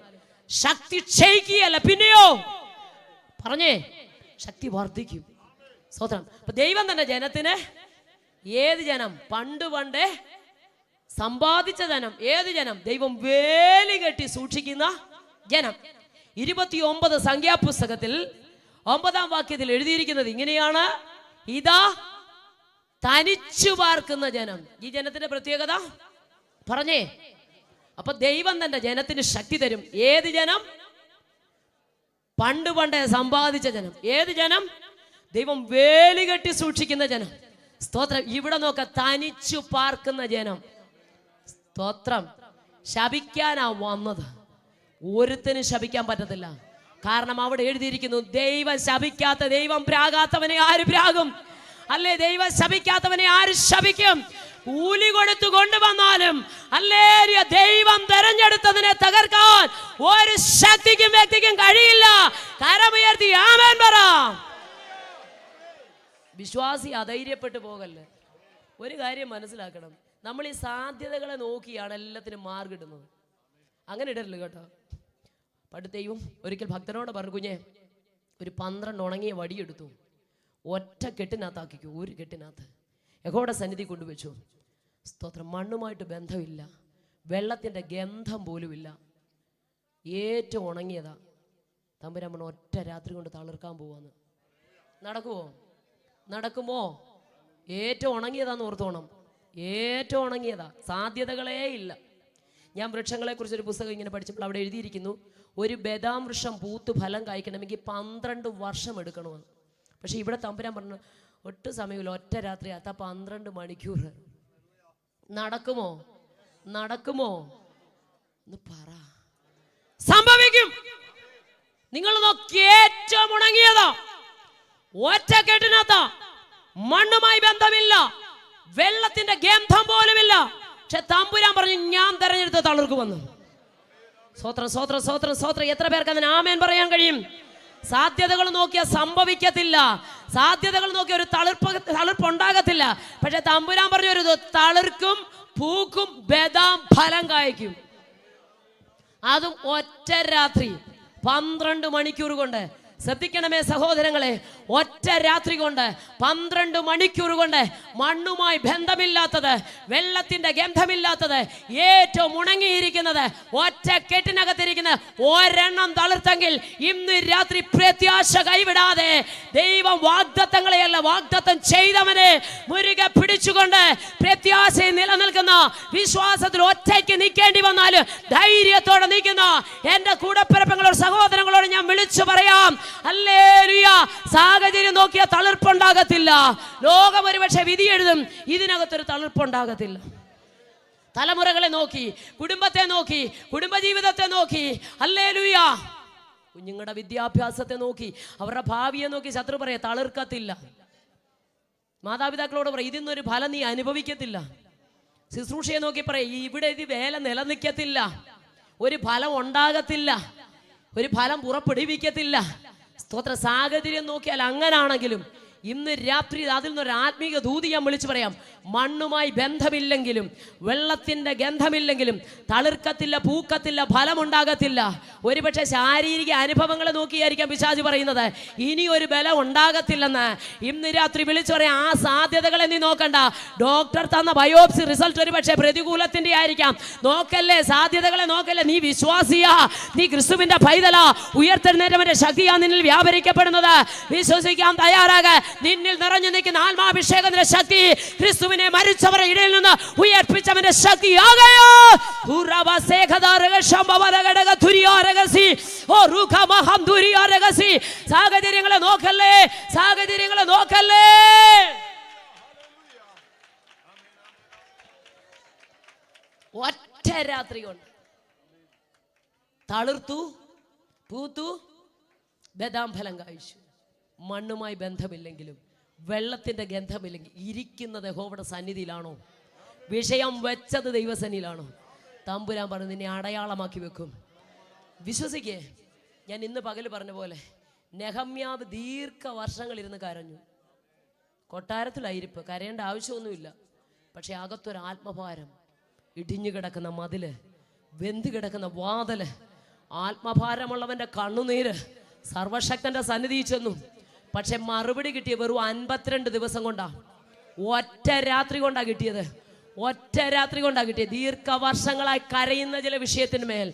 ശക്തി ക്ഷയിക്കുകയല്ല, പിന്നെയോ പറഞ്ഞേ ശക്തി വർദ്ധിക്കും. സ്തോത്രം. അപ്പൊ ദൈവം തന്റെ ജനത്തിന്, ഏത് ജനം? പണ്ടേ സമ്പാദിച്ച ജനം. ഏത് ജനം? ദൈവം വേലി കെട്ടി സൂക്ഷിക്കുന്ന ജനം. 29 സംഖ്യാപുസ്തകത്തിൽ 9-ാം വാക്യത്തിൽ എഴുതിയിരിക്കുന്നത് ഇങ്ങനെയാണ്, ഇതാ തനിച്ചു പാർക്കുന്ന ജനം. ഈ ജനത്തിന്റെ പ്രത്യേകത പറഞ്ഞേ. അപ്പൊ ദൈവം തന്റെ ജനത്തിന് ശക്തി തരും. ഏത് ജനം? പണ്ടേ സമ്പാദിച്ച ജനം. ഏത് ജനം? ദൈവം വേലി കെട്ടി സൂക്ഷിക്കുന്ന ജനം. സ്തോത്രം. ഇവിടെ നോക്ക, തനിച്ചു പാർക്കുന്ന ജനം. സ്തോത്രം. ശപിക്കാനാ വന്നത്. ഒരുത്തിനും ശപിക്കാൻ പറ്റത്തില്ല. കാരണം അവിടെ എഴുതിയിരിക്കുന്നു, ദൈവം ശപിക്കാത്ത, ദൈവം പ്രാകാത്തവനെ ആര് പ്രാകും? അല്ലേ? ദൈവം ശപിക്കാത്തവനെ ആര് ശപിക്കും? കൂലി കൊടുത്തു കൊണ്ടുവന്നാലും ഹല്ലേലൂയ, ദൈവം തെരഞ്ഞെടുത്തതിനെ തകർക്കാൻ ഒരു ശക്തിക്കും വ്യക്തിക്കും കഴിയില്ല. കരമുയർത്തി ആമേൻ പറ. വിശ്വാസി അധൈര്യപ്പെട്ടു പോകല്ലേ. ഒരു കാര്യം മനസ്സിലാക്കണം, നമ്മൾ ഈ സാധ്യതകളെ നോക്കിയാണ് എല്ലാത്തിനും മാർഗിടുന്നത്. അങ്ങനെ ഇടരുത് കേട്ടോ. പടുത്തെയും ഒരിക്കൽ ഭക്തനോട് പറഞ്ഞു, കുഞ്ഞെ ഒരു 12 ഉണങ്ങിയ വടിയെടുത്തു, ഒറ്റ കെട്ടിനകത്താക്കിക്കൂ. ഒരു കെട്ടിനകത്ത് യഹോവയുടെ സന്നിധി കൊണ്ടുവച്ചു. സ്തോത്രം. മണ്ണുമായിട്ട് ബന്ധമില്ല, വെള്ളത്തിൻ്റെ ഗന്ധം പോലുമില്ല, ഏറ്റവും ഉണങ്ങിയതാ. തമ്പുരാൻ ഒറ്റ രാത്രി കൊണ്ട് തളിർക്കാൻ പോവാന്ന്. നടക്കുമോ? ഏറ്റവും ഉണങ്ങിയതാന്ന് ഓർത്തോണം. ഏറ്റവും ഉണങ്ങിയതാ, സാധ്യതകളേ ഇല്ല. ഞാൻ വൃക്ഷങ്ങളെ കുറിച്ചൊരു പുസ്തകം ഇങ്ങനെ പഠിച്ചപ്പോൾ അവിടെ എഴുതിയിരിക്കുന്നു, ഒരു ബദാം വൃക്ഷം പൂത്ത് ഫലം കായ്ക്കണമെങ്കിൽ 12 വർഷം എടുക്കണമെന്ന്. പക്ഷെ ഇവിടെ തമ്പുരാൻ പറഞ്ഞു, ഒട്ടും സമയമില്ല, ഒറ്റ രാത്രി അത്ത 12 മണിക്കൂർ. നടക്കുമോ എന്ന് പറ. സംഭവിക്കും. നിങ്ങൾ നോക്കി, ഏറ്റവും ഉണങ്ങിയതാ, ഒറ്റ കെട്ടിനകത്താ, മണ്ണുമായി ബന്ധമില്ല, വെള്ളത്തിന്റെ ഗന്ധം പോലുമില്ല. പക്ഷെ തമ്പുരാൻ പറഞ്ഞു, ഞാൻ തെരഞ്ഞെടുത്ത് തളിർക്കുമെന്ന്. സ്വത്രം സ്വത്രം സ്വത്രം സ്വത്രം. എത്ര പേർക്ക് അതിന് ആമേൻ പറയാൻ കഴിയും? സാധ്യതകൾ നോക്കിയാൽ സംഭവിക്കത്തില്ല. സാധ്യതകൾ നോക്കിയ ഒരു തളിർപ്പുണ്ടാകത്തില്ല. പക്ഷെ തമ്പുരാൻ പറഞ്ഞ ഒരു തളിർക്കും, പൂക്കും, ബദാം ഫലം കായ്ക്കും. അതും ഒറ്റ രാത്രി 12 മണിക്കൂർ കൊണ്ട്. ശ്രദ്ധിക്കണമേ സഹോദരങ്ങളെ, ഒറ്റ രാത്രി കൊണ്ട് 12 മണിക്കൂർ കൊണ്ട് മണ്ണുമായി ബന്ധമില്ലാത്തത്, വെള്ളത്തിന്റെ ഗന്ധമില്ലാത്തത്, ഏറ്റവും ഉണങ്ങിയിരിക്കുന്നത്, ഒറ്റ കെട്ടിനകത്തിരിക്കുന്നത് ഒരെണ്ണം തളിർത്തെങ്കിൽ ഇന്ന് രാത്രി പ്രത്യാശ കൈവിടാതെ ദൈവം വാഗ്ദത്തങ്ങളെയല്ല, വാഗ്ദത്തം ചെയ്തവനെ മുരുകെ പിടിച്ചുകൊണ്ട് പ്രത്യാശയിൽ നിലനിൽക്കുന്ന, വിശ്വാസത്തിൽ ഒറ്റയ്ക്ക് നിൽക്കേണ്ടി വന്നാലും ധൈര്യത്തോടെ നിൽക്കുന്ന എന്റെ കൂടപ്പിറപ്പുകളോട്, സഹോദരങ്ങളോട് ഞാൻ വിളിച്ചു പറയാം, ഹല്ലേലൂയ. സാഹചര്യം നോക്കിയ തളിർപ്പുണ്ടാകത്തില്ല. ലോകം ഒരുപക്ഷെ വിധി എഴുതും, ഇതിനകത്തൊരു തളിർപ്പുണ്ടാകത്തില്ല. തലമുറകളെ നോക്കി, കുടുംബത്തെ നോക്കി, കുടുംബജീവിതത്തെ നോക്കി, ഹല്ലേലൂയ, കുഞ്ഞുങ്ങളുടെ വിദ്യാഭ്യാസത്തെ നോക്കി, അവരുടെ ഭാവിയെ നോക്കി ശത്രു പറയാ തളിർക്കത്തില്ല. മാതാപിതാക്കളോട് പറയും, ഇതിന്നൊരു ഫലം നീ അനുഭവിക്കത്തില്ല. ശുശ്രൂഷയെ നോക്കി പറയും, ഇവിടെ ഇത് വേല നിലനിൽക്കത്തില്ല, ഒരു ഫലം ഉണ്ടാകത്തില്ല, ഒരു ഫലം പുറപ്പെടുവിക്കത്തില്ല. സ്തോത്ര. സാഹചര്യം നോക്കിയാൽ അങ്ങനാണെങ്കിലും ഇന്ന് രാത്രി അതിൽ നിന്നൊരു ആത്മീക ദൂതി ഞാൻ വിളിച്ചു പറയാം. മണ്ണുമായി ബന്ധമില്ലെങ്കിലും, വെള്ളത്തിൻ്റെ ഗന്ധമില്ലെങ്കിലും തളിർക്കത്തില്ല, പൂക്കത്തില്ല, ഫലമുണ്ടാകത്തില്ല. ഒരുപക്ഷെ ശാരീരിക അനുഭവങ്ങളെ നോക്കിയായിരിക്കാം പിശാച് പറയുന്നത് ഇനി ഒരു ബലം ഉണ്ടാകത്തില്ലെന്ന്. ഇന്ന് രാത്രി വിളിച്ചു പറയാം, ആ സാധ്യതകളെ നീ നോക്കണ്ട. ഡോക്ടർ തന്ന ബയോപ്സി റിസൾട്ട് ഒരുപക്ഷെ പ്രതികൂലത്തിൻ്റെ ആയിരിക്കാം. നോക്കല്ലേ, സാധ്യതകളെ നോക്കല്ലേ. നീ വിശ്വാസിയാ, നീ ക്രിസ്തുവിന്റെ പൈതലാ. ഉയർത്തെഴുന്നേറ്റവന്റെ ശക്തിയാ നിന്നിൽ വ്യാപരിക്കപ്പെടുന്നത്. വിശ്വസിക്കാൻ തയ്യാറാക. നിന്നിൽ നിറഞ്ഞു നിൽക്കുന്ന ആത്മാഭിഷേകത്തിന്റെ ശക്തി, ക്രിസ്തുവിനെ മരിച്ചവരുടെ ഇടയിൽ നിന്ന് ഉയർപ്പിച്ചവന്റെ ശക്തിയാകയോ. സാഹചര്യങ്ങളെ നോക്കല്ലേ, സാഹചര്യങ്ങളെ നോക്കല്ലേ. ഒറ്റ രാത്രി കൊണ്ട് തളിർത്തു, പൂത്തു, ബദാം ഫലം കായ്ച്ചു. മണ്ണുമായി ബന്ധമില്ലെങ്കിലും വെള്ളത്തിൻ്റെ ഗന്ധമില്ലെങ്കിൽ ഇരിക്കുന്നത് യഹോവയുടെ സന്നിധിയിലാണോ? വിഷയം വെച്ചത് ദൈവസന്നിധിയിലാണോ? തമ്പുരാൻ പറഞ്ഞ് നിന്നെ അടയാളമാക്കി വെക്കും. വിശ്വസിക്കേ. ഞാൻ ഇന്ന് പകൽ പറഞ്ഞ പോലെ നെഹമ്യാവ് ദീർഘവർഷങ്ങളിരുന്ന് കരഞ്ഞു. കൊട്ടാരത്തിലായിരിപ്പ്, കരയേണ്ട ആവശ്യമൊന്നുമില്ല. പക്ഷെ അകത്തൊരു ആത്മഭാരം, ഇടിഞ്ഞു കിടക്കുന്ന മതില്, വെന്ത് കിടക്കുന്ന വാതില്, ആത്മഭാരമുള്ളവൻ്റെ കണ്ണുനീര് സർവശക്തന്റെ സന്നിധി ചെന്നു. പക്ഷെ മറുപടി കിട്ടിയ വെറും 52 ദിവസം കൊണ്ടാ, ഒറ്റ രാത്രി കൊണ്ടാ കിട്ടിയത്. ഒറ്റ രാത്രി കൊണ്ടാ കിട്ടിയത്. ദീർഘവർഷങ്ങളായി കരയുന്ന ചില വിഷയത്തിന്മേൽ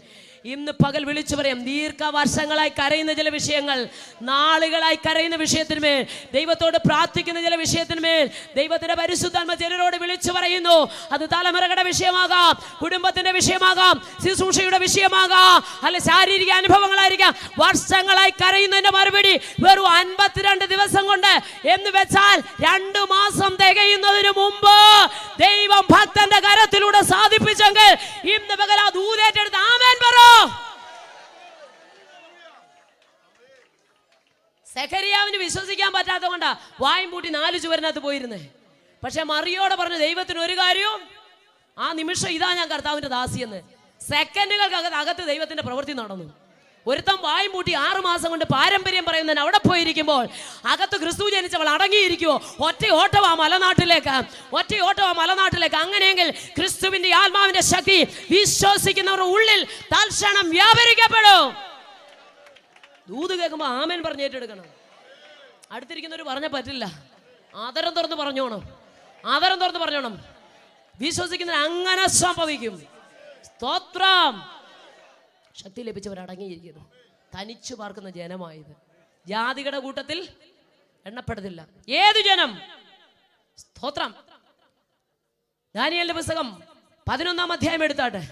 ഇന്ന് പകൽ വിളിച്ചു പറയാം. ദീർഘവർഷങ്ങളായി കരയുന്ന ചില വിഷയങ്ങൾ, നാളുകളായി കരയുന്ന വിഷയത്തിന്മേൽ, ദൈവത്തോട് പ്രാർത്ഥിക്കുന്ന ചില വിഷയത്തിന്മേൽ ദൈവത്തിന്റെ പരിശുദ്ധാത്മ ചിലരോട് വിളിച്ചു പറയുന്നു. അത് തലമുറകളുടെ വിഷയമാകാം, കുടുംബത്തിന്റെ വിഷയമാകാം, ശുശ്രൂഷയുടെ വിഷയമാകാം, അല്ലെ ശാരീരിക അനുഭവങ്ങളായിരിക്കാം. വർഷങ്ങളായി കരയുന്നതിന്റെ മറുപടി വെറും 52 ദിവസം കൊണ്ട് എന്ന് വെച്ചാൽ 2 മാസം തികയുന്നതിന് മുമ്പ് ദൈവം ഭക്തന്റെ കരത്തിലൂടെ സാധിപ്പിച്ചെങ്കിൽ ഇന്ന് പകൽ ആ ദൂതേറ്റെടുത്ത് ആമേൻ പറ. സെഖരിയാവിന് വിശ്വസിക്കാൻ പറ്റാത്ത കൊണ്ടാ വായും പൂട്ടി 4 ചുവരിനകത്ത് പോയിരുന്നേ. പക്ഷെ മറിയോട് പറഞ്ഞു ദൈവത്തിന് ഒരു കാര്യവും, ആ നിമിഷം ഇതാ ഞാൻ കർത്താവിന്റെ ദാസിയെന്ന്. സെക്കൻഡുകൾക്കകത്ത് അകത്ത് ദൈവത്തിന്റെ പ്രവൃത്തി നടന്നു. ഒരുത്തം വായും പൂട്ടി 6 മാസം കൊണ്ട് പാരമ്പര്യം പറയുന്നതിന് അവിടെ പോയിരിക്കുമ്പോൾ അകത്ത് ക്രിസ്തു ജനിച്ചവൾ അടങ്ങിയിരിക്കുവോ? ഒറ്റ ഓട്ടം ആ മലനാട്ടിലേക്ക്, ഒറ്റ ഓട്ടം ആ മലനാട്ടിലേക്ക്. അങ്ങനെയെങ്കിൽ ക്രിസ്തുവിന്റെ ആത്മാവിന്റെ ശക്തി വിശ്വസിക്കുന്നവരുടെ ഉള്ളിൽ തൽക്ഷണം വ്യാപരിക്കപ്പെടും. ദൂത് കേൾക്കുമ്പോൾ ആമേൻ പറഞ്ഞ് ഏറ്റെടുക്കണം. അടുത്തിരിക്കുന്നവർ പറഞ്ഞ പറ്റില്ല, ആദരം തുറന്ന് പറഞ്ഞോണം, ആദരം തുറന്ന് പറഞ്ഞോണം. വിശ്വസിക്കുന്നവർ അങ്ങനെ സംഭവിക്കും. സ്തോത്രം. ശക്തി ലഭിച്ചവർ അടങ്ങിയിരിക്കുന്നു. തനിച്ചു പാർക്കുന്ന ജനമായത് ജാതികളുടെ കൂട്ടത്തിൽ എണ്ണപ്പെടത്തില്ല. ഏതു ജനം? സ്തോത്രം. ദാനിയേലിന്റെ പുസ്തകം 11-ാം അധ്യായം എടുത്താട്ടെ,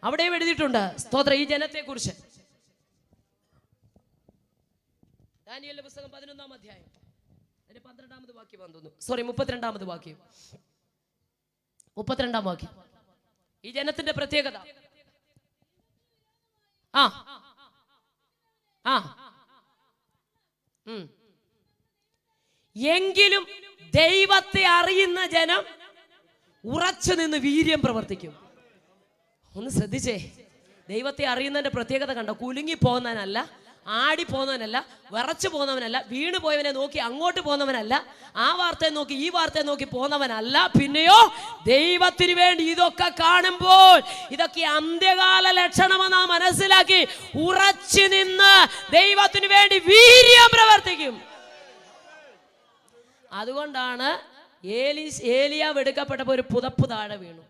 അവിടെയും എഴുതിയിട്ടുണ്ട് സ്തോത്രം ഈ ജനത്തെ കുറിച്ച്. ദാനിയേലിന്റെ പുസ്തകം 11-ാം അധ്യായം അതിന്റെ 12-ാമത് വാക്യം തോന്നുന്നു, 32-ാമത് വാക്യം, 32-ാം വാക്യം. ഈ ജനത്തിന്റെ പ്രത്യേകത എങ്കിലും ദൈവത്തെ അറിയുന്ന ജനം ഉറച്ചു നിന്ന് വീര്യം പ്രവർത്തിക്കും. ഒന്ന് ശ്രദ്ധിച്ചേ. ദൈവത്തെ അറിയുന്നതിന്റെ പ്രത്യേകത കണ്ടോ? കുലുങ്ങി പോകുന്നതിനല്ല, ആടി പോകുന്നവനല്ല, വിറച്ചു പോകുന്നവനല്ല, വീണു പോയവനെ നോക്കി അങ്ങോട്ട് പോകുന്നവനല്ല, ആ വാർത്തയെ നോക്കി ഈ വാർത്തയെ നോക്കി പോകുന്നവനല്ല. പിന്നെയോ ദൈവത്തിന് വേണ്ടി ഇതൊക്കെ കാണുമ്പോൾ ഇതൊക്കെ അന്ത്യകാല ലക്ഷണമെന്നാ മനസ്സിലാക്കി ഉറച്ചു നിന്ന് ദൈവത്തിന് വേണ്ടി വീര്യം പ്രവർത്തിക്കും. അതുകൊണ്ടാണ് ഏലിയാവ് എടുക്കപ്പെട്ടപ്പോൾ ഒരു പുതപ്പ് താഴെ വീണു.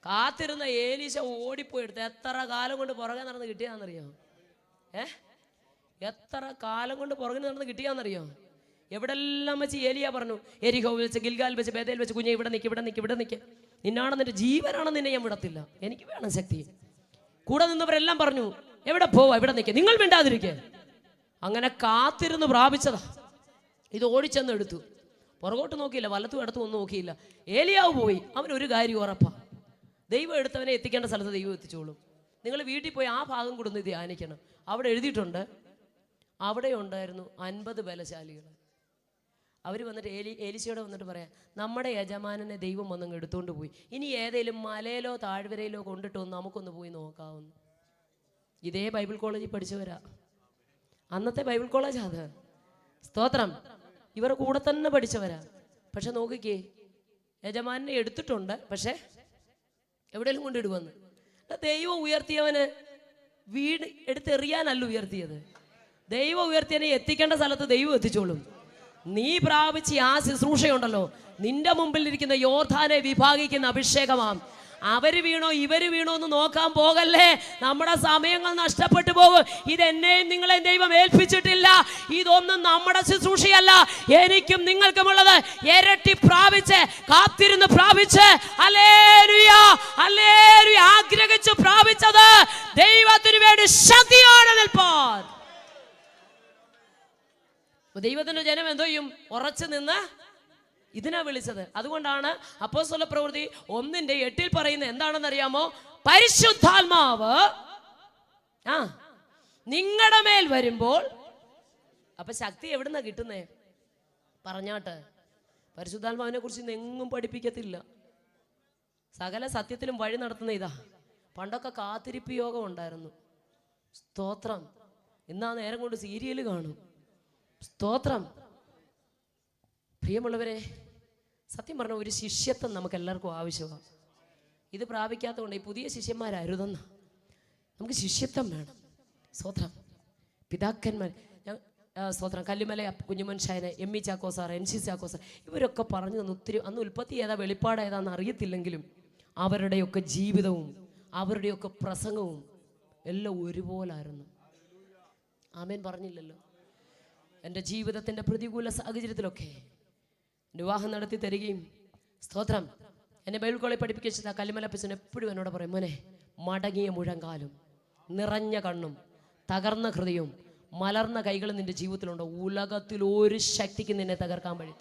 കാത്തിരുന്ന ഏലീശ ഓടിപ്പോയി എടുത്ത് എത്ര കാലം കൊണ്ട് പുറകെ നടന്ന് കിട്ടിയാന്നറിയോ? എത്ര കാലം കൊണ്ട് പുറകിൽ നടന്ന് കിട്ടിയാന്നറിയോ? എവിടെല്ലാം വെച്ച് ഏലിയ പറഞ്ഞു, എരിഹോ വെച്ച്, ഗിൽഗാൽ വെച്ച്, ബേതേൽ വെച്ച്, കുഞ്ഞെ ഇവിടെ നിൽക്ക്, ഇവിടെ നിൽക്ക്, ഇവിടെ നിൽക്ക്, നിന്നാണ് നിന്റെ ജീവനാണെന്ന് നിന്നെ ഞാൻ വിടത്തില്ല, എനിക്ക് വേണം ശക്തി. കൂടെ നിന്നവരെല്ലാം പറഞ്ഞു എവിടെ പോവാ, ഇവിടെ നിൽക്കുക, നിങ്ങൾ മിണ്ടാതിരിക്കുക. അങ്ങനെ കാത്തിരുന്ന് പ്രാപിച്ചതാ. ഇത് ഓടിച്ചെന്ന് എടുത്തു, പുറകോട്ട് നോക്കിയില്ല, വലത്തും ഇടത്തും ഒന്നും നോക്കിയില്ല. ഏലിയാവ് പോയി. അവനൊരു കാര്യം ഉറപ്പാ, ദൈവം എടുത്തവനെ എത്തിക്കേണ്ട സ്ഥലത്ത് ദൈവം എത്തിച്ചോളും. നിങ്ങൾ വീട്ടിൽ പോയി ആ ഭാഗം കൊടുന്ന് ധ്യാനിക്കണം. അവിടെ എഴുതിയിട്ടുണ്ട്, അവിടെ ഉണ്ടായിരുന്നു 50 ബലശാലികൾ. അവർ വന്നിട്ട് ഏലീശയോടെ വന്നിട്ട് പറയാം, നമ്മുടെ യജമാനനെ ദൈവം വന്നങ്ങ് എടുത്തുകൊണ്ട് പോയി, ഇനി ഏതെങ്കിലും മലയിലോ താഴ്വരയിലോ കൊണ്ടിട്ടോ നമുക്കൊന്ന് പോയി നോക്കാവുന്നു. ഇതേ ബൈബിൾ കോളേജിൽ പഠിച്ചവരാ, അന്നത്തെ ബൈബിൾ കോളേജ് അത്. സ്തോത്രം. ഇവരുടെ കൂടെ തന്നെ പഠിച്ചവരാ. പക്ഷെ നോക്കിക്കേ, യജമാനെ എടുത്തിട്ടുണ്ട്, പക്ഷെ എവിടെയെങ്കിലും കൊണ്ടിടുവന്ന്. ദൈവം ഉയർത്തിയവന് വീട് എടുത്തെറിയാനല്ല ഉയർത്തിയത്. ദൈവം ഉയർത്തിയവനെ എത്തിക്കേണ്ട സ്ഥലത്ത് ദൈവം എത്തിച്ചോളും. നീ പ്രാപിച്ച ആ ശുശ്രൂഷയുണ്ടല്ലോ, നിന്റെ മുമ്പിൽ ഇരിക്കുന്ന യോർദാനെ വിഭാഗിക്കുന്ന അഭിഷേകമാം. അവര് വീണോ ഇവര് വീണോ എന്ന് നോക്കാൻ പോകല്ലേ. നമ്മുടെ സമയങ്ങൾ നഷ്ടപ്പെട്ടു പോകും. ഇതെന്നെയും നിങ്ങളെയും ദൈവം ഏൽപ്പിച്ചിട്ടില്ല. ഇതൊന്നും നമ്മുടെ ശുശ്രൂഷയല്ല. എനിക്കും നിങ്ങൾക്കുമുള്ളത് ഇരട്ടി പ്രാപിച്ച്, കാത്തിരുന്ന് പ്രാപിച്ച്, ഹല്ലേലൂയ ഹല്ലേലൂയ ആഗ്രഹിച്ച് പ്രാപിച്ചത് ദൈവത്തിന് വേണ്ടി ശക്തിയോടെ നിൽപ്പാൻ. ദൈവത്തിന്റെ ജനം എന്തോ ചെയ്യും? ഉറച്ചു നിന്ന് ഇതിനാ വിളിച്ചത്. അതുകൊണ്ടാണ് അപ്പോസ്തല പ്രവൃത്തി 1:8 പറയുന്നത് എന്താണെന്ന് അറിയാമോ? പരിശുദ്ധാത്മാവ് നിങ്ങളുടെ മേൽ വരുമ്പോൾ. അപ്പൊ ശക്തി എവിടുന്നാ കിട്ടുന്നേ? പറഞ്ഞാട്ട് പരിശുദ്ധാത്മാവിനെ കുറിച്ച് എങ്ങും പഠിപ്പിക്കത്തില്ല. സകല സത്യത്തിലും വഴി നടത്തുന്ന ഇതാ. പണ്ടൊക്കെ കാത്തിരിപ്പ് യോഗം ഉണ്ടായിരുന്നു. സ്തോത്രം. ഇന്നാ നേരം കൊണ്ട് സീരിയൽ കാണും. സ്തോത്രം. പ്രിയമുള്ളവരെ, സത്യം പറഞ്ഞ ഒരു ശിഷ്യത്വം നമുക്ക് എല്ലാവർക്കും ആവശ്യമാണ്. ഇത് പ്രാപിക്കാത്തതുകൊണ്ട് ഈ പുതിയ ശിഷ്യന്മാരരുതെന്ന. നമുക്ക് ശിഷ്യത്വം വേണം. സ്തോത്രം. പിതാക്കന്മാർ, സ്തോത്രം, Kallumala Kunjuman ഷായനെ, എം.ഇ. Chacko sir, NC. Chacko sir, ഇവരൊക്കെ പറഞ്ഞു തന്നു ഒത്തിരി. അന്ന് ഉൽപ്പത്തി ഏതാ വെളിപ്പാട് ഏതാന്ന് അറിയത്തില്ലെങ്കിലും അവരുടെയൊക്കെ ജീവിതവും അവരുടെയൊക്കെ പ്രസംഗവും എല്ലാം ഒരുപോലായിരുന്നു. ആമേൻ പറഞ്ഞില്ലല്ലോ. എൻ്റെ ജീവിതത്തിൻ്റെ പ്രതികൂല സാഹചര്യത്തിലൊക്കെ വിവാഹം നടത്തി തരികയും, സ്തോത്രം, എന്നെ ബൈബിൾ കോളേജ് പഠിപ്പിച്ച കല്ലുമലപ്പച്ചൻ എപ്പോഴും എന്നോട് പറയും, മോനെ, മടങ്ങിയ മുഴങ്കാലും നിറഞ്ഞ കണ്ണും തകർന്ന ഹൃദയവും മലർന്ന കൈകളും നിന്റെ ജീവിതത്തിലുണ്ടോ, ഉലകത്തിൽ ഒരു ശക്തിക്ക് നിന്നെ തകർക്കാൻ കഴിയും.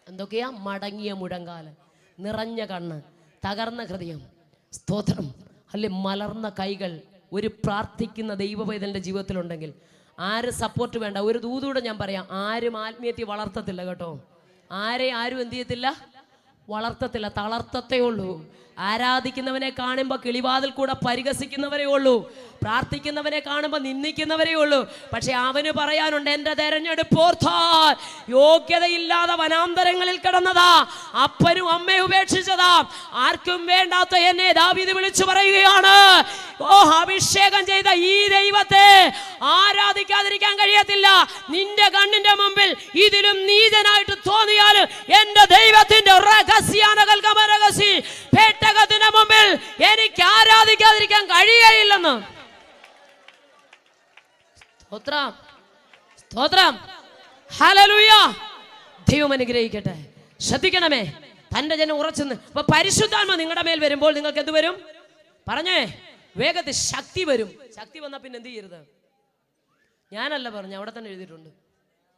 എന്തൊക്കെയാ? മടങ്ങിയ മുഴങ്കാല്, നിറഞ്ഞ കണ്ണ്, തകർന്ന ഹൃദയം, സ്തോത്രം, അല്ലെ മലർന്ന കൈകൾ. ഒരു പ്രാർത്ഥിക്കുന്ന ദൈവപൈതലിൻ്റെ ജീവിതത്തിലുണ്ടെങ്കിൽ ആര് സപ്പോർട്ട് വേണ്ട. ഒരു ദൂതൂടെ ഞാൻ പറയാം, ആരും ആത്മീയത്തെ വളർത്തത്തില്ല കേട്ടോ. ആരും എന്ത് ചെയ്യത്തില്ല? വളർത്തത്തില്ല, തളർത്തത്തേ ഉള്ളൂ. ആരാധിക്കുന്നവനെ കാണുമ്പോൾ കിളിവാതിൽ കൂടെ പരിഹസിക്കുന്നവരേ ഉള്ളൂ. പ്രാർത്ഥിക്കുന്നവനെ കാണുമ്പോൾ നിന്ദിക്കുന്നവരേ ഉള്ളൂ. പക്ഷെ അവന് പറയാനുണ്ട്, എൻ്റെ തെരഞ്ഞെടുപ്പോർത്താൽ യോഗ്യതയില്ലാതെ വനാന്തരങ്ങളിൽ കിടന്നതാ, അപ്പനും അമ്മയും ഉപേക്ഷിച്ചതാ, ആർക്കും വേണ്ടാത്ത എന്നെ ദാവീദ് വിളിച്ചു പറയുകയാണ്, ഓ, അഭിഷേകം ചെയ്ത ഈ ദൈവത്തെ ആരാധിക്കാതിരിക്കാൻ കഴിയത്തില്ല. നിന്റെ കണ്ണിന്റെ മുമ്പിൽ ഇതിലും നീചനായിട്ട് തോന്നിയാലും എൻ്റെ ദൈവത്തിന്റെ പേട്ടകത്തിന് മുമ്പിൽ എനിക്ക് ആരാധിക്കാതിരിക്കാൻ കഴിയുകയില്ലെന്ന്. സ്തോത്രം, സ്തോത്രം, ഹല്ലേലൂയ. ദൈവം അനുഗ്രഹിക്കട്ടെ. ശ്രദ്ധിക്കണമേ, തന്റെ ജനം ഉറച്ചെന്ന്. അപ്പൊ പരിശുദ്ധാത്മ നിങ്ങളുടെ മേൽ വരുമ്പോൾ നിങ്ങൾക്ക് എന്ത് വരും? പറഞ്ഞേ, വേഗത്തിൽ ശക്തി വരും. ശക്തി വന്നാൽ പിന്നെ എന്ത് ചെയ്യരുത്? ഞാനല്ല പറഞ്ഞു, അവിടെ തന്നെ എഴുതിയിട്ടുണ്ട്.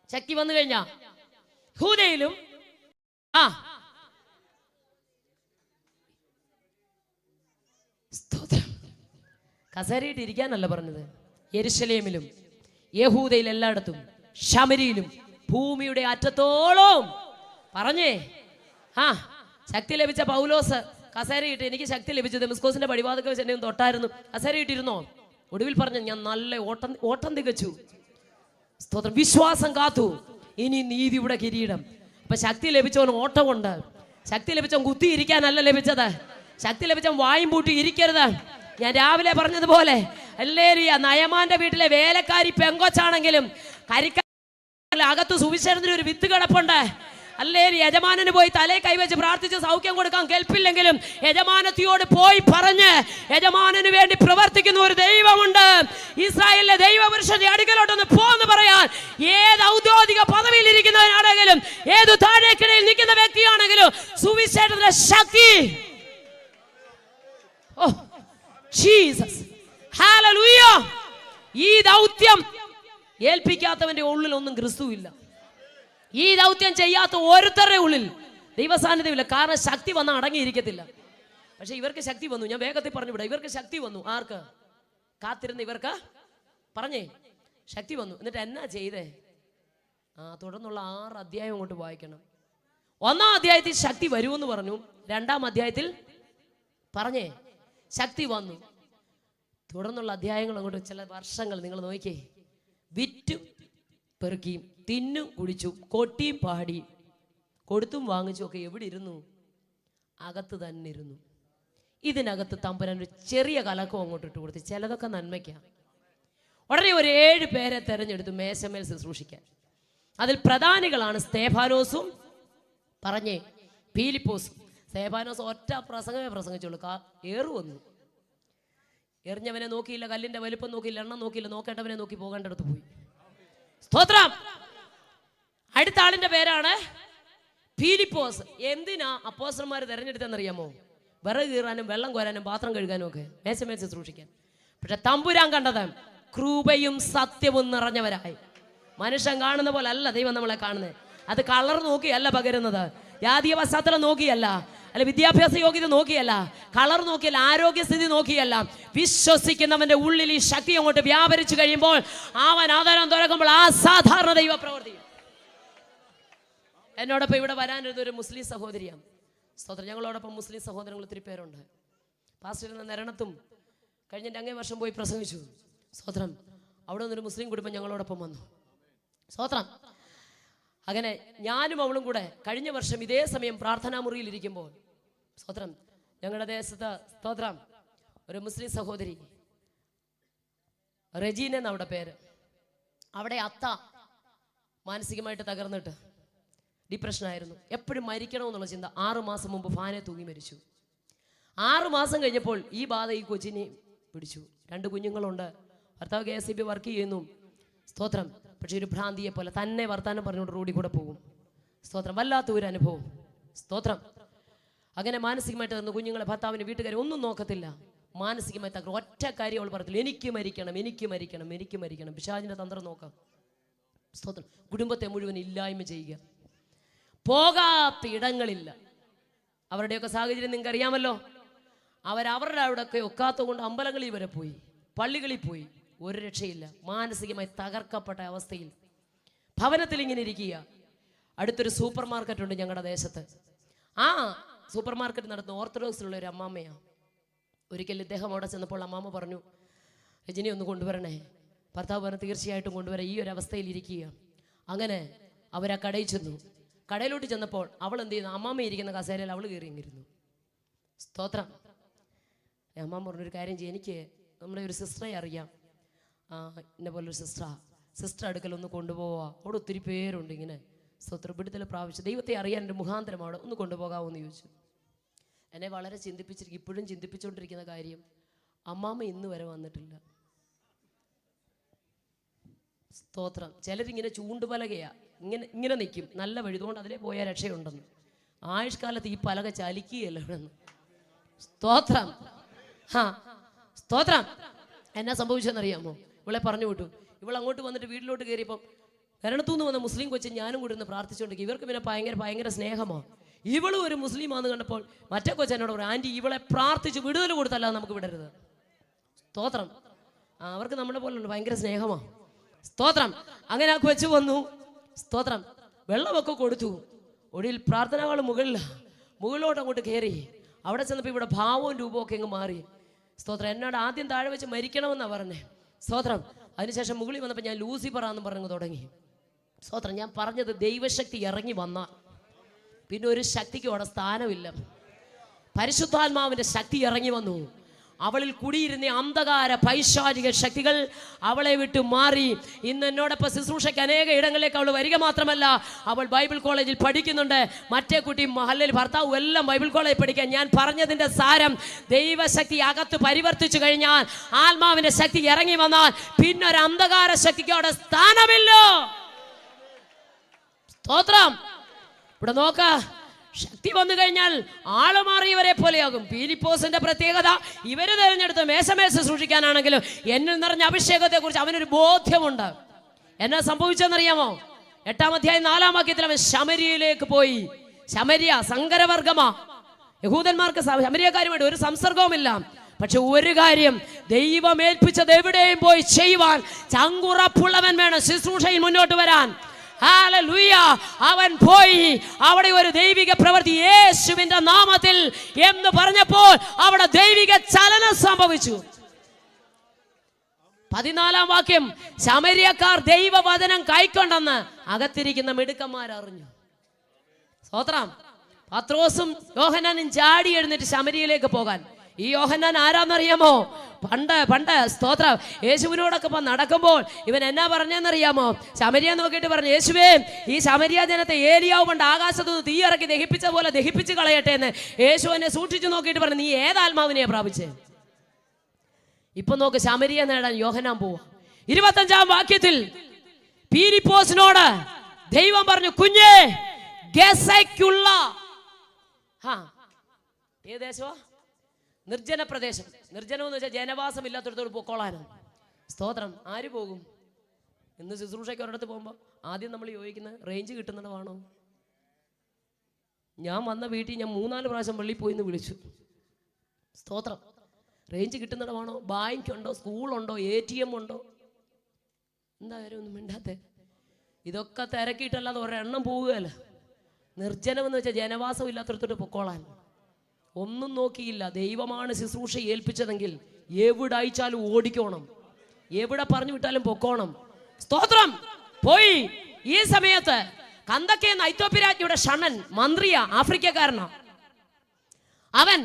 ശക്തി വന്നു കഴിഞ്ഞാ യഹൂദയിലും സ്തോത്രം, കസേരയിട്ട് ഇരിക്കാനല്ല പറഞ്ഞത്, യെരുശലേമിലും യഹൂദയിൽ എല്ലായിടത്തും ശമരിയിലും ഭൂമിയുടെ അറ്റത്തോളം. പറഞ്ഞേ, ശക്തി ലഭിച്ച പൗലോസ് കസേരയിട്ട്, എനിക്ക് ശക്തി ലഭിച്ചത് ദമസ്കോസിന്റെ പടിവാതിൽക്കൽ വെച്ച് എന്നെ തൊട്ടായിരുന്നു. കസേരയിട്ടിരുന്നോ? ഒടുവിൽ പറഞ്ഞു, ഞാൻ നല്ല ഓട്ടം തികച്ചു. സ്തോത്രം, വിശ്വാസം കാത്തു, ഇനി നീതിയുടെ കിരീടം. അപ്പൊ ശക്തി ലഭിച്ചവൻ ഓട്ടമുണ്ട്. ശക്തി ലഭിച്ചവൻ കുത്തിയിരിക്കാനല്ല ലഭിച്ചത്. ശക്തി ലഭിച്ചവൻ വായും പൂട്ടി ഇരിക്കരുത്. ഞാൻ രാവിലെ പറഞ്ഞതുപോലെ, ഹല്ലേലൂയ, നയമാന്റെ വീട്ടിലെ വേലക്കാരി പെങ്കൊച്ചാണെങ്കിലും അകത്ത് സുവിശേഷത്തിന് ഒരു വിത്ത് കിടപ്പുണ്ട്. അല്ലെങ്കിൽ യജമാനന് പോയി തലേ കൈവച്ച് പ്രാർത്ഥിച്ച് സൗഖ്യം കൊടുക്കാൻ കേൾപ്പില്ലെങ്കിലും യജമാനത്തിയോട് പോയി പറഞ്ഞ് യജമാനന് വേണ്ടി പ്രവർത്തിക്കുന്ന ഒരു ദൈവമുണ്ട്. ഇസ്രായേലിലെ ദൈവപുരുഷന്റെ അടുക്കലോട്ടൊന്ന് പോന്ന് പറയാൻ ഏത് ഔദ്യോഗിക പദവിയിൽ ഇരിക്കുന്നവനാണെങ്കിലും ഏത് താഴേക്കിടയിൽ നിൽക്കുന്ന വ്യക്തിയാണെങ്കിലും സുവിശേഷത്തിന്റെ ശക്തി, ഓ ജീസസ്, ഹല്ലേലൂയ. ഈ ദൗത്യം ഏൽപ്പിക്കാത്തവന്റെ ഉള്ളിൽ ഒന്നും ക്രിസ്തുവില്ല. ഈ ദൗത്യം ചെയ്യാത്ത ഓരോരുത്തരുടെ ഉള്ളിൽ ദൈവസാന്നിധ്യമില്ല. കാരണം ശക്തി വന്നാൽ അടങ്ങിയിരിക്കത്തില്ല. പക്ഷെ ഇവർക്ക് ശക്തി വന്നു. ഞാൻ വേഗത്തിൽ പറഞ്ഞു വിടാം. ഇവർക്ക് ശക്തി വന്നു. ആർക്ക്? കാത്തിരുന്ന് ഇവർക്ക് പറഞ്ഞേ ശക്തി വന്നു. എന്നിട്ട് എന്നാ ചെയ്തേ? തുടർന്നുള്ള 6 അധ്യായം അങ്ങോട്ട് വായിക്കണം. 1-ാം അധ്യായത്തിൽ ശക്തി വരുമെന്ന് പറഞ്ഞു. 2-ാം അധ്യായത്തിൽ പറഞ്ഞേ ശക്തി വന്നു. തുടർന്നുള്ള അധ്യായങ്ങൾ അങ്ങോട്ട് ചില വർഷങ്ങൾ നിങ്ങൾ നോക്കിയേ. വിറ്റും പെറുക്കിയും തിന്നും കുടിച്ചും കൊട്ടിയും പാടി കൊടുത്തും വാങ്ങിച്ചും ഒക്കെ എവിടെ ഇരുന്നു? അകത്ത് തന്നെ ഇരുന്നു. ഇതിനകത്ത് തമ്പുരാൻ ഒരു ചെറിയ കലക്കം അങ്ങോട്ട് ഇട്ട് കൊടുത്തു. ചിലതൊക്കെ നന്മയ്ക്കാം. ഉടനെ ഒരു 7 പേരെ തെരഞ്ഞെടുത്തു മേശമേൽ ശുശ്രൂഷിക്കാൻ. അതിൽ പ്രധാനികളാണ് സ്തേഫാനോസും പറഞ്ഞേ ഫിലിപ്പോസും. സ്തേഫാനോസ് ഒറ്റ പ്രസംഗമേ പ്രസംഗിച്ചുള്ളൂ. ഏറു വന്നു. എറിഞ്ഞവനെ നോക്കിയില്ല, കല്ലിന്റെ വലിപ്പം നോക്കിയില്ല, എണ്ണം നോക്കിയില്ല, നോക്കേണ്ടവനെ നോക്കി പോകേണ്ടടുത്ത് പോയി. സ്തോത്രം. അടുത്ത ആളിന്റെ പേരാണ് ഫിലിപ്പോസ്. എന്തിനാ അപ്പോസ്തലന്മാർ തെരഞ്ഞെടുത്തെന്നറിയാമോ? വിറക് കീറാനും വെള്ളം കോരാനും പാത്രം കഴുകാനും ഒക്കെ മേശമേൽ ശുശ്രൂഷിക്കാൻ. പക്ഷെ തമ്പുരാൻ കണ്ടത് കൃപയും സത്യവും നിറഞ്ഞവരായി. മനുഷ്യൻ കാണുന്ന പോലെ അല്ല ദൈവം നമ്മളെ കാണുന്നത്. അത് കളർ നോക്കിയല്ല പകരുന്നത്, ജാതീയ പശ്ചാത്തലം നോക്കിയല്ല, അല്ല വിദ്യാഭ്യാസ യോഗ്യത നോക്കിയല്ല, കളർ നോക്കിയല്ല, ആരോഗ്യസ്ഥിതി നോക്കിയല്ല. വിശ്വസിക്കുന്നവന്റെ ഉള്ളിൽ ഈ ശക്തി അങ്ങോട്ട് വ്യാപരിച്ചു കഴിയുമ്പോൾ അവൻ ആധാരം തുറക്കുമ്പോൾ ആ സാധാരണ ദൈവ പ്രവൃത്തി. എന്നോടൊപ്പം ഇവിടെ വരാനിരുന്ന ഒരു മുസ്ലിം സഹോദരിയാണ്. സ്തോത്രം. ഞങ്ങളോടൊപ്പം മുസ്ലിം സഹോദരങ്ങൾ ഒത്തിരി പേരുണ്ട്. പാസ്റ്റർ ഇരുന്ന നിരണത്തും കഴിഞ്ഞ അങ്ങേ വർഷം പോയി പ്രസംഗിച്ചു. സ്തോത്രം. അവിടെ നിന്നൊരു മുസ്ലിം കുടുംബം ഞങ്ങളോടൊപ്പം വന്നു. സ്തോത്രം. അങ്ങനെ ഞാനും അവളും കൂടെ കഴിഞ്ഞ വർഷം ഇതേ സമയം പ്രാർത്ഥനാ മുറിയിൽ ഇരിക്കുമ്പോൾ, സ്തോത്രം, ഞങ്ങളുടെ ദേശത്ത് സ്തോത്രം ഒരു മുസ്ലിം സഹോദരി റെജീന എന്നവിടെ പേര്, അവിടെ അത്ത മാനസികമായിട്ട് തകർന്നിട്ട് ഡിപ്രഷനായിരുന്നു. എപ്പോഴും മരിക്കണമെന്നുള്ള ചിന്ത. 6 മാസം മുമ്പ് ഫാനെ തൂങ്ങി മരിച്ചു. 6 മാസം കഴിഞ്ഞപ്പോൾ ഈ ബാധ ഈ കൊച്ചിനെ പിടിച്ചു. 2 കുഞ്ഞുങ്ങളുണ്ട്. ഭർത്താവ് KSCB വർക്ക് ചെയ്യുന്നു. സ്തോത്രം. പക്ഷെ ഒരു ഭ്രാന്തിയെ പോലെ തന്നെ വർത്താനം പറഞ്ഞുകൊണ്ട് റോഡിൽ കൂടെ പോകും. സ്തോത്രം. വല്ലാത്ത ഒരു അനുഭവം. സ്തോത്രം. അങ്ങനെ മാനസികമായിട്ട് തന്നു. കുഞ്ഞുങ്ങളെ, ഭർത്താവിന്, വീട്ടുകാരെ ഒന്നും നോക്കത്തില്ല. മാനസികമായി തകർന്നു. ഒറ്റ കാര്യം അവൾ പറയത്തില്ല, എനിക്ക് മരിക്കണം, എനിക്ക് മരിക്കണം, എനിക്ക് മരിക്കണം. പിശാചിന്റെ തന്ത്രം നോക്കാം. സ്തോത്രം. കുടുംബത്തെ മുഴുവൻ ഇല്ലായ്മ ചെയ്യുക. പോകാത്ത ഇടങ്ങളില്ല. അവരുടെയൊക്കെ സാഹചര്യം നിങ്ങൾക്ക് അറിയാമല്ലോ. അവരവരുടെ അവിടെയൊക്കെ ഒക്കാത്ത കൊണ്ട് അമ്പലങ്ങളിൽ വരെ പോയി, പള്ളികളിൽ പോയി. ഒരു രക്ഷയില്ല. മാനസികമായി തകർക്കപ്പെട്ട അവസ്ഥയിൽ ഭവനത്തിൽ ഇങ്ങനെ ഇരിക്കുക. അടുത്തൊരു സൂപ്പർ മാർക്കറ്റ് ഉണ്ട് ഞങ്ങളുടെ ദേശത്ത്. ആ സൂപ്പർ മാർക്കറ്റ് നടത്തുന്ന ഓർത്തഡോക്സിലുള്ള ഒരു അമ്മാമ്മയാണ്. ഒരിക്കൽ ഇദ്ദേഹം അവിടെ ചെന്നപ്പോൾ അമ്മാമ്മ പറഞ്ഞു, രജനി ഒന്ന് കൊണ്ടുവരണേ. ഭർത്താവ് പറഞ്ഞു തീർച്ചയായിട്ടും കൊണ്ടുവരാം, ഈ ഒരു അവസ്ഥയിൽ ഇരിക്കുക. അങ്ങനെ അവരാ കടയിൽ ചെന്നു. കടയിലോട്ട് ചെന്നപ്പോൾ അവൾ എന്ത് ചെയ്യുന്നു, അമ്മാമ്മ ഇരിക്കുന്ന കസേരയിൽ അവൾ കയറി ഇങ്ങിരുന്നു. സ്തോത്രം. അമ്മാമ്മ പറഞ്ഞൊരു കാര്യം ചെയ്യും, എനിക്ക് നമ്മുടെ ഒരു സിസ്റ്ററെ അറിയാം, എന്നെ പോലൊരു സിസ്റ്റർ അടുക്കലൊന്ന് കൊണ്ടുപോവാ. അവിടെ ഒത്തിരി പേരുണ്ട് ഇങ്ങനെ സ്തോത്രം പിടുത്തൽ പ്രാപിച്ചു ദൈവത്തെ അറിയാൻ എൻ്റെ മുഖാന്തരം അവിടെ ഒന്ന് കൊണ്ടുപോകാമോ എന്ന് ചോദിച്ചു. എന്നെ വളരെ ചിന്തിപ്പിച്ചിരിക്കും. ഇപ്പോഴും ചിന്തിപ്പിച്ചുകൊണ്ടിരിക്കുന്ന കാര്യം, അമ്മാമ്മ ഇന്ന് വരെ വന്നിട്ടില്ല. സ്തോത്രം. ചിലരിങ്ങനെ ചൂണ്ടുപലകയാ, ഇങ്ങനെ നിൽക്കും, നല്ല വഴുതുകൊണ്ട് അതിലേ പോയാൽ രക്ഷയുണ്ടെന്ന്. ആയുഷ്കാലത്ത് ഈ പലക ചലിക്കുകയല്ല ഇവിടെ നിന്ന്. സ്തോത്രം. സ്തോത്രം. എന്നാ സംഭവിച്ചെന്നറിയാമോ? ഇവളെ പറഞ്ഞു വിട്ടു. ഇവൾ അങ്ങോട്ട് വന്നിട്ട് വീട്ടിലോട്ട് കയറിയപ്പം കരണത്തുനിന്ന് വന്ന മുസ്ലിം കൊച്ചു ഞാനും കൂടി ഇരുന്ന് പ്രാർത്ഥിച്ചുകൊണ്ടിരിക്കും. ഇവർക്ക് പിന്നെ ഭയങ്കര സ്നേഹമാണ്. ഇവളും ഒരു മുസ്ലിമാണെന്ന് കണ്ടപ്പോൾ മറ്റേ കൊച്ചെന്നോട് പറഞ്ഞു, ആൻറ്റി ഇവളെ പ്രാർത്ഥിച്ച് വിടുതൽ കൊടുത്തല്ലാതെ നമുക്ക് വിടരുത്. സ്തോത്രം. അവർക്ക് നമ്മളെ പോലുള്ള ഭയങ്കര സ്നേഹമാണ്. സ്തോത്രം. അങ്ങനെ ആ കൊച്ചു വന്നു. സ്തോത്രം. വെള്ളമൊക്കെ കൊടുത്തു. ഒടുവിൽ പ്രാർത്ഥനകൾ മുകളിലോട്ട് അങ്ങോട്ട് കയറി. അവിടെ ചെന്നപ്പോൾ ഇവിടെ ഭാവവും രൂപമൊക്കെ അങ്ങ് മാറി. സ്തോത്രം. എന്നോട് ആദ്യം താഴെ വെച്ച് മരിക്കണമെന്നാണ് പറഞ്ഞേ. സ്തോത്രം. അതിനുശേഷം മുകളിൽ വന്നപ്പോൾ ഞാൻ ലൂസിഫറാന്ന് പറഞ്ഞു തുടങ്ങി. സ്തോത്രം. ഞാൻ പറഞ്ഞത് ദൈവശക്തി ഇറങ്ങി വന്ന പിന്നെ ഒരു ശക്തിക്കും അവിടെ സ്ഥാനമില്ല. പരിശുദ്ധാത്മാവിൻ്റെ ശക്തി ഇറങ്ങി വന്നു. അവളിൽ കുടിയിരുന്ന അന്ധകാര പൈശാചിക ശക്തികൾ അവളെ വിട്ടു മാറി. ഇന്ന് എന്നോടൊപ്പം ശുശ്രൂഷയ്ക്ക് അനേക ഇടങ്ങളിലേക്ക് അവൾ വരിക മാത്രമല്ല, അവൾ ബൈബിൾ കോളേജിൽ പഠിക്കുന്നുണ്ട്. മറ്റേ കുട്ടി മഹല്ലിൽ ഭർത്താവും എല്ലാം ബൈബിൾ കോളേജിൽ പഠിക്കാൻ. ഞാൻ പറഞ്ഞതിൻ്റെ സാരം, ദൈവശക്തി അകത്ത് പരിവർത്തിച്ചു കഴിഞ്ഞാൽ, ആത്മാവിൻ്റെ ശക്തി ഇറങ്ങി വന്നാൽ പിന്നൊരു അന്ധകാര ശക്തിക്ക് അവിടെ സ്ഥാനമില്ല. സ്തോത്രം. ഇവിടെ നോക്ക, ശക്തി വന്നു കഴിഞ്ഞാൽ ആള് മാറിയവരെ പോലെയാകും. ഫിലിപ്പോസിന്റെ പ്രത്യേകത, ഇവര് തിരഞ്ഞെടുത്ത് മേശമേശ സൂക്ഷിക്കാനാണെങ്കിലും എന്നിൽ നിറഞ്ഞ അഭിഷേകത്തെ കുറിച്ച് അവനൊരു ബോധ്യമുണ്ട്. എന്നാ സംഭവിച്ചെന്നറിയാമോ? 8-ാം അധ്യായം 4-ാം വാക്യത്തിൽ അവൻ ശമരിയയിലേക്ക് പോയി. ശമരിയ സങ്കരവർഗമാ. യഹൂദന്മാർക്ക് ശമരിയക്കാരുമായിട്ട് ഒരു സംസർഗവുമില്ല. പക്ഷെ ഒരു കാര്യം, ദൈവം ഏൽപ്പിച്ചത് എവിടെയും പോയി ചെയ്യുവാൻ ചങ്കുറപ്പുള്ളവൻ വേണം ശുശ്രൂഷയിൽ മുന്നോട്ട് വരാൻ. ഹല്ലേലൂയ. അവൻ പോയി അവിടെ ഒരു ദൈവിക പ്രവൃത്തി യേശുവിന്റെ നാമത്തിൽ എന്ന് പറഞ്ഞപ്പോൾ അവിടെ ദൈവിക ചലനം സംഭവിച്ചു. 14-ാം വാക്യം, ശമരിയക്കാർ ദൈവവചനം കൈക്കൊണ്ടെന്ന് അകത്തിരിക്കുന്ന മിടുക്കന്മാർ അറിഞ്ഞു. സ്തോത്രം. പത്രോസും യോഹന്നാനും ചാടി എഴുന്നേറ്റ് ശമരിയയിലേക്ക് പോകാൻ. ഈ യോഹന്നാൻ ആരാന്നറിയാമോ? പണ്ട് സ്തോത്രം, യേശുവിനോടൊക്കെ നടക്കുമ്പോൾ ഇവൻ എന്നാ പറഞ്ഞെന്നറിയാമോ? ശമരിയ നോക്കിയിട്ട് പറഞ്ഞു, യേശുവേ, ഈ ശമരിയ ജനത്തെ ഏലിയാവ് കൊണ്ട് ആകാശത്ത് തീ ഇറക്കി ദഹിപ്പിച്ച പോലെ ദഹിപ്പിച്ച് കളയട്ടെ എന്ന് യേശു എന്നെ സൂക്ഷിച്ചു നോക്കിയിട്ട് പറഞ്ഞു, നീ ഏതാത്മാവിനെയാ പ്രാപിച്ചേ? ഇപ്പൊ നോക്ക്, ശമരിയ നേടാൻ യോഹന്നാൻ പോവാ. 25-ാം വാക്യത്തിൽ ഫിലിപ്പോസിനോട് ദൈവം പറഞ്ഞു, കുഞ്ഞേ, ഗസയ്ക്കുള്ള ഏത് ദേശമാ? നിർജ്ജന പ്രദേശം. നിർജ്ജനം എന്ന് വെച്ചാൽ ജനവാസം ഇല്ലാത്തടത്തോട് പൊക്കോളാനാണ്. സ്തോത്രം. ആര് പോകും? ഇന്ന് ശുശ്രൂഷയ്ക്ക് ഒരിടത്ത് പോകുമ്പോൾ ആദ്യം നമ്മൾ ചോദിക്കുന്നത് റേഞ്ച് കിട്ടുന്നിടമാണോ? ഞാൻ വന്ന വീട്ടിൽ ഞാൻ 3-4 പ്രാവശ്യം പള്ളിയിൽ പോയി എന്ന് വിളിച്ചു. സ്തോത്രം. റേഞ്ച് കിട്ടുന്നിടമാണോ, ബാങ്കുണ്ടോ, സ്കൂളുണ്ടോ, ATM ഉണ്ടോ, എന്തായാലും ഒന്നും മിണ്ടാത്തെ. ഇതൊക്കെ തിരക്കിയിട്ടല്ലാതെ ഒരെണ്ണം പോവുകയല്ല. നിർജ്ജനമെന്ന് വെച്ചാൽ ജനവാസം ഇല്ലാത്തടത്തോട്ട് പൊക്കോളാൻ ഒന്നും നോക്കിയില്ല. ദൈവമാണ് ശുശ്രൂഷ ഏൽപ്പിച്ചതെങ്കിൽ എവിടെ അയച്ചാലും ഓടിക്കോണം, എവിടെ പറഞ്ഞു വിട്ടാലും പൊക്കോണം. സ്തോത്രം. പോയി. ഈ സമയത്ത് കന്തക്കെ എന്ന ഐത്തോപ്യ രാജ്ഞിയുടെ ഷണൻ മന്ത്രിയാ, ആഫ്രിക്കക്കാരനാ. അവൻ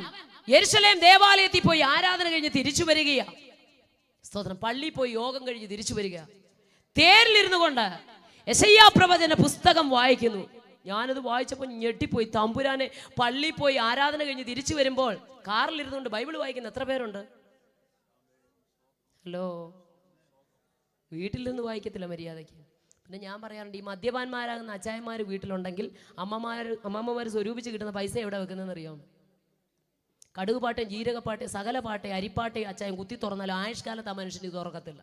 യെരുശലേം ദേവാലയത്തിൽ പോയി ആരാധന കഴിഞ്ഞ് തിരിച്ചു വരികയാ. സ്തോത്രം. പള്ളിയിൽ പോയി യോഗം കഴിഞ്ഞ് തിരിച്ചു വരിക. തേരിലിരുന്നു കൊണ്ട് യെശയ്യാ പ്രവചന പുസ്തകം വായിക്കുന്നു. ഞാനത് വായിച്ചപ്പോൾ ഞെട്ടിപ്പോയി. തമ്പുരാനെ, പള്ളിയിൽ പോയി ആരാധന കഴിഞ്ഞ് തിരിച്ചു വരുമ്പോൾ കാറിലിരുന്നുകൊണ്ട് ബൈബിൾ വായിക്കുന്ന എത്ര പേരുണ്ട്? ഹലോ, വീട്ടിൽ നിന്ന് വായിക്കത്തില്ല മര്യാദയ്ക്ക്. പിന്നെ ഞാൻ പറയാറുണ്ട്, ഈ മദ്യപാന്മാരാകുന്ന അച്ചായന്മാർ വീട്ടിലുണ്ടെങ്കിൽ അമ്മമ്മമാർ സ്വരൂപിച്ച് കിട്ടുന്ന പൈസ എവിടെ വെക്കുന്നതെന്ന് അറിയാം? കടുക് പാട്ടയും ജീരകപ്പാട്ടയും സകല പാട്ടയും അരിപ്പാട്ടയും അച്ചായം കുത്തി തുറന്നാലും ആയുഷ്കാലത്ത് ആ മനുഷ്യന് ഇത് തുറക്കത്തില്ല.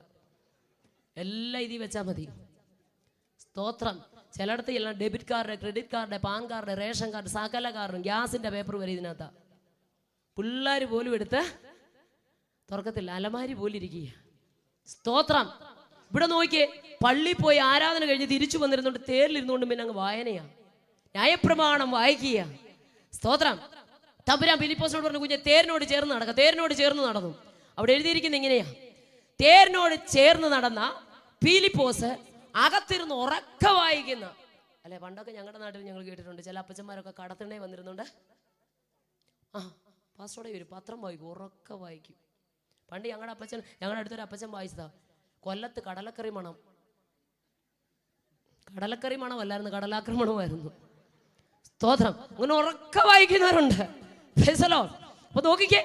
എല്ലാം ഇതിൽ വെച്ചാൽ മതി. സ്തോത്രം. ചിലയിടത്ത് എല്ലാം debit card, credit card, pan card, ration card, സകല കാർഡും ഗ്യാസിൻ്റെ പേപ്പർ വരെ ഇതിനകത്താ. പിള്ളേർ പോലും എടുത്ത് തുറക്കത്തില്ല, അലമാരി പോലും ഇരിക്കുക. സ്തോത്രം. ഇവിടെ നോക്കിയേ, പള്ളിയിൽ പോയി ആരാധന കഴിഞ്ഞ് തിരിച്ചു വന്നിരുന്നുകൊണ്ട് തേരിലിരുന്നുകൊണ്ട് പിന്നെ അങ്ങ് വായനയാണ്, ന്യായപ്രമാണം വായിക്കുക. സ്തോത്രം. തമ്പുരാൻ ഫിലിപ്പോസിനോട് പറഞ്ഞു, കുഞ്ഞെ തേരിനോട് ചേർന്ന് നടക്കുക. തേരിനോട് ചേർന്ന് നടന്നു. അവിടെ എഴുതിയിരിക്കുന്നത് ഇങ്ങനെയാ: തേരിനോട് ചേർന്ന് നടന്ന ഫിലിപ്പോസ് അകത്തിരുന്ന് ഉറക്ക വായിക്കുന്ന. അല്ലെ, പണ്ടൊക്കെ ഞങ്ങളുടെ നാട്ടിൽ ഞങ്ങൾ കേട്ടിട്ടുണ്ട്, ചില അപ്പച്ചന്മാരൊക്കെ കടത്തിണ്ണേ വന്നിരുന്നുണ്ട്, പാസ്റ്റോടെ ഒരു പത്രം വായിക്കും, ഉറക്ക വായിക്കും. പണ്ട് ഞങ്ങളുടെ അടുത്തൊരു അപ്പച്ചൻ വായിച്ചതാ, കൊല്ലത്ത് കടലക്കറി മണം. കടലക്കറി മണമല്ലായിരുന്നു, കടലാക്രമണമായിരുന്നു. സ്തോത്രം. അങ്ങനെ ഉറക്ക വായിക്കുന്നവരുണ്ട്. അപ്പൊ നോക്കിക്കേ,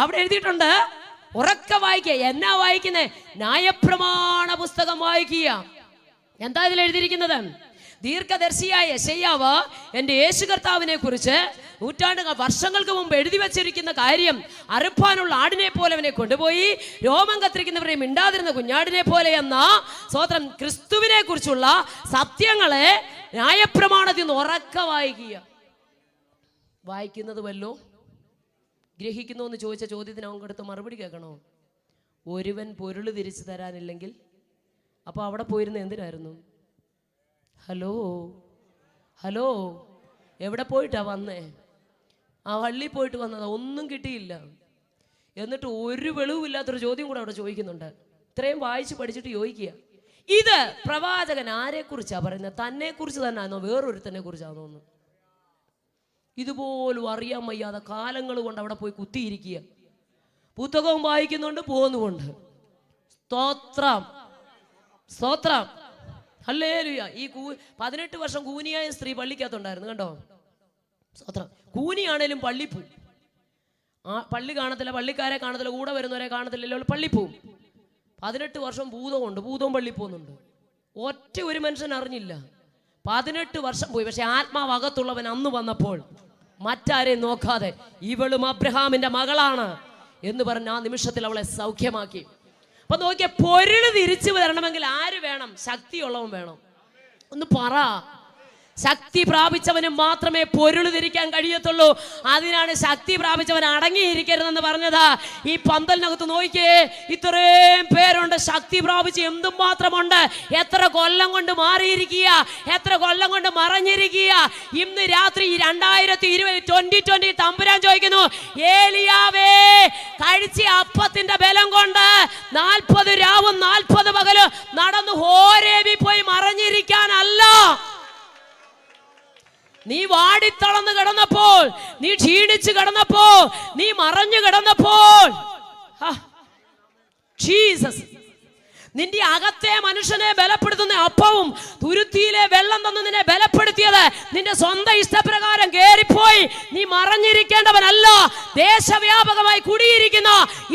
അവിടെ എഴുതിയിട്ടുണ്ട് ഉറക്ക വായിക്കുക. എന്നാ വായിക്കുന്നേ? ന്യായപ്രമാണ പുസ്തകം വായിക്കുക. എന്താ ഇതിൽ എഴുതിയിരിക്കുന്നത്? ദീർഘദർശിയായ യെശയ്യാവ് എൻ്റെ യേശു കർത്താവിനെ കുറിച്ച് വർഷങ്ങൾക്ക് മുമ്പ് എഴുതി വച്ചിരിക്കുന്ന കാര്യം അറുപ്പാനുള്ള ആടിനെ പോലെ അവനെ കൊണ്ടുപോയി രോമം കത്തിരിക്കുന്നവരെ മിണ്ടാതിരുന്ന കുഞ്ഞാടിനെ പോലെ എന്ന സ്വതന്ത്രം ക്രിസ്തുവിനെ കുറിച്ചുള്ള സത്യങ്ങളെ ന്യായപ്രമാണത്തിൽ നിന്ന് ഉറക്ക വായിക്കുക. വായിക്കുന്നത് വല്ലോ ഗ്രഹിക്കുന്നു എന്ന് ചോദിച്ച ചോദ്യത്തിന് അവൻ കൊടുത്ത് മറുപടി കേൾക്കണോ? ഒരുവൻ പൊരുൾ തിരിച്ചു തരാനില്ലെങ്കിൽ അപ്പോൾ അവിടെ പോയിരുന്ന എന്തിനായിരുന്നു? ഹലോ ഹലോ, എവിടെ പോയിട്ടാ വന്നേ? ആ പള്ളിയിൽ പോയിട്ട് വന്നതാ, ഒന്നും കിട്ടിയില്ല. എന്നിട്ട് ഒരു വെളിവുമില്ലാത്തൊരു ചോദ്യം കൂടെ അവിടെ ചോദിക്കുന്നുണ്ട്. ഇത്രയും വായിച്ച് പഠിച്ചിട്ട് ചോദിക്കുക, ഇത് പ്രവാചകൻ ആരെക്കുറിച്ചാ പറയുന്നത്? തന്നെ കുറിച്ച് തന്നെ ആണോ വേറൊരുത്തനെ കുറിച്ചാണോ എന്ന് ഇതുപോലും അറിയാൻ വയ്യാതെ കാലങ്ങൾ കൊണ്ട് അവിടെ പോയി കുത്തിയിരിക്കുക. പുസ്തകവും വായിക്കുന്നുണ്ട്, പോകുന്നുമുണ്ട്. സ്തോത്രം സ്തോത്രം ഹല്ലേലൂയ. ഈ 18 വർഷം കൂനിയായ സ്ത്രീ പള്ളിക്കകത്തുണ്ടായിരുന്നു, കണ്ടോ? സ്തോത്രം. കൂനിയാണേലും പള്ളി പോവും. പള്ളി കാണത്തില്ല, പള്ളിക്കാരെ കാണത്തില്ല, കൂടെ വരുന്നവരെ കാണത്തില്ലല്ലോ, പള്ളി പോവും. 18 വർഷം ഭൂതമുണ്ട്, ഭൂതവും പള്ളി പോകുന്നുണ്ട്. ഒറ്റ ഒരു മനുഷ്യൻ അറിഞ്ഞില്ല. 18 വർഷം പോയി. പക്ഷെ ആത്മാവകത്തുള്ളവൻ അന്ന് വന്നപ്പോൾ മറ്റാരെയും നോക്കാതെ ഇവളും അബ്രഹാമിന്റെ മകളാണ് എന്ന് പറഞ്ഞ് ആ നിമിഷത്തിൽ അവളെ സൗഖ്യമാക്കി. അപ്പൊ നോക്കിയ, പൊരുള് തിരിച്ചു വരണമെങ്കിൽ ആര് വേണം? ശക്തിയുള്ളവൻ വേണം. ഒന്ന് പറ. ശക്തി പ്രാപിച്ചവന് മാത്രമേ പൊരുൾ തിരിക്കാൻ കഴിയത്തുള്ളൂ. അതിനാണ് ശക്തി പ്രാപിച്ചവൻ അടങ്ങിയിരിക്കരുതെന്ന് പറഞ്ഞത്. ഈ പന്തലിനകത്ത് നോക്കിയേ, ഇത്രയും പേരുണ്ട്. ശക്തി പ്രാപിച്ച് എന്തും മാത്രമുണ്ട്. എത്ര കൊല്ലം കൊണ്ട് മാറിയിരിക്കുക, എത്ര കൊല്ലം കൊണ്ട് മറഞ്ഞിരിക്കുക. ഇന്ന് രാത്രി 2020 തമ്പുരാൻ ചോദിക്കുന്നു, ഏലിയാവേ, കഴിച്ച അപ്പത്തിന്റെ ബലം കൊണ്ട് 40 രാവും 40 പകലും നടന്നു ഹോരേബിൽ പോയി മറഞ്ഞിരിക്കാനല്ല. നീ വാടിത്തളർന്ന് കിടന്നപ്പോൾ, നീ ക്ഷീണിച്ച് കിടന്നപ്പോൾ, നീ മറഞ്ഞു കിടന്നപ്പോൾ, ജീസസ് നിന്റെ അകത്തെ മനുഷ്യനെ ബലപ്പെടുത്തുന്ന അപ്പവും തുരുത്തിയിലെ വെള്ളം തന്നു നിന്നെ ബലപ്പെടുത്തിയത് നിന്റെ സ്വന്തം ഇഷ്ടപ്രകാരം കേറിപ്പോയി നീ മറഞ്ഞിരിക്കേണ്ടവനല്ല. ദേശവ്യാപകമായി കുടിയിരിക്കുന്ന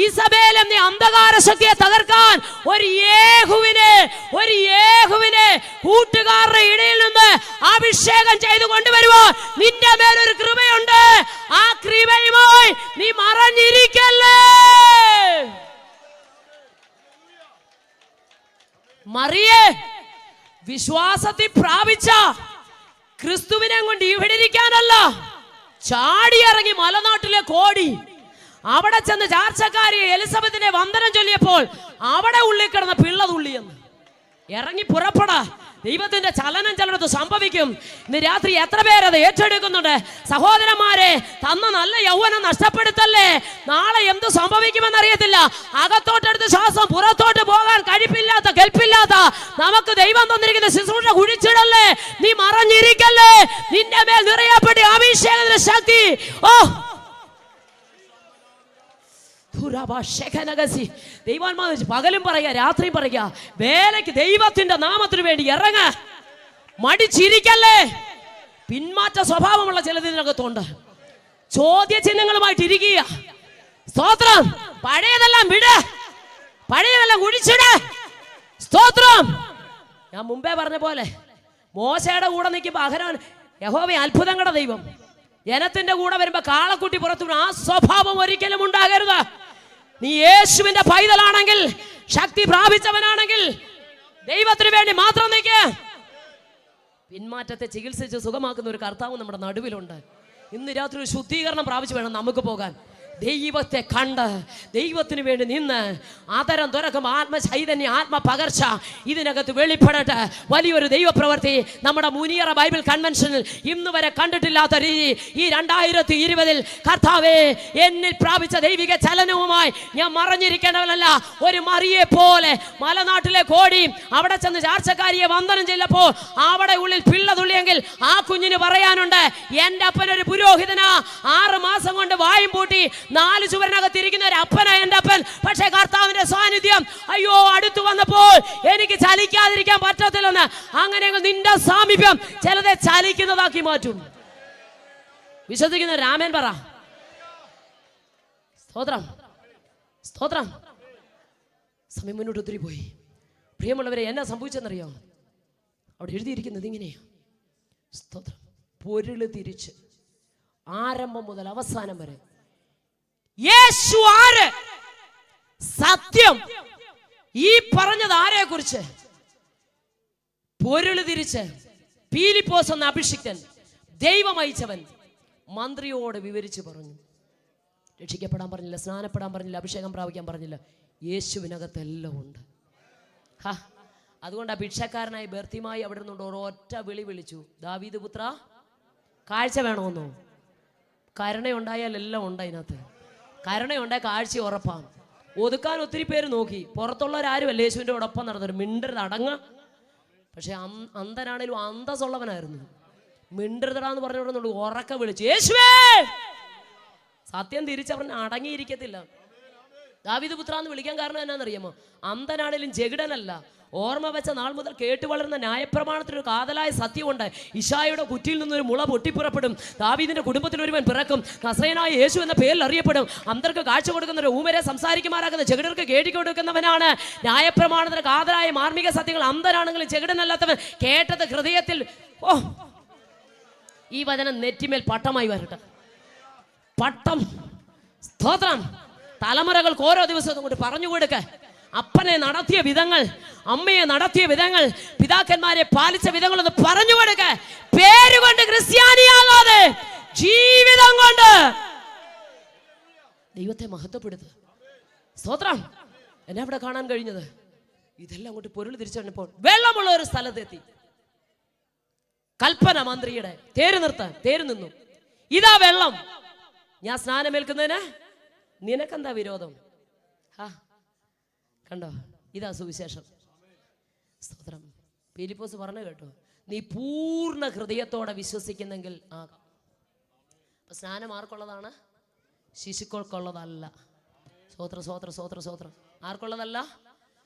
ഇസബേൽ എന്ന അന്ധകാര ശക്തിയെ തകർക്കാൻ ഒരു യേഹുവിനെ കൂട്ടുകാരുടെ ഇടയിൽ നിന്ന് അഭിഷേകം ചെയ്തു കൊണ്ടുവരുവാൻ നിന്റെ മേലൊരു കൃപയുണ്ട്. ആ കൃപയുമായി നീ മറഞ്ഞിരിക്കല്ലേ. മറിയേ, വിശ്വാസത്തിൽ പ്രാപിച്ച ക്രിസ്തുവിനെ കൊണ്ട് ഇവിടെ ഇരിക്കാനല്ല, ചാടിയിറങ്ങി മലനാട്ടിലേക്ക് ഓടി. അവിടെ ചെന്ന് ചാർച്ചക്കാരി എലിസബത്തിനെ വന്ദനം ചൊല്ലിയപ്പോൾ അവിടെ ഉള്ളിൽ കിടന്ന പിള്ള തുള്ളിയെന്ന്. ഇറങ്ങി പുറപ്പെടാ, ദൈവത്തിന്റെ ചലനത്ത് സംഭവിക്കും. ഇന്ന് രാത്രി എത്ര പേരത് ഏറ്റെടുക്കുന്നുണ്ട്? സഹോദരന്മാരെ, തന്ന നല്ല യൗവനം നഷ്ടപ്പെടുത്തല്ലേ. നാളെ എന്ത് സംഭവിക്കുമെന്നറിയത്തില്ല. അകത്തോട്ടെടുത്ത് ശ്വാസം പുറത്തോട്ട് പോകാൻ കഴിപ്പില്ലാത്ത കെൽപ്പില്ലാത്ത നമുക്ക് ദൈവം തന്നിരിക്കുന്ന ശുശ്രൂഷ കുഴിച്ചിടല്ലേ. നീ മറഞ്ഞിരിക്കല്ലേ. നിന്റെ മേൽ നിറയപ്പെട്ട അഭിഷേകത്തിന്റെ ശക്തി ദൈവാത്മാവ് പകലും പറയുക, രാത്രിയും പറയുക, വേലയ്ക്ക് ദൈവത്തിന്റെ നാമത്തിന് വേണ്ടി ഇറങ്ങ. മടിച്ചിരിക്കല്ലേ. പിന്മാറ്റ സ്വഭാവമുള്ള ചിലതിനകത്തുണ്ട്. ചോദ്യചിഹ്നങ്ങളുമായിട്ട് ഇരിക്കുക. സ്തോത്രം. പഴയതെല്ലാം വിട്, പഴയതെല്ലാം കുഴിച്ചിട്. സ്തോത്രം. ഞാൻ മുമ്പേ പറഞ്ഞ പോലെ മോശയുടെ കൂടെ നിൽക്കുമ്പോ അഹരോൻ യഹോവ അത്ഭുതങ്ങളുടെ ദൈവം, ജനത്തിന്റെ കൂടെ വരുമ്പോ കാളക്കുട്ടി പുറത്തു. ആ സ്വഭാവം ഒരിക്കലും ഉണ്ടാകരുത്. നീ യേശുവിന്റെ പൈതലാണെങ്കിൽ, ശക്തി പ്രാപിച്ചവനാണെങ്കിൽ ദൈവത്തിന് വേണ്ടി മാത്രം നിൽക്ക്. പിന്മാറ്റത്തെ ചികിത്സിച്ച് സുഖമാക്കുന്ന ഒരു കർത്താവ് നമ്മുടെ നടുവിലുണ്ട്. ഇന്ന് രാത്രി ഒരു ശുദ്ധീകരണം പ്രാപിച്ചു വേണം നമുക്ക് പോകാൻ. ദൈവത്തെ കണ്ട് ദൈവത്തിന് വേണ്ടി നിന്ന് ആദരം തുറക്കും. ആത്മചൈതന്യ, ആത്മപകർച്ച ഇതിനകത്ത് വെളിപ്പെടട്ടെ. വലിയൊരു ദൈവപ്രവൃത്തി നമ്മുടെ മുനിയറ ബൈബിൾ കൺവെൻഷനിൽ ഇന്ന് വരെ കണ്ടിട്ടില്ലാത്ത രീതി ഈ 2020 കർത്താവേ എന്നിൽ പ്രാപിച്ച ദൈവിക ചലനവുമായി ഞാൻ മറഞ്ഞിരിക്കേണ്ടവനല്ല. ഒരു മറിയെ പോലെ മലനാട്ടിലേക്ക് ഓടി അവിടെ ചെന്ന് ചാർച്ചക്കാരിയെ വന്ദനം ചെയ്തപ്പോൾ അവിടെ ഉള്ളിൽ പിള്ള തുള്ളിയെങ്കിൽ ആ കുഞ്ഞിന് പറയാനുണ്ട്, എൻ്റെ അപ്പനൊരു പുരോഹിതനാ, 6 മാസം കൊണ്ട് വായും പൂട്ടി 4 ചുവരിനകത്തിരിക്കുന്ന ഒരു അപ്പനാ എൻ്റെ അപ്പൻ. പക്ഷേ കർത്താവിന്റെ സാന്നിധ്യം അയ്യോ അടുത്തു വന്നപ്പോൾ എനിക്ക് ചലിക്കാതിരിക്കാൻ പറ്റത്തില്ലെന്ന്. അങ്ങനെ നിന്റെ സാമീപ്യം ചിലതെ ചലിക്കുന്നതാക്കി മാറ്റും. വിശ്വസിക്കുന്ന രാമൻ പറ. സ്തോത്രം, സ്തോത്രം. സമയം മുന്നോട്ട് ഒത്തിരി പോയി. പ്രിയമുള്ളവരെ, എന്നാ സംഭവിച്ചെന്നറിയോ? അവിടെ എഴുതിയിരിക്കുന്നത് ഇങ്ങനെയാ. സ്തോത്രം. പൊരുള് തിരിച്ച് ആരംഭം മുതൽ അവസാനം വരെ യേശു ആര്? സത്യം. ഈ പറഞ്ഞത് ആരെ കുറിച്ച്? പൊരുള് തിരിച്ച് പീലിപ്പോസ് എന്ന അഭിഷിക്തൻ, ദൈവം അയച്ചവൻ, മന്ത്രിയോട് വിവരിച്ചു പറഞ്ഞു. രക്ഷിക്കപ്പെടാൻ പറഞ്ഞില്ല, സ്നാനപ്പെടാൻ പറഞ്ഞില്ല, അഭിഷേകം പ്രാപിക്കാൻ പറഞ്ഞില്ല. യേശുവിനകത്തെല്ലാം ഉണ്ട്. അതുകൊണ്ട് ആ ഭിക്ഷക്കാരനായി ബർത്തിമായി അവിടെ നിന്നുകൊണ്ട് ഒരൊറ്റ വിളി വിളിച്ചു, ദാവീദ് പുത്ര, കാഴ്ച വേണമെന്നോ? കരുണയുണ്ടായാൽ എല്ലാം ഉണ്ട്. അതിനകത്ത് കരുണയുണ്ടായ കാഴ്ച ഉറപ്പാണ്. ഒതുക്കാൻ ഒത്തിരി പേര് നോക്കി, പുറത്തുള്ളവരാരുമല്ല യേശുവിൻ്റെ ഒപ്പം നടന്നൊരു മിണ്ടരുത്, അടങ്ങ. പക്ഷെ അന്ധനാണേലും അന്തസ്സുള്ളവനായിരുന്നു. മിണ്ടരുതടാന്ന് പറഞ്ഞോടുന്നുള്ളൂ, ഉറക്ക വിളിച്ചു യേശുവേ. സത്യം തിരിച്ചവൻ അടങ്ങിയിരിക്കത്തില്ല. ദാവീദ് പുത്ര എന്ന് വിളിക്കാൻ കാരണം എന്നാണെന്നറിയാമോ? അന്ധനാണേലും ജഗടനല്ല. ഓർമ്മ വെച്ച നാൾ മുതൽ കേട്ടു വളർന്ന ന്യായപ്രമാണത്തിനൊരു കാതലായ സത്യമുണ്ട്. ഇശായുടെ കുറ്റിയിൽ നിന്നൊരു മുള പൊട്ടിപ്പുറപ്പെടും. ദാവീദിന്റെ കുടുംബത്തിൽ ഒരുവൻ പിറക്കും, നസ്രയനായ യേശു എന്ന പേരിൽ അറിയപ്പെടും. അന്തർക്ക് കാഴ്ച കൊടുക്കുന്നവർ, ഊമരെ സംസാരിക്കുമാറാക്കുന്ന, ചെകിടർക്ക് കേട്ടി കൊടുക്കുന്നവനാണ്. ന്യായപ്രമാണത്തിന് കാതലായ മാർമിക സത്യങ്ങൾ അന്തരാണെങ്കിലും ചെകിടനല്ലാത്തവൻ കേട്ടത് ഹൃദയത്തിൽ. ഈ വചനം നെറ്റിമേൽ പട്ടമായി വരട്ടെ. പട്ടം. സ്തോത്രം. തലമുറകൾക്ക് ഓരോ ദിവസവും കൊണ്ട് പറഞ്ഞു കൊടുക്ക. അപ്പനെ നടത്തിയ വിധങ്ങൾ, അമ്മയെ നടത്തിയ വിധങ്ങൾ, പിതാക്കന്മാരെ പാലിച്ച വിധങ്ങൾ ഒന്ന് പറഞ്ഞു കൊടുക്ക. പേരുകൊണ്ട് ക്രിസ്ത്യാനിയാകാതെ ജീവിതം കൊണ്ട് ദൈവത്തെ മഹത്വപ്പെടുത്തുക. സ്തോത്രം. എന്നെ അവിടെ കാണാൻ കഴിഞ്ഞത് ഇതെല്ലാം കൊണ്ട് പൊരുൾ തിരിച്ചപ്പോൾ വെള്ളമുള്ള ഒരു സ്ഥലത്തെത്തി. കൽപ്പന മന്ത്രിയുടെ തേര് നിന്നു. ഇതാ വെള്ളം, ഞാൻ സ്നാനമേൽക്കുന്നതിന് നിനക്കെന്താ വിരോധം? കണ്ടോ, ഇതാ സുവിശേഷം. സ്തോത്രം. പീലിപ്പോസ് പറഞ്ഞു കേട്ടോ, നീ പൂർണ്ണ ഹൃദയത്തോടെ വിശ്വസിക്കുന്നെങ്കിൽ ആകാം. അപ്പൊ സ്നാനം ആർക്കുള്ളതാണ്? ശിശുക്കൾക്കുള്ളതല്ല. സ്വോത്രം, സ്വോത്രം, സ്വോത്രം, സ്വോത്രം. ആർക്കുള്ളതല്ല?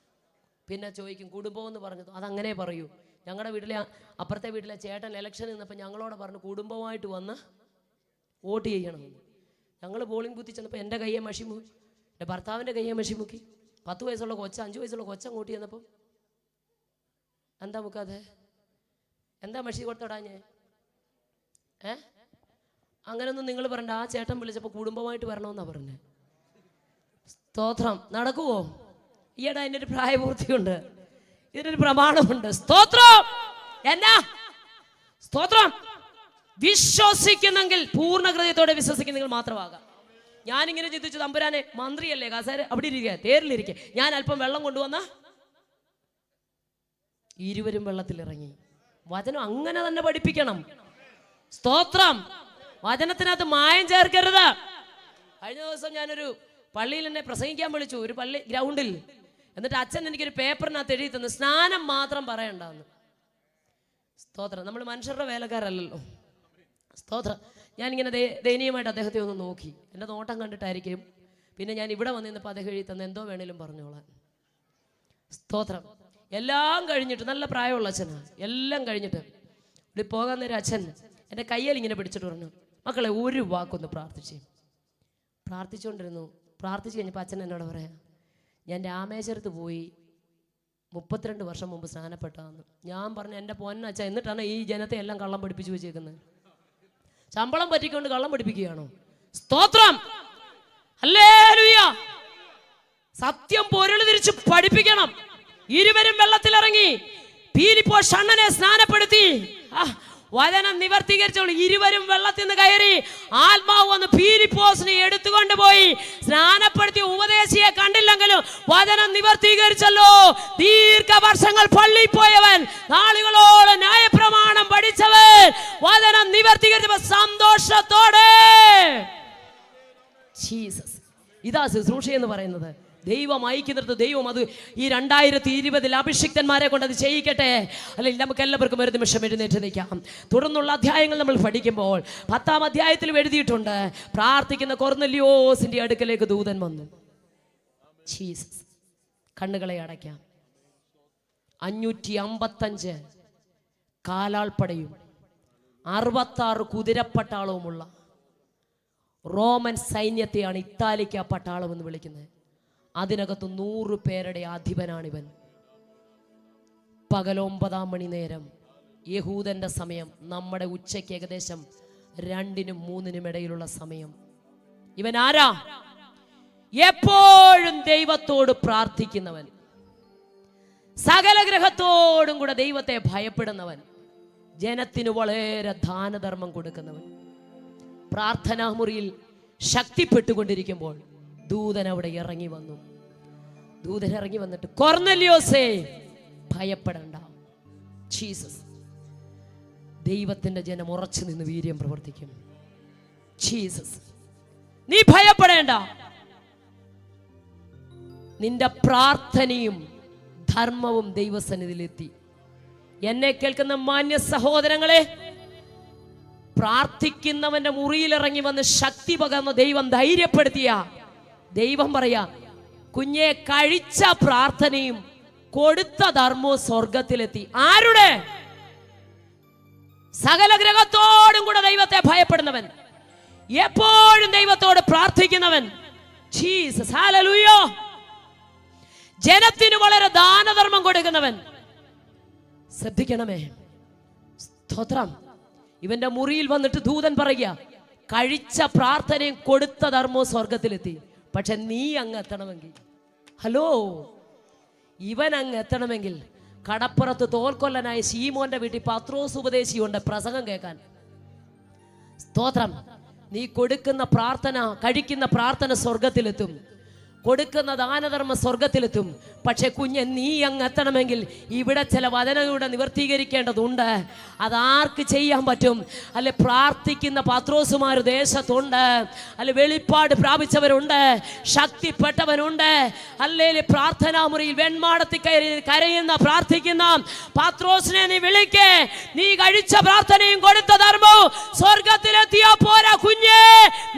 പിന്നെ ചോദിക്കും കുടുംബം എന്ന് പറഞ്ഞു. അതങ്ങനെ പറയൂ. ഞങ്ങളുടെ വീട്ടിലെ അപ്പുറത്തെ വീട്ടിലെ ചേട്ടൻ ഇലക്ഷൻ നിന്നപ്പോൾ ഞങ്ങളോട് പറഞ്ഞു കുടുംബമായിട്ട് വന്ന് വോട്ട് ചെയ്യണമെന്ന്. ഞങ്ങൾ പോളിംഗ് ബൂത്തിൽ ചെന്നപ്പോൾ എൻ്റെ കയ്യെ മഷിമുക്കി, എൻ്റെ ഭർത്താവിൻ്റെ കയ്യെ മഷിമുക്കി. 10 വയസ്സുള്ള കൊച്ച, 5 വയസ്സുള്ള കൊച്ച അങ്ങോട്ട് ചെന്നപ്പം എന്താ മുക്കാതെ, എന്താ മഷി കൊടുത്തടാഞ്ഞേ? അങ്ങനെയൊന്നും നിങ്ങൾ പറഞ്ഞ. ആ ചേട്ടൻ വിളിച്ചപ്പോൾ കുടുംബമായിട്ട് വരണമെന്നാണ് പറഞ്ഞത്. സ്തോത്രം. നടക്കുവോ? ഈയിടെ അതിൻ്റെ ഒരു പ്രായപൂർത്തിയുണ്ട്, ഇതിനൊരു പ്രമാണമുണ്ട്. സ്തോത്രം. എന്നാ സ്തോത്രം. വിശ്വസിക്കുന്നെങ്കിൽ പൂർണ്ണ ഹൃദയത്തോടെ വിശ്വസിക്കുന്നെങ്കിൽ മാത്രമാകാം. ഞാനിങ്ങനെ ചിന്തിച്ചു, തമ്പുരാനെ മന്ത്രിയല്ലേ, കസേര അവിടെ ഇരിക്കുക, തേരിലിരിക്കുക, ഞാൻ അല്പം വെള്ളം കൊണ്ടുവന്ന ഇരുവരും വെള്ളത്തിലിറങ്ങി. വചനം അങ്ങനെ തന്നെ പഠിപ്പിക്കണം. സ്തോത്രം. വചനത്തിനകത്ത് മായം ചേർക്കരുത്. കഴിഞ്ഞ ദിവസം ഞാനൊരു പള്ളിയിൽ എന്നെ പ്രസംഗിക്കാൻ വിളിച്ചു, ഒരു പള്ളി ഗ്രൗണ്ടിൽ. എന്നിട്ട് അച്ഛൻ എനിക്കൊരു പേപ്പറിനകത്ത് എഴുതി തന്നു, സ്നാനം മാത്രം പറയണ്ടെന്ന്. സ്തോത്രം. നമ്മൾ മനുഷ്യരുടെ വേലക്കാരല്ലല്ലോ. സ്തോത്രം. ഞാനിങ്ങനെ ദയനീയമായിട്ട് അദ്ദേഹത്തെ ഒന്ന് നോക്കി. എൻ്റെ നോട്ടം കണ്ടിട്ടായിരിക്കും. പിന്നെ ഞാൻ ഇവിടെ വന്നിരുന്നപ്പോൾ അദ്ദേഹം എഴുതി തന്ന എന്തോ വേണേലും പറഞ്ഞോളാൻ. സ്തോത്രം. എല്ലാം കഴിഞ്ഞിട്ട്, നല്ല പ്രായമുള്ള അച്ഛനാണ്, എല്ലാം കഴിഞ്ഞിട്ട് ഇവിടെ പോകാൻ നേരം അച്ഛൻ എൻ്റെ കയ്യിൽ ഇങ്ങനെ പിടിച്ചിട്ട് പറഞ്ഞു, മക്കളെ ഒരു വാക്കൊന്ന് പ്രാർത്ഥിച്ചുകൊണ്ടിരുന്നു. പ്രാർത്ഥിച്ചു കഴിഞ്ഞപ്പോൾ അച്ഛൻ എന്നോട് പറയാം, ഞാൻ രാമേശ്വരത്ത് പോയി 32 വർഷം മുമ്പ് സ്നാനപ്പെട്ടതെന്ന്. ഞാൻ പറഞ്ഞു, എൻ്റെ പൊന്നച്ഛ, എന്നിട്ടാണ് ഈ ജനത്തെ എല്ലാം കള്ളം പഠിപ്പിച്ചു വെച്ചേക്കുന്നത്. ശമ്പളം പറ്റിക്കൊണ്ട് കള്ളം പഠിപ്പിക്കുകയാണോ? സ്തോത്രം. ഹല്ലേലൂയ. സത്യം പൊരുൾ തിരിച്ച് പഠിപ്പിക്കണം. ഇരുവരും വെള്ളത്തിലിറങ്ങി. പീലിപ്പോസ് അണ്ണനെ സ്നാനപ്പെടുത്തി. വചനം നിവർത്തീകരിച്ചോളൂ. ഇരുവരും വെള്ളത്തിൽ നിന്ന് കയറി. ആത്മാവ് വന്ന് പീലിപ്പോസിനെ എടുത്തുകൊണ്ട് പോയി സ്നാനപ്പെടുത്തി. ഉപദേശിയെ കണ്ടില്ലെങ്കിലും വചനം നിവർത്തീകരിച്ചല്ലോ. ദീർഘവർഷങ്ങൾ പള്ളിയിൽ പോയവൻ, നാളുകളോളം ന്യായപ്രമാണം പഠിച്ചവൻ, വചനം നിവർത്തീകരിച്ചപ്പോൾ സന്തോഷത്തോടെ. ജീസസ്. ഇതാ ശുശ്രൂഷ എന്ന് പറയുന്നത്. ദൈവം ഐക്യനിർത്ത്. ദൈവം അത് ഈ 2020 അഭിഷിക്തന്മാരെ കൊണ്ട് അത് ചെയ്യിക്കട്ടെ. അല്ലെങ്കിൽ നമുക്ക് എല്ലാവർക്കും ഒരു നിമിഷം എഴുന്നേറ്റ് നിൽക്കാം. തുടർന്നുള്ള അധ്യായങ്ങൾ നമ്മൾ പഠിക്കുമ്പോൾ 10-ാം അധ്യായത്തിൽ എഴുതിയിട്ടുണ്ട്, പ്രാർത്ഥിക്കുന്ന കൊർന്നല്യോസിന്റെ അടുക്കലേക്ക് ദൂതൻ വന്നു. ജീസസ്. കണ്ണുകളെ അടയ്ക്കാം. 555 കാലാൾപ്പടയും 66 കുതിരപ്പട്ടാളവുമുള്ള റോമൻ സൈന്യത്തെയാണ് ഇത്താലിക്ക പട്ടാളം എന്ന് വിളിക്കുന്നത്. അതിനകത്ത് 100 പേരുടെ അധിപനാണിവൻ. പകൽ 9 മണി നേരം യഹൂദന്റെ സമയം, നമ്മുടെ ഉച്ചയ്ക്ക് ഏകദേശം 2-നും 3-നും ഇടയിലുള്ള സമയം. ഇവൻ ആരാ? എപ്പോഴും ദൈവത്തോട് പ്രാർത്ഥിക്കുന്നവൻ, സകല ഗ്രഹത്തോടും കൂടെ ദൈവത്തെ ഭയപ്പെടുന്നവൻ, ജനത്തിന് വളരെ ദാനധർമ്മം കൊടുക്കുന്നവൻ. പ്രാർത്ഥനാ മുറിയിൽ ശക്തിപ്പെട്ടുകൊണ്ടിരിക്കുമ്പോൾ ദൂതൻ അവിടെ ഇറങ്ങി വന്നു. ദൂതൻ ഇറങ്ങി വന്നിട്ട്, കൊർന്നല്യോസേ ഭയപ്പെടണ്ട. ജീസസ്. ദൈവത്തിന്റെ ജനം ഉറച്ചു നിന്ന് വീര്യം പ്രവർത്തിക്കും. ജീസസ്. നീ ഭയപ്പെടേണ്ട. നിന്റെ പ്രാർത്ഥനയും ധർമ്മവും ദൈവസന്നിധിയിലെത്തി. എന്നെ കേൾക്കുന്ന മാന്യ സഹോദരങ്ങളെ, പ്രാർത്ഥിക്കുന്നവന്റെ മുറിയിലിറങ്ങി വന്ന് ശക്തി പകർന്ന ദൈവം ധൈര്യപ്പെടുത്തിയ ദൈവം പറയാ, കുഞ്ഞെ, കഴിച്ച പ്രാർത്ഥനയും കൊടുത്ത ധർമ്മവും സ്വർഗത്തിലെത്തി. ആരുടെ? സകല ഗ്രഹത്തോടും കൂടെ ദൈവത്തെ ഭയപ്പെടുന്നവൻ, എപ്പോഴും ദൈവത്തോട് പ്രാർത്ഥിക്കുന്നവൻ. ജീസസ്. ഹല്ലേലൂയ. ജനത്തിന് വളരെ ദാനധർമ്മം കൊടുക്കുന്നവൻ. ശ്രദ്ധിക്കണമേ. സ്തോത്രം. ഇവന്റെ മുറിയിൽ വന്നിട്ട് ദൂതൻ പറയുക, കഴിച്ച പ്രാർത്ഥനയും കൊടുത്ത ധർമ്മവും സ്വർഗത്തിലെത്തി. പക്ഷെ നീ അങ്ങ് എത്തണമെങ്കിൽ, ഹലോ, ഇവൻ അങ്ങ് എത്തണമെങ്കിൽ കടപ്പുറത്ത് തോൽക്കൊല്ലനായ ശീമോന്റെ വീട്ടിൽ പത്രോസ് ഉപദേശിയുണ്ട് പ്രസംഗം കേൾക്കാൻ. സ്തോത്രം. നീ കൊടുക്കുന്ന പ്രാർത്ഥന, കഴിക്കുന്ന പ്രാർത്ഥന സ്വർഗത്തിലെത്തും, കൊടുക്കുന്ന ദാനധർമ്മ സ്വർഗത്തിലെത്തും. പക്ഷെ കുഞ്ഞ്, നീ അങ്ങ് എത്തണമെങ്കിൽ ഇവിടെ ചില വചനങ്ങളുടെ നിവർത്തീകരിക്കേണ്ടതുണ്ട്. അതാർക്ക് ചെയ്യാൻ പറ്റും? അല്ലെ, പ്രാർത്ഥിക്കുന്ന പത്രോസുമാർ ദേശത്തുണ്ട്, അല്ലെ വെളിപ്പാട് പ്രാപിച്ചവരുണ്ട്, ശക്തിപ്പെട്ടവരുണ്ട്. അല്ലേ, പ്രാർത്ഥനാ മുറിയിൽ വെൺമാടത്തിൽ കരയുന്ന പ്രാർത്ഥിക്കുന്ന പത്രോസിനെ നീ വിളിക്കേ. നീ കഴിച്ച പ്രാർത്ഥനയും കൊടുത്ത ധർമ്മവും സ്വർഗത്തിലെത്തിയാ പോരാ കുഞ്ഞേ,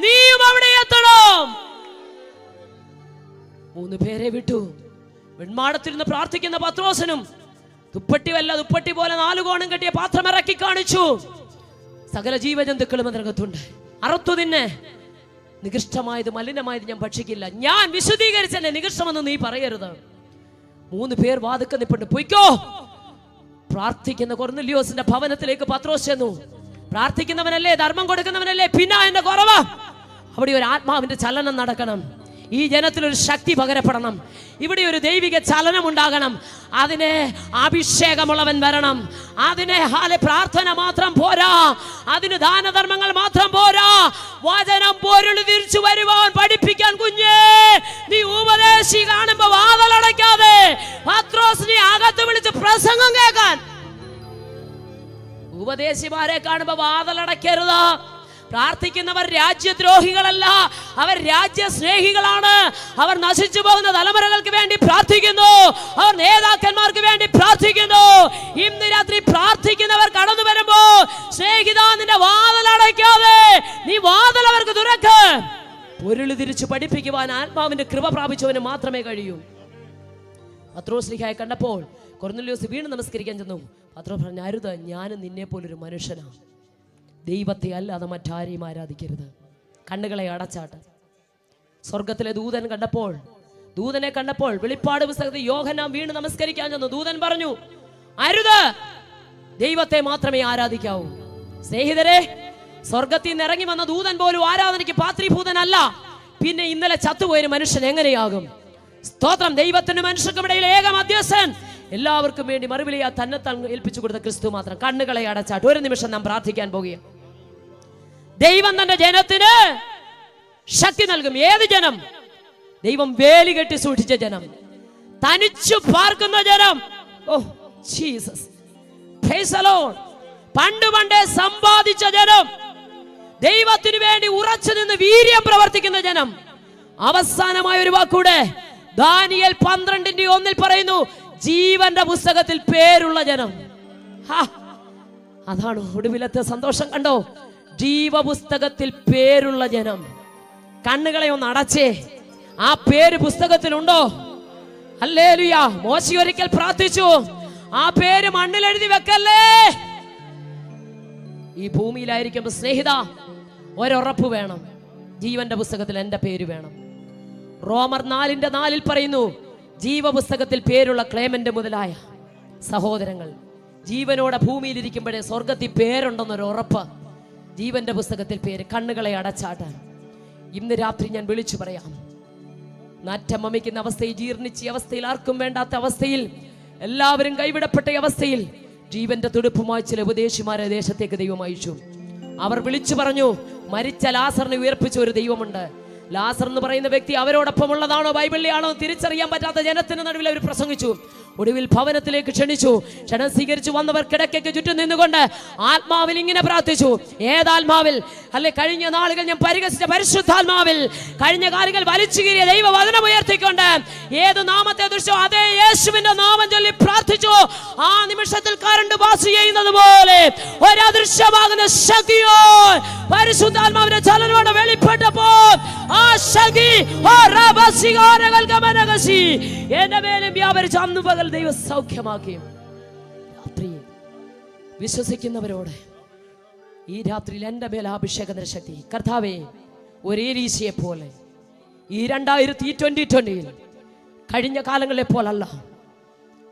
നീയും അവിടെ എത്തണം. 3 പേരെ വിട്ടു. വെൺമാടത്തിരുന്ന് പ്രാർത്ഥിക്കുന്ന പത്രോസിനും ദുപ്പട്ടി പോലെ 4 കോണം കെട്ടിയ പാത്രം ഇറക്കി കാണിച്ചു. സകല ജീവജന്തുക്കളും അതിനകത്തുണ്ട്. അറുത്തു തിന്നെ, നികൃഷ്ടമായത് മലിനമായത് ഞാൻ ഭക്ഷിക്കില്ല. ഞാൻ വിശുദ്ധീകരിച്ചെന്നെ നികൃഷ്ടമെന്ന് നീ പറയരുത്. 3 പേർ വാതുക്ക നിപ്പുണ്ട്. പൊയ്ക്കോ. പ്രാർത്ഥിക്കുന്ന കൊർന്നല്യോസിന്റെ ഭവനത്തിലേക്ക് പത്രോസ് ചെന്നു. പ്രാർത്ഥിക്കുന്നവനല്ലേ, ധർമ്മം കൊടുക്കുന്നവനല്ലേ, പിന്നെ എന്റെ കുറവ്. അവിടെ ഒരു ആത്മാവിന്റെ ചലനം നടക്കണം. ഈ ജനത്തിലൊരു ശക്തി പകരപ്പെടണം. ഇവിടെ ഒരു ദൈവിക ചലനം ഉണ്ടാകണം. അതിന് അഭിഷേകമുള്ളവൻ വരണം. അതിന് പ്രാർത്ഥന മാത്രം പോരാ, അതിന് ദാനധർമ്മങ്ങൾ മാത്രം പോരാ. വചനം പൊരുൾ തിരിച്ചു വരുവാൻ പഠിപ്പിക്കാൻ കുഞ്ഞേ നീ ഉപദേശി കാണുമ്പോ വാതിലടയ്ക്കാതെ പത്രോസിനെ അകത്ത് വിളിച്ച് പ്രസംഗം കേൾക്കാൻ. ഉപദേശിമാരെ കാണുമ്പോ വാതിലടയ്ക്കരുത്. പ്രാർത്ഥിക്കുന്നവർ രാജ്യദ്രോഹികളല്ല, അവർ രാജ്യസ്നേഹികളാണ്. അവർ നശിച്ചു പോകുന്ന തലമുറകൾക്ക് വേണ്ടി പ്രാർത്ഥിക്കുന്നു, അവർ നേതാക്കന്മാർക്ക് വേണ്ടി പ്രാർത്ഥിക്കുന്നു. ഇന്ന് രാത്രി പ്രാർത്ഥിക്കുന്നവർ കടന്നു വരുമ്പോ സ്നേഹിതാ, നിന്റെ വാതിലടയ്ക്കാതെ നീ വാതിൽ അവർക്ക് തുറക്ക്. പൊരുൾ തിരിച്ചു പഠിപ്പിക്കുവാൻ ആത്മാവിന്റെ കൃപ പ്രാപിച്ചവന് മാത്രമേ കഴിയൂ. പത്രോസ്ലിഹായെ കണ്ടപ്പോൾ കൊർന്നല്യോസ് വീണ്ടും നമസ്കരിക്കാൻ ചെന്നു. പത്രോസ് പറഞ്ഞു, അരുത്, ഞാനും നിന്നെ പോലൊരു മനുഷ്യനാണ്. ദൈവത്തെ അല്ലാതെ മറ്റാരെയും ആരാധിക്കരുത്. കണ്ണുകളെ അടച്ചാട്ട്. സ്വർഗത്തിലെ ദൂതനെ കണ്ടപ്പോൾ വെളിപ്പാട് പുസ്തകത്തിൽ യോഹന്നാൻ വീണ്ടും നമസ്കരിക്കാൻ ചെന്നു. ദൂതൻ പറഞ്ഞു, അരുത്, ദൈവത്തെ മാത്രമേ ആരാധിക്കാവൂ. സ്നേഹിതരെ, സ്വർഗത്തിൽ നിന്ന് ഇറങ്ങി വന്ന ദൂതൻ പോലും ആരാധനയ്ക്ക് പാത്രീഭൂതനല്ല. പിന്നെ ഇന്നലെ ചത്തുപോയൊരു മനുഷ്യൻ എങ്ങനെയാകും? സ്തോത്രം. ദൈവത്തിന് മനുഷ്യർക്കും ഇടയിൽ ഏക മധ്യസ്ഥൻ, എല്ലാവർക്കും വേണ്ടി മറുവിലയാ തന്നെത്താൻ ഏൽപ്പിച്ചു കൊടുത്ത ക്രിസ്തു മാത്രം. കണ്ണുകളെ അടച്ചാട്ട് ഒരു നിമിഷം നാം പ്രാർത്ഥിക്കാൻ പോകുക. ദൈവം തന്റെ ജനത്തിന് ശക്തി നൽകും. ഏത് ജനം? ദൈവം വേലി കെട്ടി സൂക്ഷിച്ച ജനം, തനിച്ചു പാർക്കുന്ന ജനം. Oh Jesus, praise the Lord. പണ്ടേ സമ്പാദിച്ച ജനം, ദൈവത്തിന് വേണ്ടി ഉറച്ചു നിന്ന് വീര്യം പ്രവർത്തിക്കുന്ന ജനം. അവസാനമായ ഒരു വാക്കൂടെ ദാനിയേൽ 12:1 പറയുന്നു, ജീവന്റെ പുസ്തകത്തിൽ പേരുള്ള ജനം. അതാണ് ഒടുവിലത്തെ സന്തോഷം. കണ്ടോ? ജീവപുസ്തകത്തിൽ പേരുള്ള ജനം. കണ്ണുകളെ ഒന്ന് അടച്ചേ, ആ പേര് പുസ്തകത്തിലുണ്ടോ? ഹല്ലേലൂയ. മോശെ ഒരിക്കൽ പ്രാർത്ഥിച്ചു, ആ പേര് മണ്ണിൽ എഴുതി വെക്കല്ലേ. ഈ ഭൂമിയിലായിരിക്കുമ്പോൾ സ്നേഹിത, ഒരുറപ്പ് വേണം, ജീവന്റെ പുസ്തകത്തിൽ എന്റെ പേര് വേണം. റോമർ 4:4 പറയുന്നു, ജീവപുസ്തകത്തിൽ പേരുള്ള ക്ലേമന്റ് മുതലായ സഹോദരങ്ങൾ ജീവനോടെ ഭൂമിയിൽ ഇരിക്കുമ്പോഴേ സ്വർഗത്തിൽ പേരുണ്ടെന്നൊരു ഉറപ്പ്. ജീവന്റെ പുസ്തകത്തിൽ പേര്. കണ്ണുകളെ അടച്ചാട്ടാൻ ഇന്ന് രാത്രി ഞാൻ വിളിച്ചു പറയാം. നാറ്റം വമിക്കുന്ന അവസ്ഥയിൽ, ജീർണിച്ച അവസ്ഥയിൽ, ആർക്കും വേണ്ടാത്ത അവസ്ഥയിൽ, എല്ലാവരും കൈവിടപ്പെട്ട അവസ്ഥയിൽ ജീവന്റെ തുടുപ്പുമായി ചില ഉപദേശിമാരെ ദേശത്തേക്ക് ദൈവം അയച്ചു. അവർ വിളിച്ചു പറഞ്ഞു, മരിച്ച ലാസറിനെ ഉയർപ്പിച്ച ഒരു ദൈവമുണ്ട്. ലാസർ എന്ന് പറയുന്ന വ്യക്തി അവരോടൊപ്പം ഉള്ളതാണോ ബൈബിളിലാണോ തിരിച്ചറിയാൻ പറ്റാത്ത ജനത്തിന് നടുവിൽ അവർ പ്രസംഗിച്ചു. ഒടുവിൽ ഭവനത്തിലേക്ക് ക്ഷണിച്ചു. ക്ഷണം സ്വീകരിച്ചു വന്നവർ കിടക്കയ്ക്ക് ചുറ്റും നിന്നുകൊണ്ട് ആത്മാവിൽ ഇങ്ങനെ പ്രാർത്ഥിച്ചു. ഏതാത്മാവിൽ? അല്ലെ, കഴിഞ്ഞ നാളുകൾ ഞാൻ പരിഹസിച്ച പരിശുദ്ധാത്മാവിൽ, കഴിഞ്ഞ കാലങ്ങൾ വലിച്ചു കീറിയ ദൈവവചനം ഉയർത്തിക്കൊണ്ട് ഏത് നാമത്തെ ദൃശ്യോ അതേ യേശുവിന്റെ നാമം ചൊല്ലി പ്രാർത്ഥിച്ചു. ആ നിമിഷത്തിൽ കറണ്ട് പാസ് ചെയ്യുന്നത് പോലെ ഒരദൃശ്യമാകുന്ന ശക്തിയോ പരിശുദ്ധാത്മാവിന്റെ ചലനോടെ വെളിപ്പെട്ടപ്പോൾ ആ ശക്തി എന്റെ മേലും വ്യാപരിച്ച് അന്നു പകൽ ദൈവം സൗഖ്യമാക്കി. രാത്രിയിൽ വിശ്വസിക്കുന്നവരോട് ഈ രാത്രിയിൽ എന്റെ മേൽ അഭിഷേകത്തിന്റെ ശക്തി കർത്താവേ, ഒരു ഏലീശയെ പോലെ ഈ 2020 കഴിഞ്ഞ കാലങ്ങളെ പോലല്ല,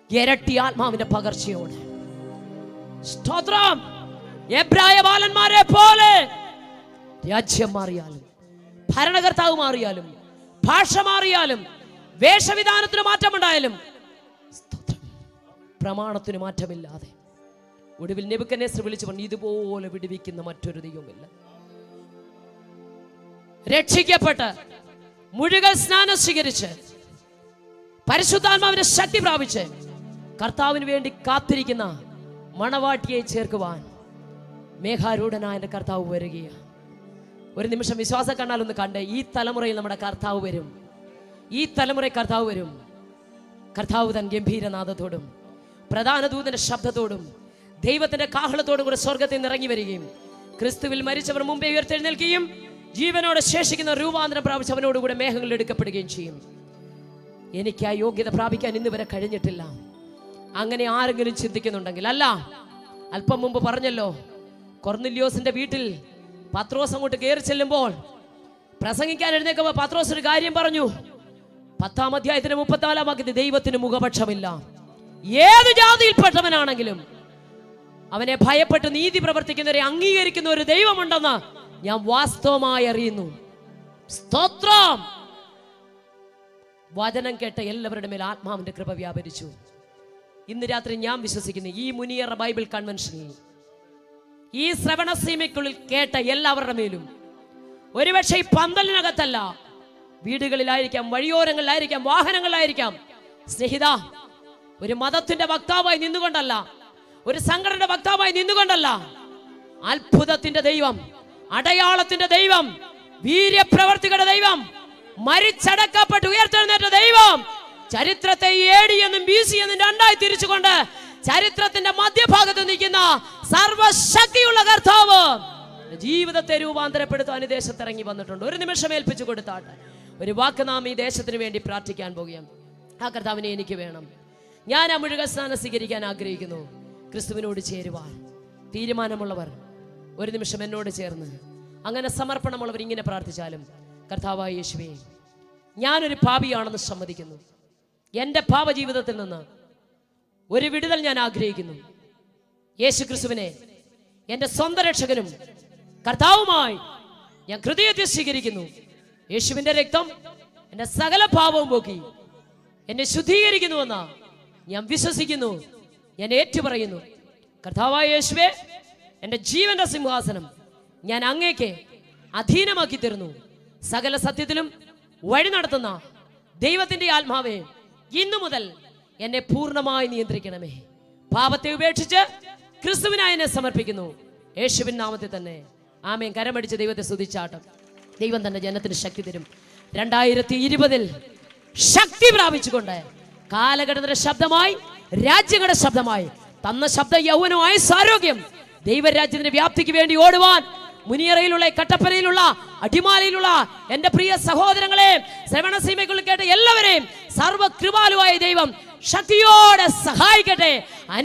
ഇരട്ടി ആത്മാവിന്റെ പകർച്ചയോടെ സ്തോത്രം. എബ്രായ ബാലന്മാരെ പോലെ രാജ്യം മാറിയാലും, ഭരണകർത്താവ് മാറിയാലും, ഭാഷ മാറിയാലും, വേഷവിധാനത്തിന് മാറ്റമുണ്ടായാലും പ്രമാണത്തിന് മാറ്റമില്ലാതെ ഒടുവിൽ നെബൂഖദ്നേസർ വിളിച്ചു പറഞ്ഞു, ഇതുപോലെ വിടുവിക്കുന്ന മറ്റൊരു ദൈവമില്ല. രക്ഷിക്കപ്പെട്ട് മുഴുവൻ സ്നാനം സ്വീകരിച്ച് പരിശുദ്ധാത്മാവിന്റെ ശക്തി പ്രാപിച്ച് കർത്താവിന് വേണ്ടി കാത്തിരിക്കുന്ന മണവാട്ടിയെ ചേർക്കുവാൻ മേഘാരൂഢനായ എൻ്റെ കർത്താവ് വരികയാണ്. ഒരു നിമിഷം വിശ്വാസ കണ്ണാലൊന്ന് കണ്ടേ. ഈ തലമുറയിൽ നമ്മുടെ കർത്താവ് വരും. ഈ തലമുറയിൽ കർത്താവ് വരും. കർത്താവ് തൻ ഗംഭീരനാദത്തോടും പ്രധാന ദൂതന്റെ ശബ്ദത്തോടും ദൈവത്തിന്റെ കാഹളത്തോടും കൂടെ സ്വർഗത്തിൽ നിന്ന് ഇറങ്ങി വരികയും ക്രിസ്തുവിൽ മരിച്ചവർ മുമ്പേ ഉയർത്തെഴുന്നേൽക്കുകയും ജീവനോടെ ശേഷിക്കുന്ന രൂപാന്തരം പ്രാപിച്ച് അവനോടുകൂടെ മേഘങ്ങളിൽ എടുക്കപ്പെടുകയും ചെയ്യും. എനിക്ക് ആ യോഗ്യത പ്രാപിക്കാൻ ഇന്ന് വരെ കഴിഞ്ഞിട്ടില്ല. അങ്ങനെ ആരെങ്കിലും ചിന്തിക്കുന്നുണ്ടെങ്കിൽ, അല്ല, അല്പം മുമ്പ് പറഞ്ഞല്ലോ, കൊർന്നല്യോസിന്റെ വീട്ടിൽ പത്രോസ് അങ്ങോട്ട് കയറി ചെല്ലുമ്പോൾ പ്രസംഗിക്കാൻ എഴുന്നേക്കുമ്പോൾ പത്രോസ് ഒരു കാര്യം പറഞ്ഞു. 10-ാം അധ്യായത്തിന് 34-ാം വാക്യത്തിൽ ദൈവത്തിന് മുഖപക്ഷമില്ല. ഏത് ജാതിയിൽപ്പെട്ടവനാണെങ്കിലും അവനെ ഭയപ്പെട്ട് നീതി പ്രവർത്തിക്കുന്നവരെ അംഗീകരിക്കുന്ന ഒരു ദൈവമുണ്ടെന്ന് ഞാൻ വാസ്തവമായി അറിയുന്നു. സ്തോത്രം. വചനം കേട്ട എല്ലാവരുടെ മേൽ ആത്മാവിന്റെ കൃപ വ്യാപരിച്ചു. ഇന്ന് രാത്രി ഞാൻ വിശ്വസിക്കുന്നു, ഈ മുനിയറ ബൈബിൾ കൺവെൻഷനിൽ ഈ ശ്രവണസീമയ്ക്കുള്ളിൽ കേട്ട എല്ലാവരുടെ മേലും, ഒരുപക്ഷെ ഈ പന്തലിനകത്തല്ല, വീടുകളിലായിരിക്കാം, വഴിയോരങ്ങളിലായിരിക്കാം, വാഹനങ്ങളിലായിരിക്കാം, സ്നേഹിത, ഒരു മതത്തിന്റെ വക്താവായി നിന്നുകൊണ്ടല്ല, ഒരു സംഘടനയുടെ വക്താവായി നിന്നുകൊണ്ടല്ല, അത്ഭുതത്തിന്റെ ദൈവം, അടയാളത്തിന്റെ ദൈവം, വീര്യപ്രവർത്തികളുടെ ദൈവം, മരിച്ചടക്കപ്പെട്ട് ഉയർത്തെഴുന്നേറ്റ ദൈവം, ചരിത്രത്തെ AD എന്നും BC എന്നും രണ്ടായി തിരിച്ചുകൊണ്ട് ചരിത്രത്തിന്റെ മധ്യഭാഗത്ത് നിൽക്കുന്ന സർവശക്തിയുള്ള കർത്താവ് ജീവിതത്തെ രൂപാന്തരപ്പെടുത്താൻ ഈ ദേശത്തിറങ്ങി വന്നിട്ടുണ്ട്. ഒരു നിമിഷം ഏൽപ്പിച്ചു കൊടുത്താട്ടെ. ഒരു വാക്ക് നാം ഈ ദേശത്തിന് വേണ്ടി പ്രാർത്ഥിക്കാൻ പോകുകയാണ്. ആ കർത്താവിനെ എനിക്ക് വേണം. ഞാൻ ആ മുഴുവൻ സ്നാനം സ്വീകരിക്കാൻ ആഗ്രഹിക്കുന്നു. ക്രിസ്തുവിനോട് ചേരുവാൻ തീരുമാനമുള്ളവർ ഒരു നിമിഷം എന്നോട് ചേർന്ന് അങ്ങനെ സമർപ്പണമുള്ളവർ ഇങ്ങനെ പ്രാർത്ഥിച്ചാലും, കർത്താവായ യേശുവേ, ഞാനൊരു പാപിയാണെന്ന് സമ്മതിക്കുന്നു. എൻ്റെ പാപജീവിതത്തിൽ നിന്ന് ഒരു വിടുതൽ ഞാൻ ആഗ്രഹിക്കുന്നു. യേശു ക്രിസ്തുവിനെ എൻ്റെ സ്വന്തം രക്ഷകനും കർത്താവുമായി ഞാൻ ഹൃദയത്തിൽ സ്വീകരിക്കുന്നു. യേശുവിൻ്റെ രക്തം എൻ്റെ സകല പാപവും പോക്കി എന്നെ ശുദ്ധീകരിക്കുന്നുവെന്ന് ഞാൻ വിശ്വസിക്കുന്നു. ഞാൻ ഏറ്റുപറയുന്നു, കർത്താവായ യേശുവേ, എൻ്റെ ജീവന്റെ സിംഹാസനം ഞാൻ അങ്ങേക്ക് അധീനമാക്കി തരുന്നു. സകല സത്യത്തിലും വഴി നടത്തുന്ന ദൈവത്തിന്റെ ആത്മാവേ, ഇന്നു മുതൽ എന്നെ പൂർണ്ണമായി നിയന്ത്രിക്കണമേ. പാപത്തെ ഉപേക്ഷിച്ച് ക്രിസ്തുവിനായി എന്നെ സമർപ്പിക്കുന്നു. യേശുവിൻ നാമത്തിൽ തന്നെ ആമേൻ. കരമടിച്ച് ദൈവത്തെ സ്തുതിച്ചാട്ടം. ദൈവം തന്നെ ജനത്തിന് ശക്തി തരും. 2020 ശക്തി പ്രാപിച്ചുകൊണ്ട് കാലഘട്ടത്തിന്റെ ശബ്ദമായി, രാജ്യങ്ങളുടെ ശബ്ദമായി തന്ന ശബ്ദ യൗവനമായ ആരോഗ്യം ദൈവരാജ്യത്തിന്റെ വ്യാപ്തിക്ക് വേണ്ടി ഓടുവാൻ മുനിയറയിലുള്ള, കട്ടപ്പനയിലുള്ള, അടിമാലയിലുള്ള എന്റെ പ്രിയ സഹോദരങ്ങളെ, ശ്രവണസീമയ്ക്കുള്ളിൽ കേട്ട എല്ലാവരെയും സർവ്വകൃപാലുവായ ദൈവം ശക്തിയോടെ സഹായിക്കട്ടെ.